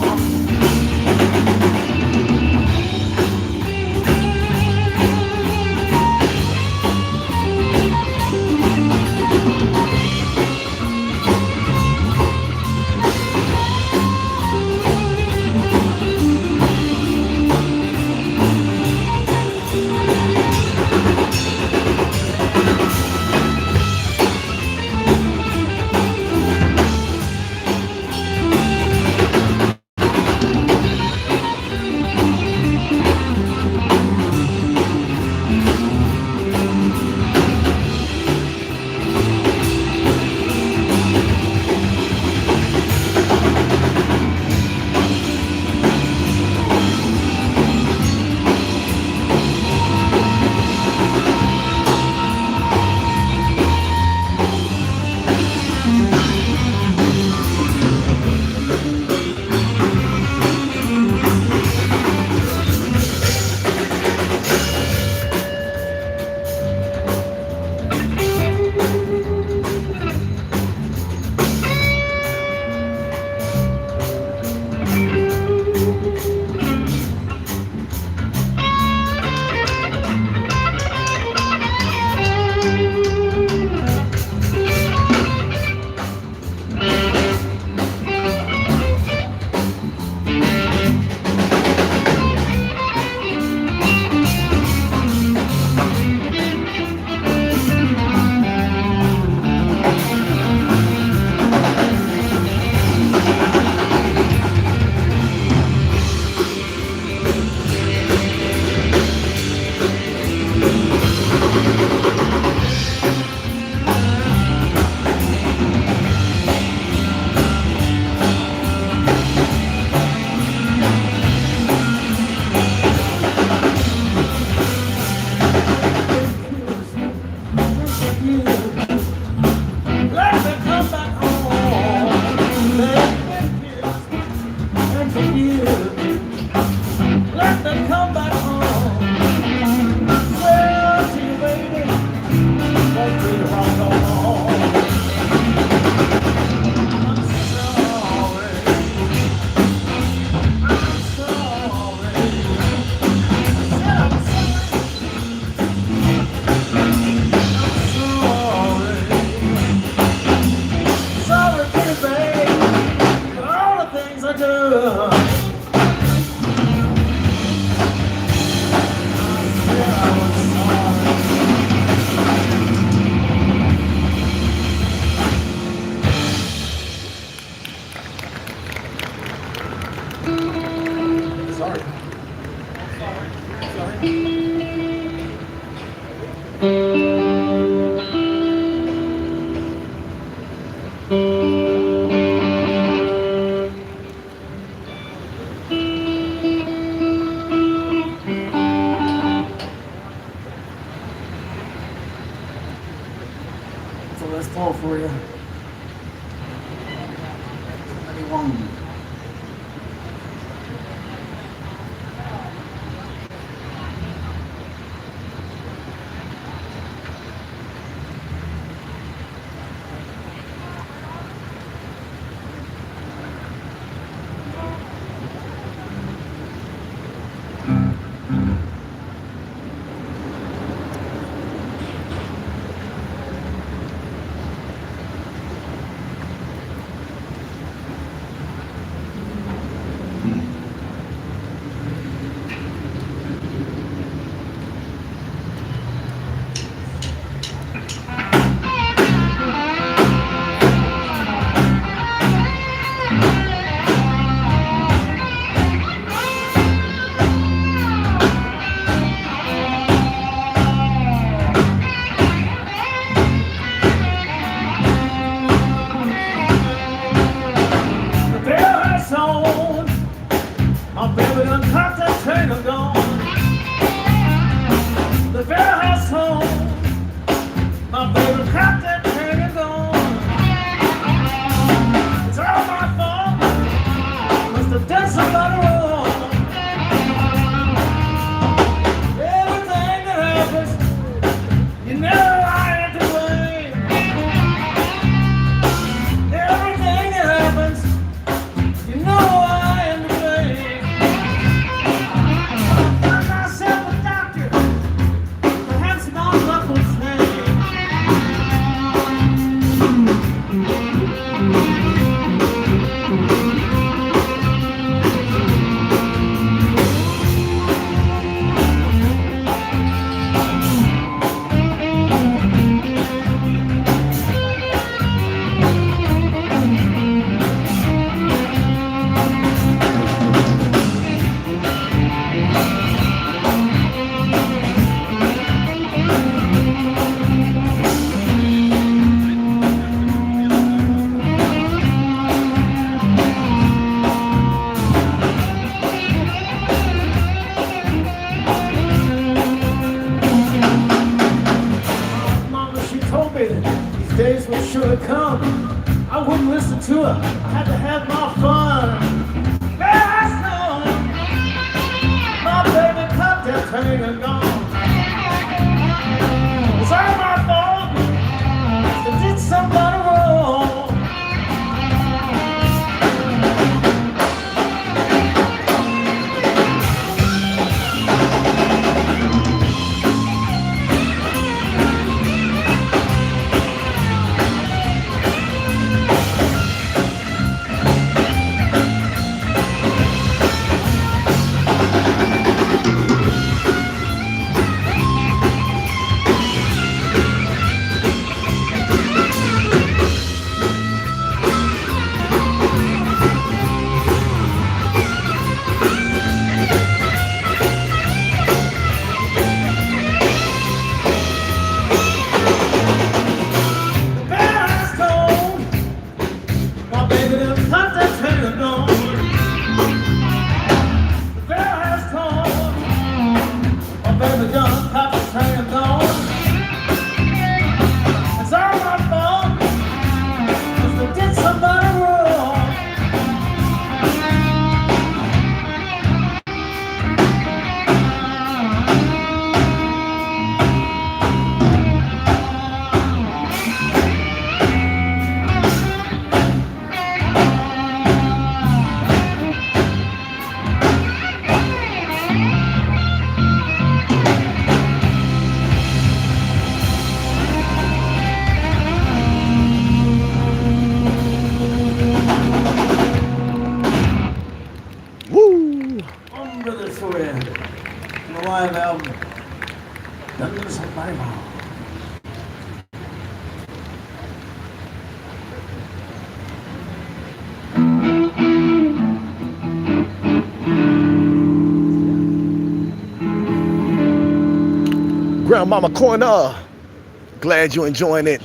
So let's pull for you. Anyone? to it. I had to have my fun. Last night, my baby caught that train and gone. It's all my fault. I did somebody wrong. Live album. Done this on my mom. Grandmama Corner, glad you're enjoying it.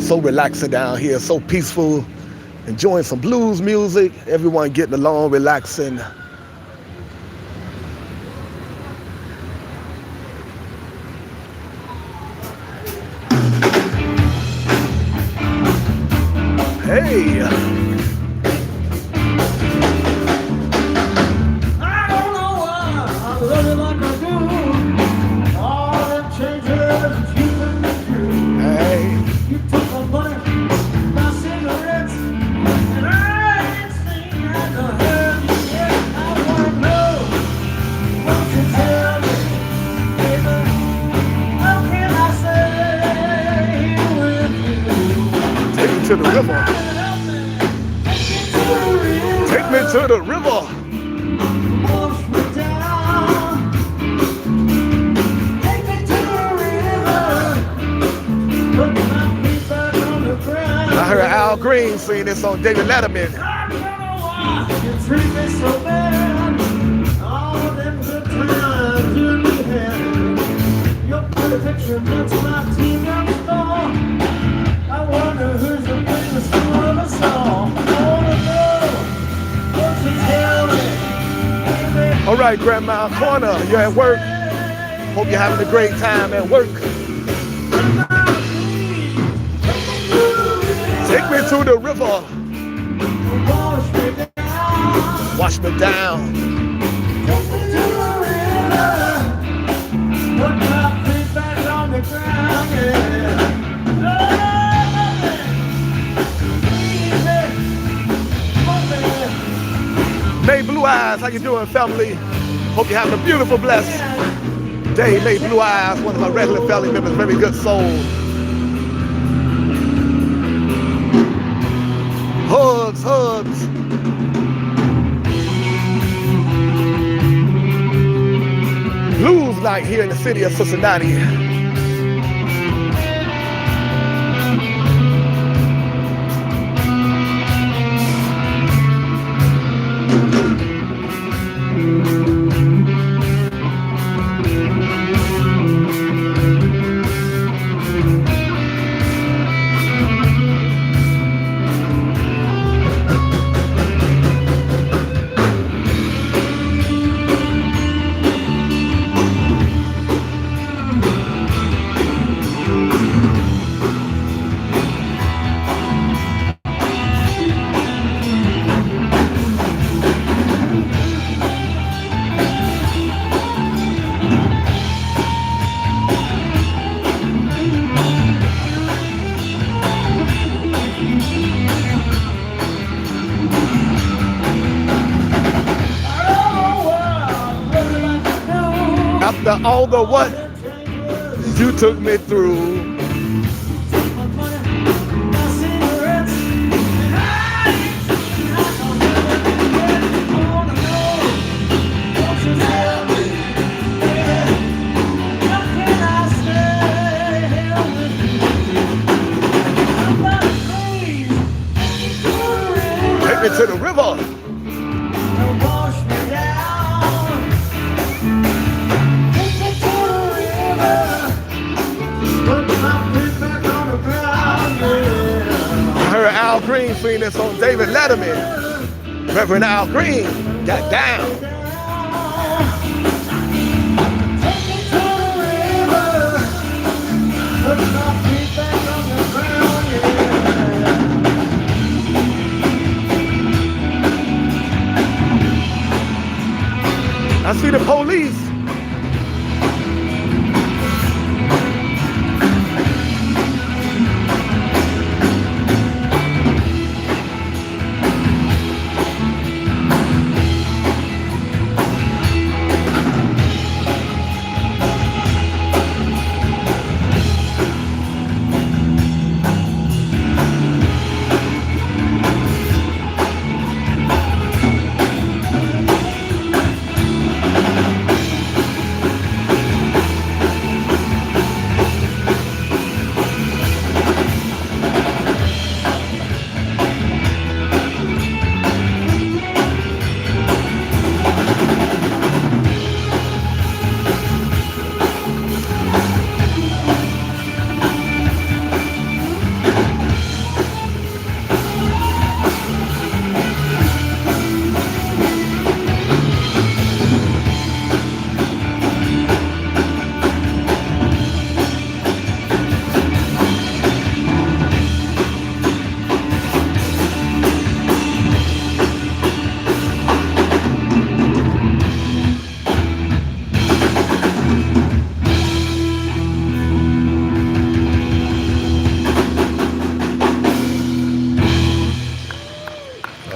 So relaxing down here, so peaceful. Enjoying some blues music. Everyone getting along, relaxing. Hey! I don't know why I love you like I do. All them changes you put me through. Hey! You took my money, my cigarettes, and I ain't seen I don't hurt you yet. I wanna know, won't you tell me, baby, how can I say with you? Take me to the river. Take me to the river. Wash me down. Take me to the river. Put my feet back on the ground. I heard Al Green sing this on David Letterman. I don't know why you treat me so bad. All of them good times you had. Your pretty picture makes my team up store. I wonder who's the biggest fool of us all. I wanna know, won't you tell me, baby? All right, Grandma Corner, you're at work. Hope you're having a great time at work. Take me to the river. Wash me down. Wash me down. Take me to the river. Put my feet back on the ground, yeah. May Blue Eyes, how you doing, family? Hope you're having a beautiful, blessed day. May Blue Eyes, one of my regular family members, very good soul. Hugs, hugs. Blues night here in the city of Cincinnati. All the what you took me through. Take me to the river. I heard Al Green sing this on David Letterman. Reverend Al Green got down. I see the police.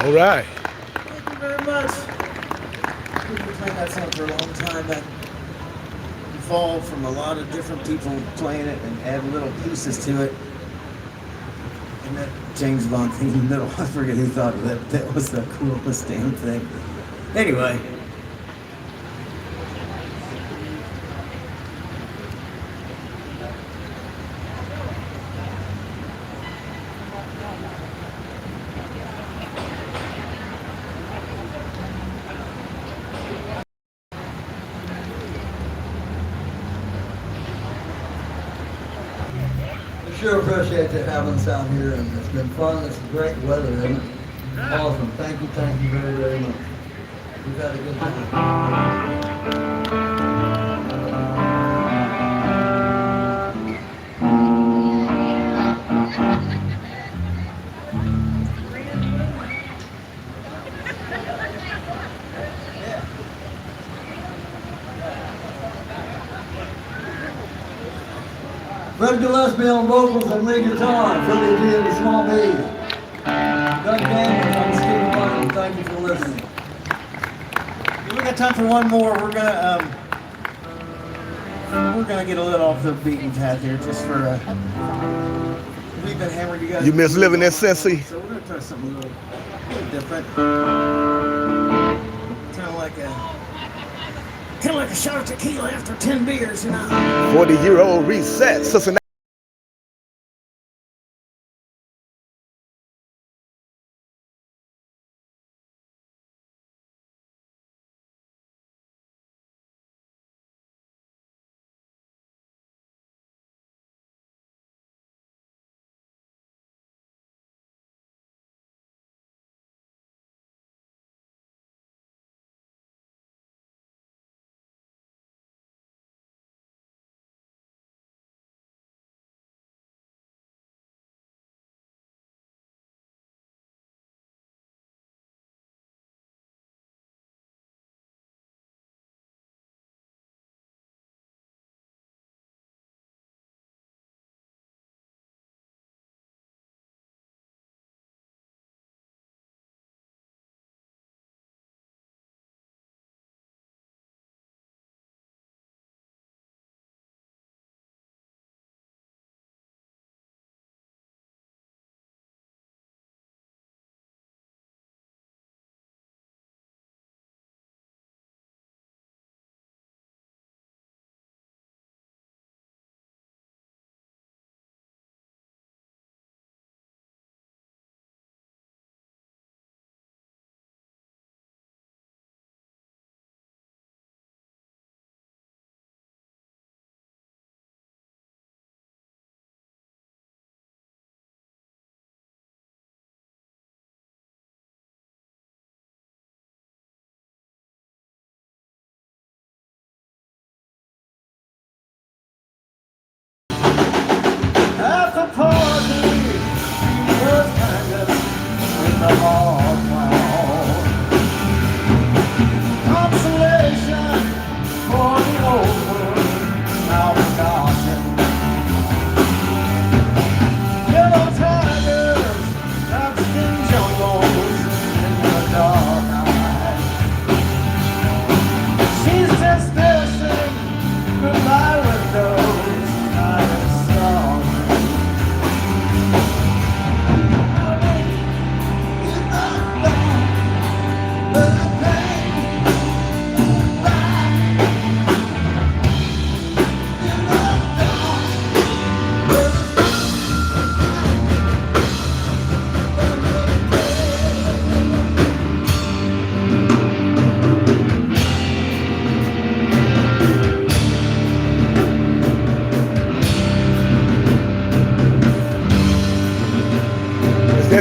All right. Thank you very much. We've been playing that song for a long time. That evolved from a lot of different people playing it and adding little pieces to it. And that James Bond thing in the middle, I forget who thought of that. That was the coolest damn thing. Anyway. Sure appreciate you having us out here, and it's been fun. It's great weather, isn't it? Awesome. Thank you very, very much. We've had a good time. Fred Gillespie on vocals and lead guitar. Philly G and the Small B. Doug Daniels on Steve Martin. Thank you for listening. We got time for one more. We're gonna get a little off the beaten path here, just for we've been hammered. You guys. You miss living in Cincy? So we're gonna try something a little different. Kind of like a shot of tequila after 10 beers, you know. 40-year-old reset. Cincinnati.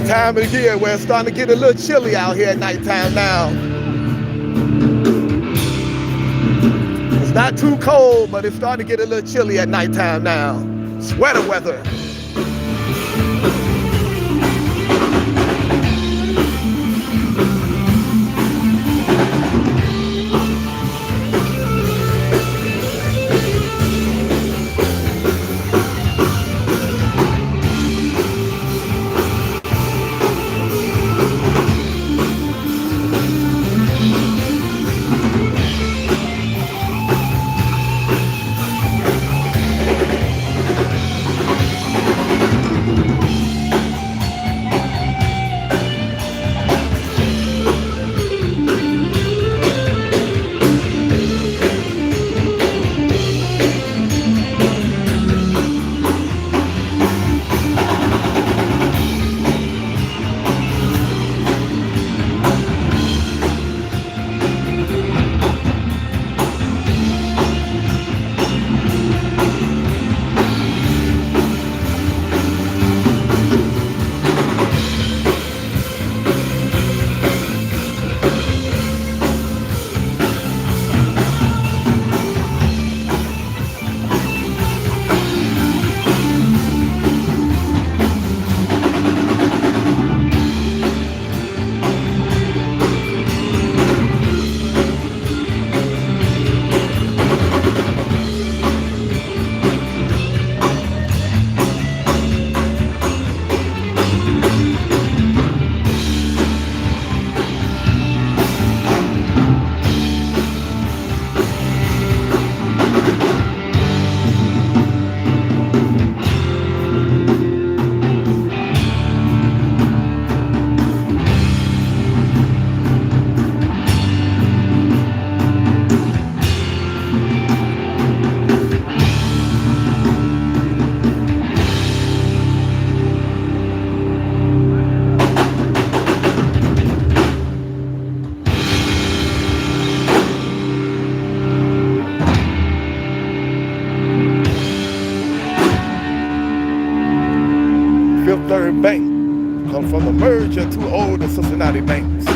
time of the year where it's starting to get a little chilly out here at nighttime now. It's not too cold, but it's starting to get a little chilly at nighttime now. Sweater weather. Fifth Third Bank comes from the merger of two older Cincinnati banks.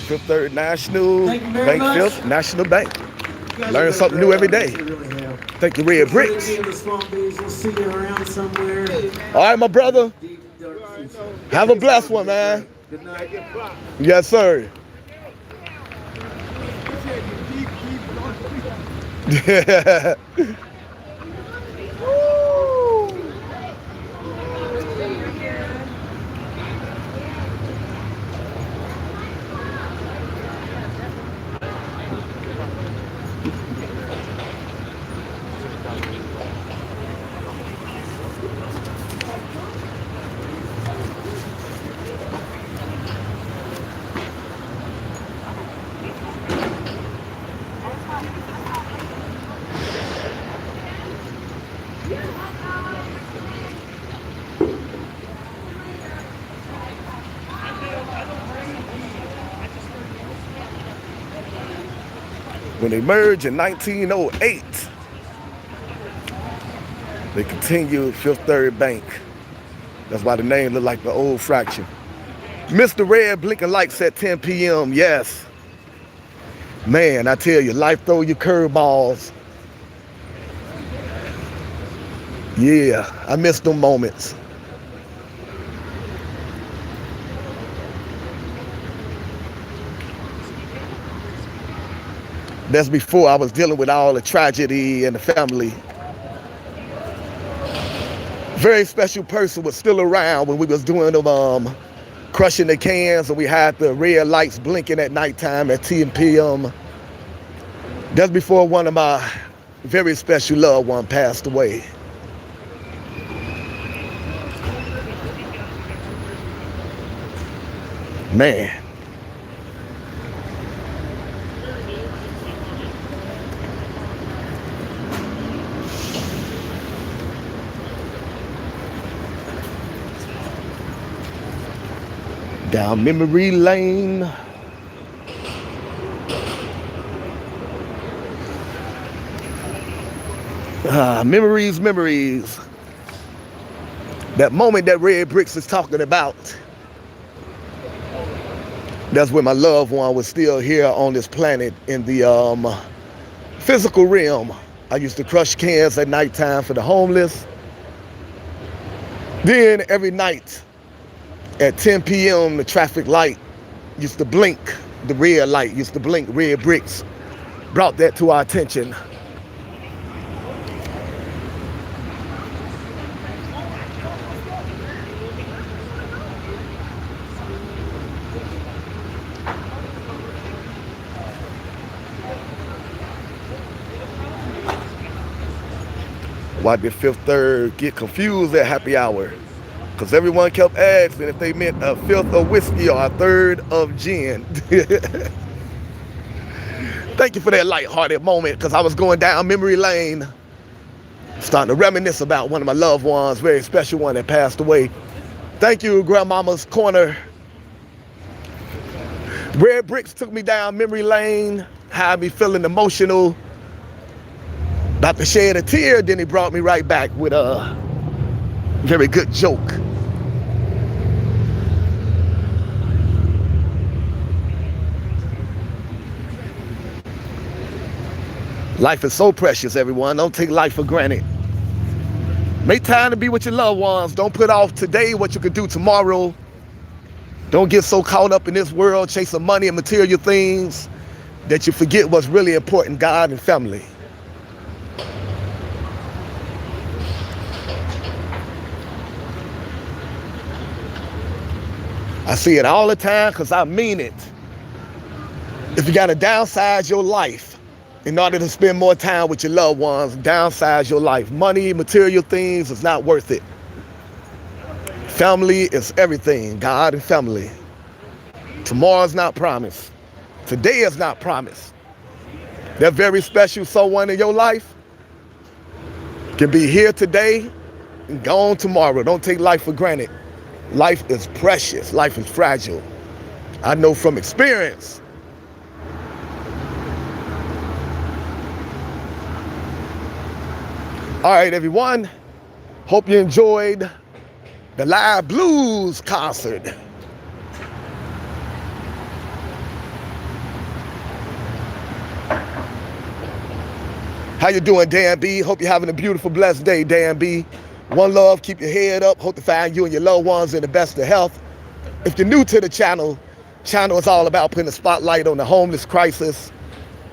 Fifth Third National Bank, Fifth National Bank. Learn something new every day. Thank you, Red Bricks. We'll see you around somewhere. All right, my brother. Have a blessed one, man. Good night. Yes, sir. Yeah. When they merged in 1908, they continued Fifth Third Bank. That's why the name looked like the old fraction. Mr. Red blinking lights at 10 p.m. Yes. Man, I tell you, life throw you curveballs. Yeah, I miss them moments. That's before I was dealing with all the tragedy in the family. Very special person was still around when we was doing them crushing the cans, and we had the red lights blinking at nighttime at 10 p.m. That's before one of my very special loved one passed away. Man. Down memory lane. Memories. That moment that Red Bricks is talking about, that's when my loved one was still here on this planet in the physical realm. I used to crush cans at nighttime for the homeless. Then every night at 10 p.m., the traffic light used to blink. The red light used to blink. Red Bricks brought that to our attention. Why did Fifth Third get confused at happy hour? Because everyone kept asking if they meant a fifth of whiskey or a third of gin. Thank you for that lighthearted moment, because I was going down memory lane, starting to reminisce about one of my loved ones, very special one that passed away. Thank you, Grandmama's Corner. Red Bricks took me down memory lane, had me feeling emotional, about to shed a tear, then he brought me right back with a very good joke. Life is so precious, everyone. Don't take life for granted. Make time to be with your loved ones. Don't put off today what you could do tomorrow. Don't get so caught up in this world chasing money and material things that you forget what's really important, God and family. I see it all the time because I mean it. If you got to downsize your life in order to spend more time with your loved ones, downsize your life. Money, material things is not worth it. Family is everything, God and family. Tomorrow's not promised. Today is not promised. That very special someone in your life can be here today and gone tomorrow. Don't take life for granted. Life is precious. Life is fragile. I know from experience. All right, everyone. Hope you enjoyed the live blues concert. How you doing, Dan B? Hope you're having a beautiful, blessed day, Dan B. One love, keep your head up. Hope to find you and your loved ones in the best of health. If you're new to the channel is all about putting a spotlight on the homeless crisis.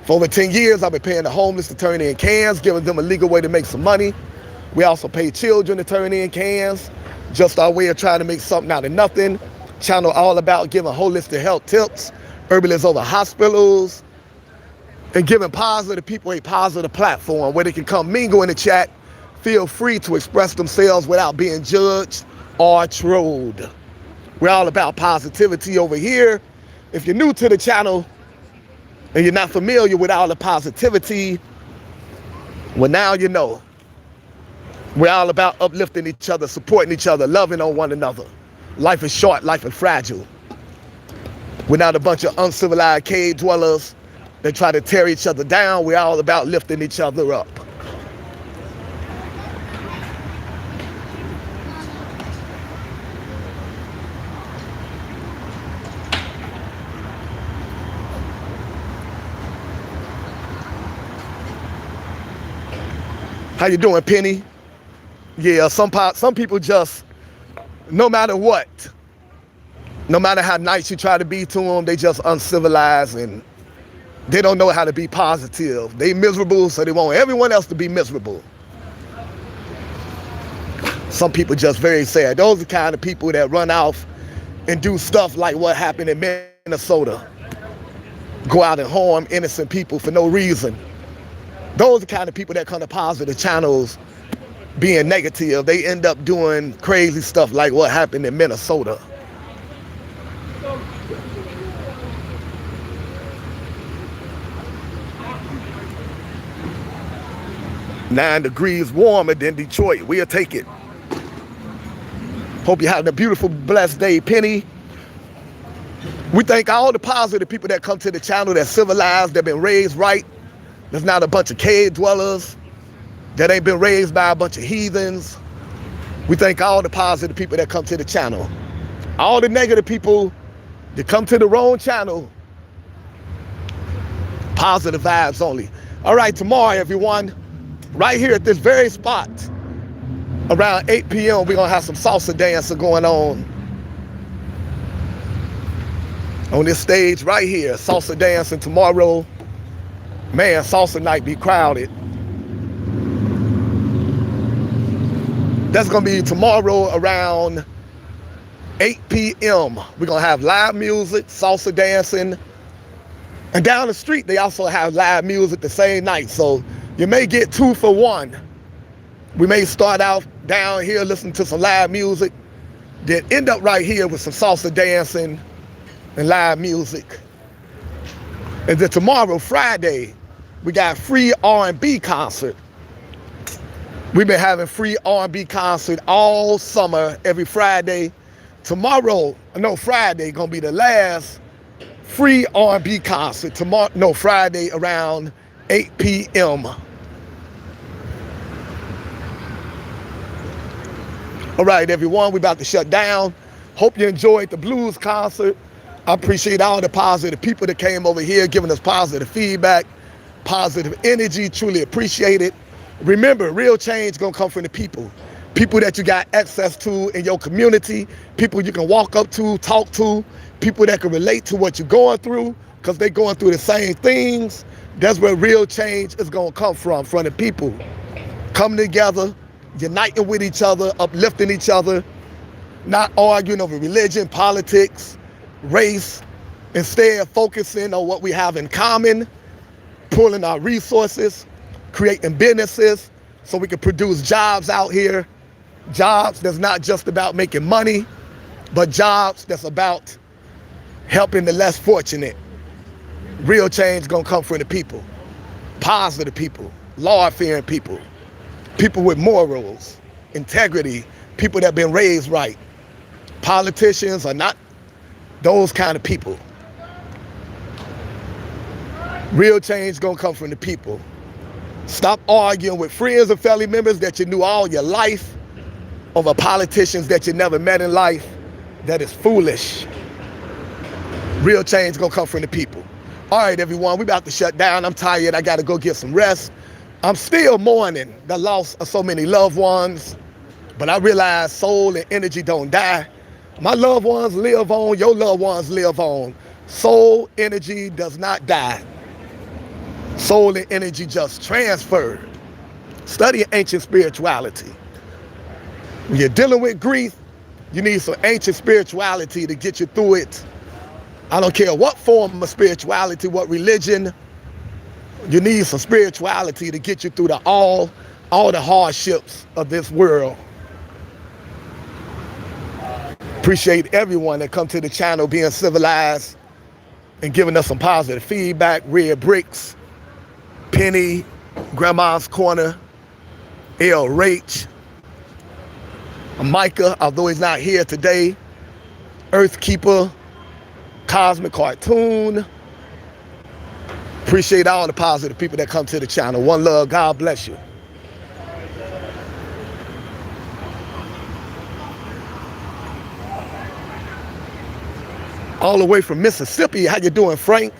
For over 10 years, I've been paying the homeless to turn in cans, giving them a legal way to make some money. We also pay children to turn in cans, just our way of trying to make something out of nothing. Channel all about giving holistic health tips, herbalists over hospitals, and giving positive people a positive platform where they can come mingle in the chat, feel free to express themselves without being judged or trolled. We're all about positivity over here. If you're new to the channel and you're not familiar with all the positivity, well, now you know. We're all about uplifting each other, supporting each other, loving on one another. Life is short, life is fragile. We're not a bunch of uncivilized cave dwellers that try to tear each other down. We're all about lifting each other up. How you doing, Penny? Yeah, some people just, no matter what, no matter how nice you try to be to them, they just uncivilized and they don't know how to be positive. They miserable, so they want everyone else to be miserable. Some people just very sad. Those are the kind of people that run off and do stuff like what happened in Minnesota. Go out and harm innocent people for no reason. Those are the kind of people that come to positive channels being negative. They end up doing crazy stuff like what happened in Minnesota. "9 degrees warmer than Detroit. We'll take it." Hope you're having a beautiful, blessed day, Penny. We thank all the positive people that come to the channel, that's civilized, that been raised right. There's not a bunch of cave dwellers that ain't been raised by a bunch of heathens. We thank all the positive people that come to the channel. All the negative people that come to the wrong channel, positive vibes only. All right, tomorrow, everyone, right here at this very spot, around 8 p.m., we're going to have some salsa dancing going on this stage right here. Salsa dancing tomorrow. Man, salsa night be crowded. That's going to be tomorrow around 8 p.m. We're going to have live music, salsa dancing. And down the street, they also have live music the same night. So you may get 2 for 1. We may start out down here listening to some live music, then end up right here with some salsa dancing and live music. And then tomorrow, Friday, we got free R&B concert. We've been having free R&B concert all summer, every Friday. Friday gonna be the last free R&B concert. Friday around 8 p.m. All right, everyone, we're about to shut down. Hope you enjoyed the blues concert. I appreciate all the positive people that came over here giving us positive feedback, positive energy, truly appreciate it. Remember, real change gonna come from the people. People that you got access to in your community, people you can walk up to, talk to, people that can relate to what you're going through because they're going through the same things. That's where real change is gonna come from the people. Coming together, uniting with each other, uplifting each other, not arguing over religion, politics, race, instead focusing on what we have in common, pulling our resources, creating businesses so we can produce jobs out here. Jobs that's not just about making money, but jobs that's about helping the less fortunate. Real change gonna come from the people. Positive people, law-fearing people, people with morals, integrity, people that have been raised right. Politicians are not those kind of people. Real change gonna come from the people. Stop arguing with friends and family members that you knew all your life over politicians that you never met in life. That is foolish. Real change gonna come from the people. All right, everyone, we about to shut down. I'm tired, I gotta go get some rest. I'm still mourning the loss of so many loved ones, but I realize soul and energy don't die. My loved ones live on, your loved ones live on. Soul energy does not die. Soul and energy just transferred. Study ancient spirituality. When you're dealing with grief, you need some ancient spirituality to get you through it. I don't care what form of spirituality, what religion, you need some spirituality to get you through all the hardships of this world. Appreciate everyone that come to the channel being civilized and giving us some positive feedback. Red Bricks, Penny, Grandma's Corner, L. Rach, Micah, although he's not here today, Earthkeeper, Cosmic Cartoon. Appreciate all the positive people that come to the channel. One love, God bless you. All the way from Mississippi, how you doing, Frank?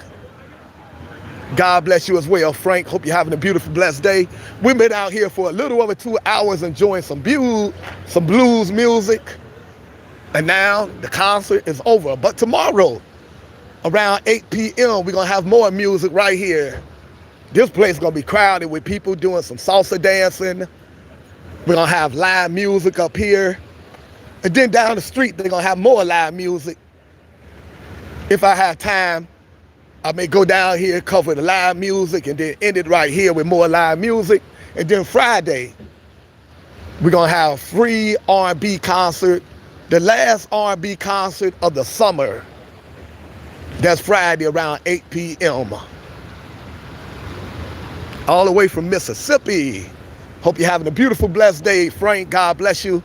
God bless you as well, Frank. Hope you're having a beautiful, blessed day. We've been out here for a little over 2 hours enjoying some blues music. And now the concert is over. But tomorrow, around 8 p.m., we're going to have more music right here. This place is going to be crowded with people doing some salsa dancing. We're going to have live music up here. And then down the street, they're going to have more live music. If I have time, I may go down here, cover the live music, and then end it right here with more live music. And then Friday, we're going to have free R&B concert, the last R&B concert of the summer. That's Friday around 8 p.m. All the way from Mississippi. Hope you're having a beautiful, blessed day, Frank. God bless you.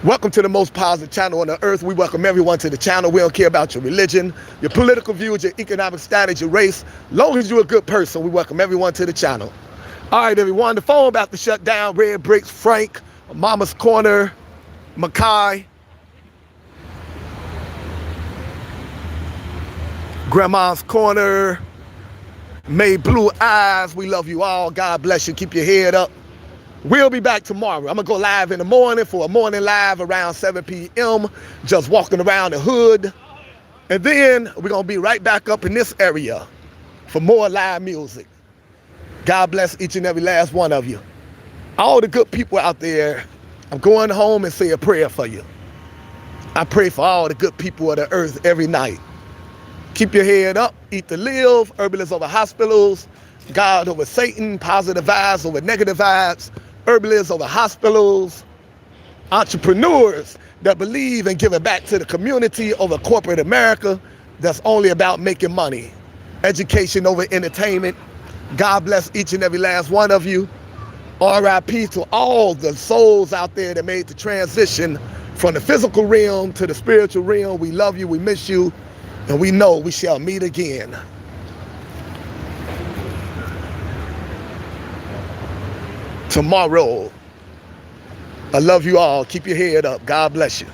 Welcome to the most positive channel on the earth. We welcome everyone to the channel. We don't care about your religion, your political views, your economic status, your race. Long as you're a good person, we welcome everyone to the channel. All right, everyone, the phone about to shut down. Red Bricks, Frank, Mama's Corner, Mackay, Grandma's Corner, May Blue Eyes. We love you all. God bless you. Keep your head up. We'll be back tomorrow. I'm going to go live in the morning for a morning live around 7 p.m. Just walking around the hood. And then we're going to be right back up in this area for more live music. God bless each and every last one of you. All the good people out there, I'm going home and say a prayer for you. I pray for all the good people of the earth every night. Keep your head up, eat to live, herbalists over hospitals, God over Satan, positive vibes over negative vibes, herbalists over hospitals, entrepreneurs that believe in giving back to the community over corporate America that's only about making money, education over entertainment. God bless each and every last one of you. RIP to all the souls out there that made the transition from the physical realm to the spiritual realm. We love you, we miss you, and we know we shall meet again. Tomorrow. I love you all. Keep your head up. God bless you.